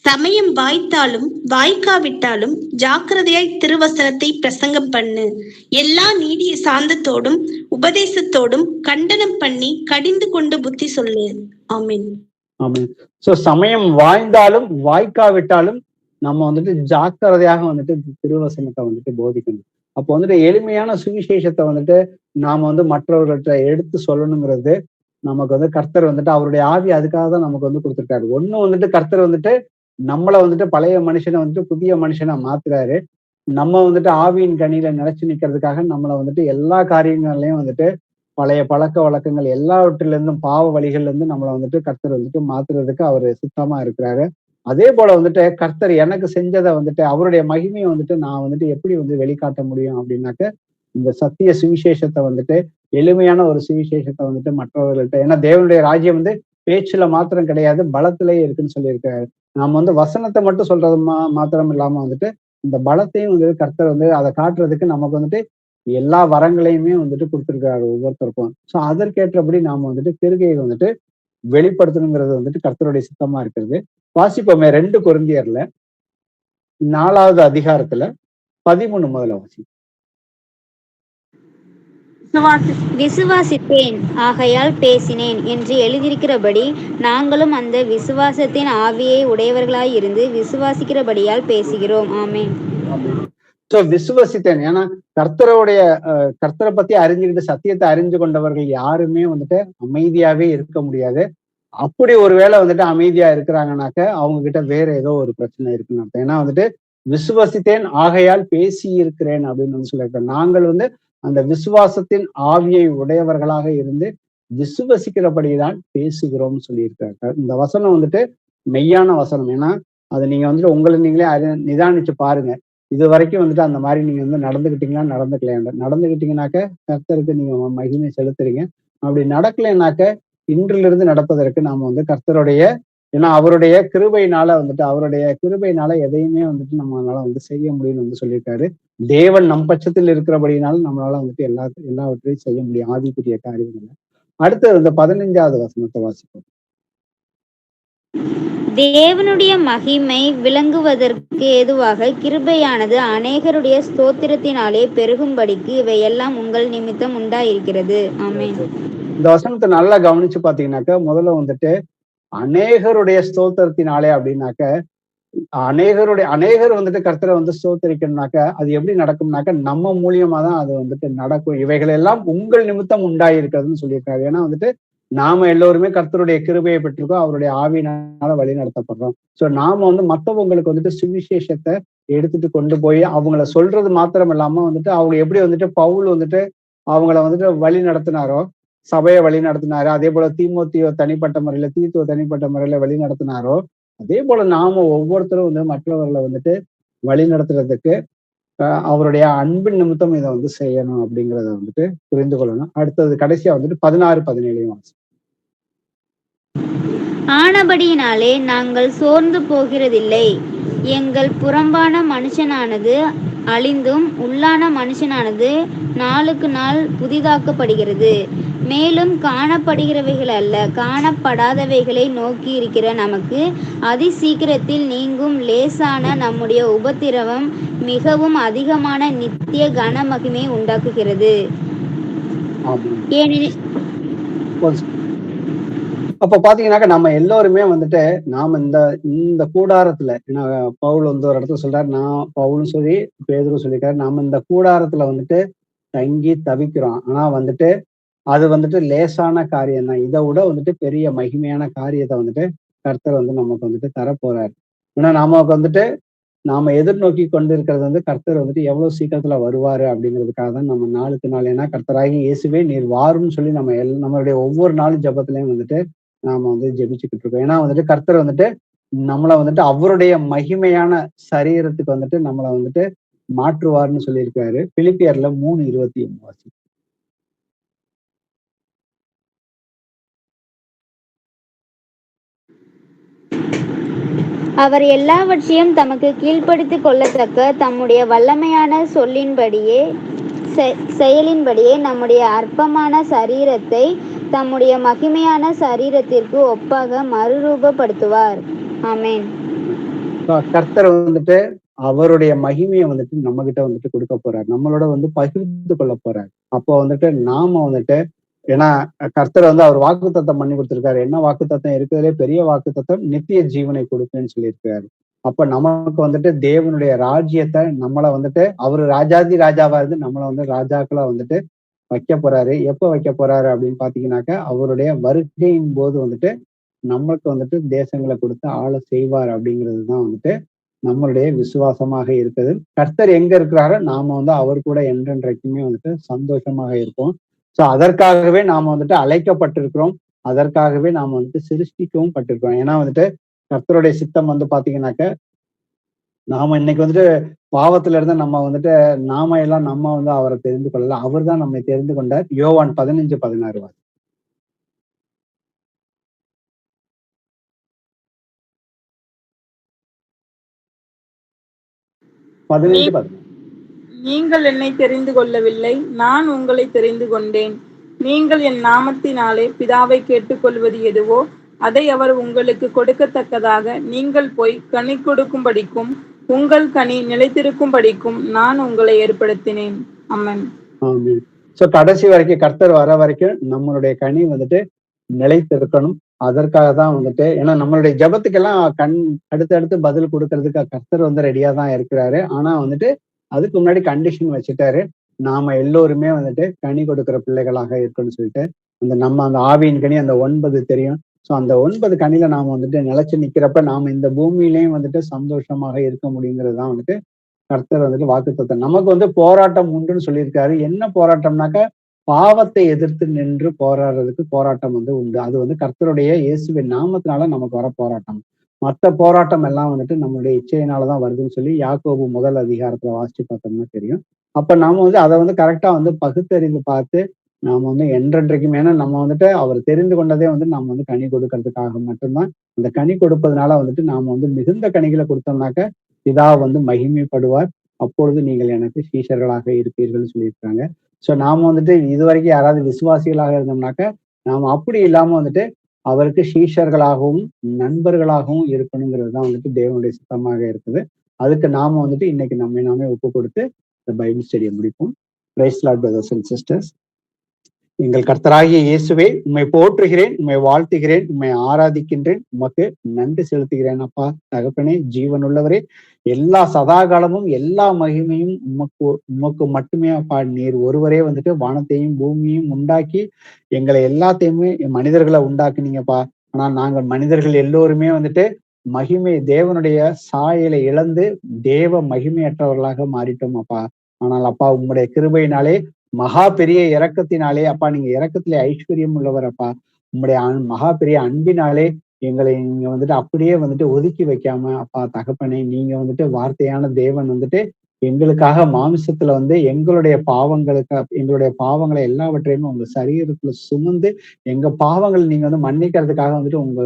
சமயம் வாய்த்தாலும் வாய்க்காவிட்டாலும் ஜாக்கிரதையாய் திருவசனத்தை பிரசங்கம் பண்ணு. எல்லா நீடிய சாந்தத்தோடும் உபதேசத்தோடும் கண்டனம் பண்ணி கடிந்து கொண்டு புத்தி சொல்லு. ஆமென். ஆமென். சோ சமயம் வாய்ந்தாலும் வாய்க்காவிட்டாலும் நம்ம வந்துட்டு ஜாக்கிரதையாக வந்துட்டு திருவசனத்தை வந்துட்டு போதிக்கணும். அப்போ வந்துட்டு எளிமையான சுவிசேஷத்தை வந்துட்டு நாம வந்து மற்றவர்கள்ட்ட எடுத்து சொல்லணுங்கிறது நமக்கு வந்து கர்த்தர் வந்துட்டு அவருடைய ஆவி அதுக்காக தான் நமக்கு வந்து கொடுத்துருக்காரு. ஒண்ணு வந்துட்டு கர்த்தர் வந்துட்டு நம்மள வந்துட்டு பழைய மனுஷனை வந்துட்டு புதிய மனுஷனா மாத்துறாரு. நம்ம வந்துட்டு ஆவியின் கனியில நிலைச்சு நிக்கிறதுக்காக நம்மளை வந்துட்டு எல்லா காரியங்கள்லயும் வந்துட்டு பழைய பழக்க வழக்கங்கள் எல்லாவற்றிலிருந்தும் பாவ வழிகள்ல இருந்து நம்மளை வந்துட்டு கர்த்தர் வந்துட்டு மாத்துறதுக்கு அவரு சுத்தமா இருக்கிறாரு. அதே போல வந்துட்டு கர்த்தர் எனக்கு செஞ்சதை வந்துட்டு அவருடைய மகிமையை வந்துட்டு நான் வந்துட்டு எப்படி வந்து வெளிக்காட்ட முடியும் அப்படின்னாக்க இந்த சத்திய சுவிசேஷத்தை வந்துட்டு எளிமையான ஒரு சுவிசேஷத்தை வந்துட்டு மற்றவர்கள்ட்ட, ஏன்னா தேவனுடைய ராஜ்யம் வந்து பேச்சுல மாத்திரம் கிடையாது, பலத்திலேயே இருக்குன்னு சொல்லியிருக்காரு. நாம வந்து வசனத்தை மட்டும் சொல்றது மாத்திரம் இல்லாம வந்துட்டு இந்த பலத்தையும் வந்து கர்த்தர் வந்து அதை காட்டுறதுக்கு நமக்கு வந்துட்டு எல்லா வரங்களையுமே வந்துட்டு கொடுத்திருக்காரு ஒவ்வொருத்தருக்கும். சோ அதற்கேற்றபடி நாம வந்துட்டு கிருகையை வந்துட்டு வெளிப்படுத்தணுங்கிறது வந்துட்டு கர்த்தருடைய சித்தமா இருக்கிறது. வாசிப்போமே 2 கொரிந்தியர்ல 4வது அதிகாரத்துல 13 முதல்ல வாசி. விசுவாசித்தேன் ஆகையால் பேசினேன் என்று எழுதியிருக்கிறபடி நாங்களும் அந்த விசுவாசத்தின் ஆவியை உடையவர்களாய் இருந்து விசுவாசிக்கிறபடியால் பேசுகிறோம். ஆமென். சோ விசுவசித்தேன், ஏன்னா கர்த்தரை பத்தி அறிஞ்சுக்கிட்டு சத்தியத்தை அறிஞ்சு கொண்டவர்கள் யாருமே வந்துட்டு அமைதியாவே இருக்க முடியாது. அப்படி ஒருவேளை வந்துட்டு அமைதியா இருக்கிறாங்கனாக்க அவங்க கிட்ட வேற ஏதோ ஒரு பிரச்சனை இருக்குன்னு அர்த்தம். ஏன்னா வந்துட்டு விசுவசித்தேன் ஆகையால் பேசி இருக்கிறேன் அப்படின்னு வந்து சொல்லியிருக்கேன். நாங்கள் வந்து அந்த விசுவாசத்தின் ஆவியை உடையவர்களாக இருந்து விசுவசிக்கிறபடிதான் பேசுகிறோம்னு சொல்லியிருக்காங்க. இந்த வசனம் வந்துட்டு மெய்யான வசனம். ஏன்னா அதை நீங்க வந்துட்டு உங்களை நீங்களே நிதானிச்சு பாருங்க. இது வரைக்கும் வந்துட்டு அந்த மாதிரி நீங்க வந்து நடந்துகிட்டீங்கன்னாக்க கர்த்தருக்கு நீங்க மகிமை செலுத்துறீங்க. அப்படி நடக்கலைன்னாக்க இன்றிலிருந்து நடப்பதற்கு நாம வந்து கர்த்தருடைய, ஏன்னா அவருடைய கிருபையினால எதையுமே வந்துட்டு நம்மளால வந்து செய்ய முடியும்னு வந்து சொல்லியிருக்காரு. தேவன் நம் பட்சத்தில் இருக்கிறபடினால நம்மளால வந்துட்டு எல்லாவற்றையும் செய்ய முடியும் ஆவிக்குரிய காரியங்கள். அடுத்தது இந்த 15வது வசனத்தை வாசிப்போம். தேவனுடைய மகிமை விளங்குவதற்கு ஏதுவாக கிருபையானது அநேகருடைய ஸ்தோத்திரத்தினாலே பெருகும்படிக்கு இவையெல்லாம் உங்கள் நிமித்தம் உண்டாயிருக்கிறது. ஆமென். இந்த வசனத்தை நல்லா கவனிச்சு பாத்தீங்கன்னாக்க முதல்ல வந்துட்டு அநேகருடைய ஸ்தோத்திரத்தினாலே அப்படின்னாக்க அநேகர் வந்துட்டு கர்த்தரை வந்து ஸ்தோத்திரிக்கணும்னாக்க அது எப்படி நடக்கும்னாக்க நம்ம மூலியமா தான் அது வந்துட்டு நடக்கும். இவைகள் எல்லாம் உங்கள் நிமித்தம் உண்டாயிருக்கிறதுன்னு சொல்லியிருக்காரு. ஏன்னா வந்துட்டு நாம எல்லோருமே கர்த்தருடைய கிருபையை பெற்றிருக்கோம், அவருடைய ஆவியினால வழி நடத்தப்படுறோம். சோ நாம வந்து மத்தவங்களுக்கு வந்துட்டு சுவிசேஷத்தை எடுத்துட்டு கொண்டு போய் அவங்கள சொல்றது மாத்திரம் இல்லாம வந்துட்டு அவங்க எப்படி வந்துட்டு பவுல் வந்துட்டு அவங்கள வந்துட்டு வழி நடத்தினாரோ, சபையை வழி நடத்தினாரு, அதே போல தீத்துவ தனிப்பட்ட முறையில வழி நடத்தினாரோ, அதே போல நாம ஒவ்வொருத்தரும் வந்து மற்றவர்களை வந்துட்டு வழி நடத்துறதுக்கு அவருடைய அன்பின் நிமித்தம் இதை வந்து செய்யணும் அப்படிங்கிறத வந்துட்டு புரிந்து கொள்ளணும். அடுத்தது கடைசியா வந்துட்டு 16-17 வாசி. ஆனபடியினாலே நாங்கள் சோர்ந்து போகிறதில்லை. எங்கள் புறம்பான மனுஷனானது அழிந்தும் உள்ளான மனுஷனானது நாளுக்கு நாள் புதிதாக்கப்படுகிறது. மேலும் காணப்படுகிறவைகள் அல்ல, காணப்படாதவைகளை நோக்கி இருக்கிற நமக்கு அதிசீக்கிரத்தில் நீங்கும் லேசான நம்முடைய உபத்திரவம் மிகவும் அதிகமான நித்திய கன மகிமையை உண்டாக்குகிறது. ஏனெனில் அப்ப பாத்தீங்கன்னாக்க நம்ம எல்லோருமே வந்துட்டு நாம இந்த கூடாரத்துல, ஏன்னா பவுல் வந்து ஒரு இடத்துல சொல்றாரு, நான் பவுலும் சொல்லி பேதுரும் சொல்லியிருக்காரு, நாம இந்த கூடாரத்துல வந்துட்டு தங்கி தவிக்கிறோம். ஆனா வந்துட்டு அது வந்துட்டு லேசான காரியம் தான். இதை விட வந்துட்டு பெரிய மகிமையான காரியத்தை வந்துட்டு கர்த்தர் வந்து நமக்கு வந்துட்டு தரப்போறாரு. ஏன்னா நமக்கு வந்துட்டு நாம எதிர்நோக்கி கொண்டு இருக்கிறது வந்து கர்த்தர் வந்துட்டு எவ்வளவு சீக்கிரத்துல வருவாரு அப்படிங்கிறதுக்காக தான் நம்ம நாளுக்கு நாள், ஏன்னா கர்த்தராகி இயேசுவே நீர் வாருன்னு சொல்லி நம்மளுடைய ஒவ்வொரு நாளும் ஜெபத்திலையும் வந்துட்டு நாம வந்து ஜெபிச்சுக்கிட்டு இருக்கோம். ஏன்னா வந்துட்டு கர்த்தர் வந்துட்டு நம்மளை வந்துட்டு அவருடைய மகிமையான சரீரத்துக்கு வந்துட்டு நம்மளை வந்துட்டு மாற்றுவார்னு சொல்லியிருக்காரு. பிலிப்பியர்ல 3:21 வாசி. அவர் எல்லாவற்றையும் தமக்கு கீழ்ப்படுத்திக் கொள்ளத்தக்க தம்முடைய வல்லமையான சொல்லின்படியே செயலின்படியே நம்முடைய அற்பமான சரீரத்தை தம்முடைய மகிமையான சரீரத்திற்கு ஒப்பாக மறுரூபப்படுத்துவார். ஆமென். கர்த்தர் வந்துட்டு அவருடைய மகிமையை வந்துட்டு நம்ம கிட்ட வந்துட்டு கொடுக்க போறார், நம்மளோட வந்து பகிர்ந்து கொள்ள போறார். அப்போ வந்துட்டு நாம வந்துட்டு, ஏன்னா கர்த்தர் வந்து அவர் வாக்குத்தத்தம் பண்ணி கொடுத்திருக்காரு. என்ன வாக்குத்தத்தம் இருக்கிறதுலே பெரிய வாக்குத்தத்தம், நித்திய ஜீவனை கொடுப்பேன்னு சொல்லியிருக்காரு. அப்ப நமக்கு வந்துட்டு தேவனுடைய ராஜ்யத்தை நம்மள வந்துட்டு அவரு ராஜாதி ராஜாவா இருந்து நம்மளை வந்து ராஜாக்களா வந்துட்டு வைக்க போறாரு. எப்ப வைக்க போறாரு அப்படின்னு பாத்தீங்கன்னாக்க, அவருடைய வருகையின் போது வந்துட்டு நம்மளுக்கு வந்துட்டு தேசங்களை கொடுத்து ஆள செய்வார் அப்படிங்கிறது தான் வந்துட்டு நம்மளுடைய விசுவாசமாக இருக்குது. கர்த்தர் எங்க இருக்கிறாரோ நாம வந்து அவர் கூட என்றென்றைக்குமே வந்துட்டு சந்தோஷமாக இருப்போம். சோ அதற்காகவே நாம வந்துட்டு அழைக்கப்பட்டிருக்கிறோம், அதற்காகவே நாம வந்துட்டு சிருஷ்டிக்கவும் பட்டிருக்கிறோம். ஏன்னா வந்துட்டு கர்த்தருடைய சித்தம் வந்து பாத்தீங்கன்னாக்க, நாம இன்னைக்கு வந்துட்டு பாவத்துல இருந்து நம்ம வந்துட்டு நம்ம வந்து அவரை தெரிந்து கொள்ளல, அவர் தான் நம்மை தெரிந்து கொண்டார். யோவான் 15:16. 15:16. நீங்கள் என்னை தெரிந்து கொள்ளவில்லை, நான் உங்களை தெரிந்து கொண்டேன். நீங்கள் என் நாமத்தினாலே பிதாவை கேட்டுக்கொள்வது எதுவோ அதை அவர் உங்களுக்கு கொடுக்கத்தக்கதாக நீங்கள் போய் கனி கொடுக்கும்படிக்கும் உங்கள் கனி நிலைத்திருக்கும்படிக்கும் நான் உங்களை ஏற்படுத்தினேன். ஆமென். சோ கடைசி வரைக்கும் கர்த்தர் வர வரைக்கும் நம்மளுடைய கனி வந்துட்டு நிலைத்திருக்கணும். அதற்காக தான் வந்துட்டு, ஏன்னா நம்மளுடைய ஜபத்துக்கெல்லாம் அடுத்தடுத்து பதில் கொடுக்கறதுக்கு கர்த்தர் வந்து ரெடியா தான் இருக்கிறாரு. ஆனா வந்துட்டு அதுக்கு முன்னாடி கண்டிஷன் வச்சுட்டாரு, நாம எல்லோருமே வந்துட்டு கனி கொடுக்கிற பிள்ளைகளாக இருக்கணும்னு சொல்லிட்டு. அந்த ஆவியின் கனி அந்த 9 தெரியும். சோ அந்த 9 கனியில நாம வந்துட்டு நிலைச்சு நிக்கிறப்ப நாம இந்த பூமியிலையும் வந்துட்டு சந்தோஷமாக இருக்க முடியுங்கிறது தான் வந்துட்டு கர்த்தர் வந்துட்டு வாக்குத்தத்தம். நமக்கு வந்து போராட்டம் உண்டுன்னு சொல்லியிருக்காரு. என்ன போராட்டம்னாக்க, பாவத்தை எதிர்த்து நின்று போராடுறதுக்கு போராட்டம் வந்து உண்டு. அது வந்து கர்த்தருடைய இயேசுவின் நாமத்தினால நமக்கு வர போராட்டம். மற்ற போராட்டம் எல்லாம் வந்துட்டு நம்மளுடைய இச்சையினாலதான் வருதுன்னு சொல்லி யாக்கோபு 1 அதிகாரத்துல வாசிச்சு பார்த்தோம்னா தெரியும். அப்ப நாம வந்து அதை வந்து கரெக்டா வந்து பகுத்தறிந்து பார்த்து நாம வந்து என்றென்றைக்கும், ஏன்னா நம்ம வந்துட்டு அவர் தெரிந்து கொண்டதே வந்து நம்ம வந்து கனி கொடுக்கறதுக்காக மட்டும்தான். அந்த கனி கொடுப்பதனால வந்துட்டு நாம வந்து மிகுந்த கனிகளை கொடுத்தோம்னாக்க பிதா வந்து மகிமைப்படுவார். அப்பொழுது நீங்கள் எனக்கு சீஷர்களாக இருப்பீர்கள் சொல்லியிருக்காங்க. சோ நாம வந்துட்டு இதுவரைக்கும் யாராவது விசுவாசிகளாக இருந்தோம்னாக்க, நாம அப்படி இல்லாம வந்துட்டு அவருக்கு சீஷர்களாகவும் நண்பர்களாகவும் இருக்கணுங்கிறது தான் வந்துட்டு தேவனுடைய சித்தமாக இருக்குது. அதுக்கு நாம வந்துட்டு இன்னைக்கு நாமே ஒப்பு கொடுத்து இந்த பைபிள் ஸ்டடியை முடிப்போம். Praise the Lord brothers and sisters. எங்கள் கர்த்தராகிய இயேசுவே, உம்மை போற்றுகிறேன், உம்மை வாழ்த்துகிறேன், உம்மை ஆராதிக்கின்றேன், உமக்கு நன்றி செலுத்துகிறேன். அப்பா தகப்பனே, ஜீவனுள்ளவரே, எல்லா சதாகாலமும் எல்லா மகிமையும் உமக்கு மட்டுமே அப்பா. நீர் ஒருவரே வந்துட்டு வானத்தையும் பூமியையும் உண்டாக்கி எங்களை எல்லாத்தையுமே மனிதர்களை உண்டாக்குனீங்கப்பா. ஆனா நாங்கள் மனிதர்கள் எல்லோருமே வந்துட்டு தேவனுடைய சாயலை இழந்து தேவ மகிமையற்றவர்களாக மாறிட்டோம் அப்பா. ஆனால் அப்பா உம்முடைய கிருபையினாலே, மகா பெரிய இரக்கத்தினாலே அப்பா, நீங்க இரக்கத்திலே ஐஸ்வர்யம் உள்ளவர் அப்பா. உங்களுடைய மகா பெரிய அன்பினாலே எங்களை நீங்க வந்துட்டு அப்படியே வந்துட்டு ஒதுக்கி வைக்காம அப்பா தகப்பனே, நீங்க வந்துட்டு வார்த்தையான தேவன் வந்துட்டு எங்களுக்காக மாமிசத்துல வந்து எங்களுடைய பாவங்களை எல்லாவற்றையுமே உங்க சரீரத்துல சுமந்து எங்க பாவங்களை நீங்க வந்து மன்னிக்கிறதுக்காக வந்துட்டு உங்க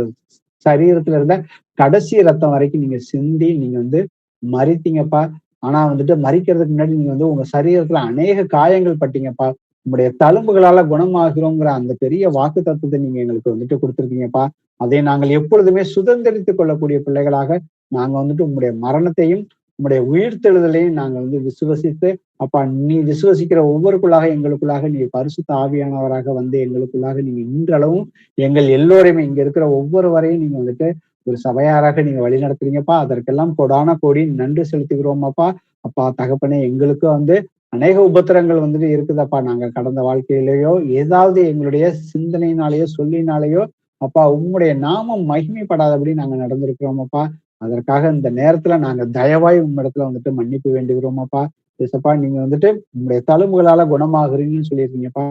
சரீரத்துல இருந்த கடைசி ரத்தம் வரைக்கும் நீங்க சிந்தி நீங்க வந்து மறித்தீங்கப்பா. ஆனா வந்துட்டு மறிக்கிறதுக்கு முன்னாடி நீங்க வந்து உங்க சரீரத்துல அநேக காயங்கள் பட்டீங்கப்பா. உங்களுடைய தழும்புகளால குணமாகிறோங்கிற அந்த பெரிய வாக்கு தத்துவத்தை நீங்க எங்களுக்கு வந்துட்டு கொடுத்துருக்கீங்கப்பா. அதை நாங்கள் எப்பொழுதுமே சுதந்திரித்துக் கொள்ளக்கூடிய பிள்ளைகளாக நாங்க வந்துட்டு உங்களுடைய மரணத்தையும் உங்களுடைய உயிர்த்தெழுதலையும் நாங்க வந்து விசுவசித்து அப்பா, நீ விசுவசிக்கிற ஒவ்வொருக்குள்ளாக எங்களுக்குள்ளாக நீ பரிசுத்த ஆவியானவராக வந்து எங்களுக்குள்ளாக நீங்க இன்றளவும் எங்கள் எல்லோரையுமே இங்க இருக்கிற ஒவ்வொருவரையும் நீங்க வந்துட்டு ஒரு சபையாராக நீங்க வழி நடத்துறீங்கப்பா. அதற்கெல்லாம் கொடான கோடி நன்றி செலுத்துகிறோமாப்பா. அப்பா தகப்பனே, எங்களுக்கு வந்து அநேக உபத்திரங்கள் வந்துட்டு இருக்குதப்பா. நாங்க கடந்த வாழ்க்கையிலேயோ ஏதாவது எங்களுடைய சிந்தனையினாலேயோ சொல்லினாலேயோ அப்பா உம்முடைய நாமம் மகிமைப்படாதபடி நாங்க நடந்திருக்கிறோமப்பா. அதற்காக இந்த நேரத்துல நாங்க தயவாய் உம்மிடத்துல வந்துட்டு மன்னிப்பு வேண்டுகிறோமப்பா. ஏசப்பா, நீங்க வந்துட்டு உங்களுடைய தழும்புகளால குணமாகறீங்கன்னு சொல்லியிருக்கீங்கப்பா.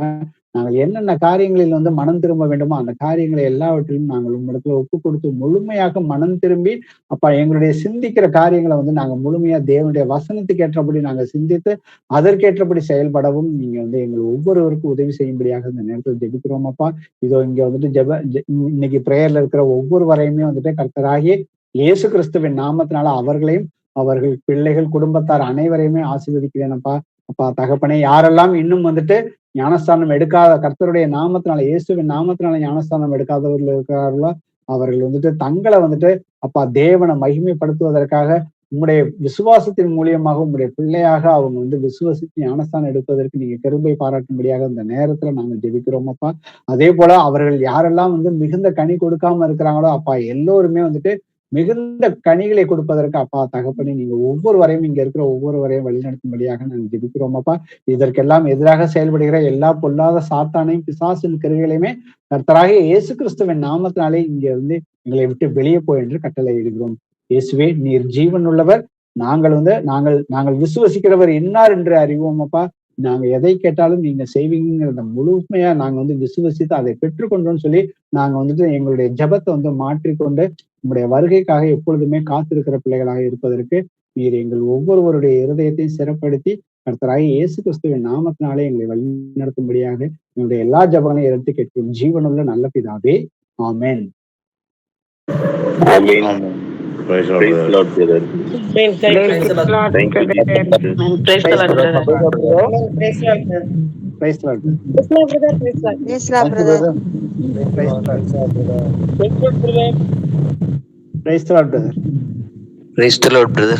நாங்கள் என்னென்ன காரியங்களில் வந்து மனம் திரும்ப வேண்டுமோ அந்த காரியங்களை எல்லாவற்றையும் நாங்கள் உங்களிடத்துல ஒப்பு கொடுத்து முழுமையாக மனம் திரும்பி அப்பா எங்களுடைய சிந்திக்கிற காரியங்களை வந்து நாங்க முழுமையா தேவனுடைய வசனத்துக்கு ஏற்றபடி நாங்க சிந்தித்து அதற்கேற்றபடி செயல்படவும் நீங்க வந்து எங்கள் ஒவ்வொருவருக்கும் உதவி செய்யும்படியாக இந்த நேரத்தில் ஜெபிக்கிறோம் அப்பா. இதோ இங்க வந்துட்டு இன்னைக்கு பிரேயர்ல இருக்கிற ஒவ்வொரு வரையுமே வந்துட்டு கர்த்தராகி இயேசு கிறிஸ்துவின் நாமத்தினால அவர்களையும் அவர்கள் பிள்ளைகள் குடும்பத்தார் அனைவரையுமே ஆசீர்வதிக்கிறேனப்பா. அப்பா தகப்பனே, யாரெல்லாம் இன்னும் வந்துட்டு ஞானஸ்தானம் எடுக்காத, கர்த்தருடைய நாமத்தினால, இயேசுவின் நாமத்தினால ஞானஸ்தானம் எடுக்காதவர்கள் இருக்கிறார்களோ அவர்கள் வந்துட்டு தங்களை வந்துட்டு அப்பா தேவனை மகிமைப்படுத்துவதற்காக உங்களுடைய விசுவாசத்தின் மூலியமாக உங்களுடைய பிள்ளையாக அவங்க வந்து விசுவாசித்து ஞானஸ்தானம் எடுப்பதற்கு நீங்க கிருபை பாராட்டும்படியாக இந்த நேரத்துல நாங்கள் ஜெபிக்கிறோம் அப்பா. அதே போல அவர்கள் யாரெல்லாம் வந்து மிகுந்த கனி கொடுக்காம இருக்கிறாங்களோ அப்பா, எல்லோருமே வந்துட்டு மிகுந்த கனிகளை கொடுப்பதற்கு அப்பா தகப்பனே, நீங்க ஒவ்வொருவரையும் இங்க இருக்கிற ஒவ்வொருவரையும் வழிநடத்தும்படியாக நாங்கள் ஜெபிக்கிறோம் அப்பா. இதற்கெல்லாம் எதிராக செயல்படுகிற எல்லா பொல்லாத சாத்தானையும் பிசாசின் கிருகைகளையுமே கர்த்தராகிய இயேசு கிறிஸ்துவின் நாமத்தினாலே இங்க வந்து எங்களை விட்டு வெளியே போய் என்று கட்டளை இடுகிறோம். இயேசுவே, நீர் ஜீவன் உள்ளவர், நாங்கள் விசுவசிக்கிறவர் இன்னார் என்று அறிவோம் அப்பா. நாங்க எதை கேட்டாலும் நீங்க செய்வீங்கிறத முழுமையா நாங்க வந்து விசுவசித்து அதை பெற்றுக்கொண்டோம்னு சொல்லி நாங்க வந்துட்டு எங்களுடைய ஜெபத்தை வந்து மாற்றிக்கொண்டு உங்களுடைய வருகைக்காக எப்பொழுதுமே காத்திருக்கிற பிள்ளைகளாக இருப்பதற்கு நீர் எங்கள் ஒவ்வொருவருடைய இருதயத்தையும் சிறப்படுத்தி கர்த்தராகிய இயேசு கிறிஸ்துவின் நாமத்தினாலே எங்களை வழிநடத்தும்படியாக எங்களுடைய எல்லா ஜெபங்களையும் எடுத்து கேட்கும் ஜீவனுள்ள நல்ல பிதாவே, ஆமென். Praise the Lord, brother. Praise the Lord. Thank you, Jesus. Praise the Lord, brother. Praise the Lord. Praise the Lord, brother. Praise the Lord. Praise the Lord, brother. Praise the Lord, brother.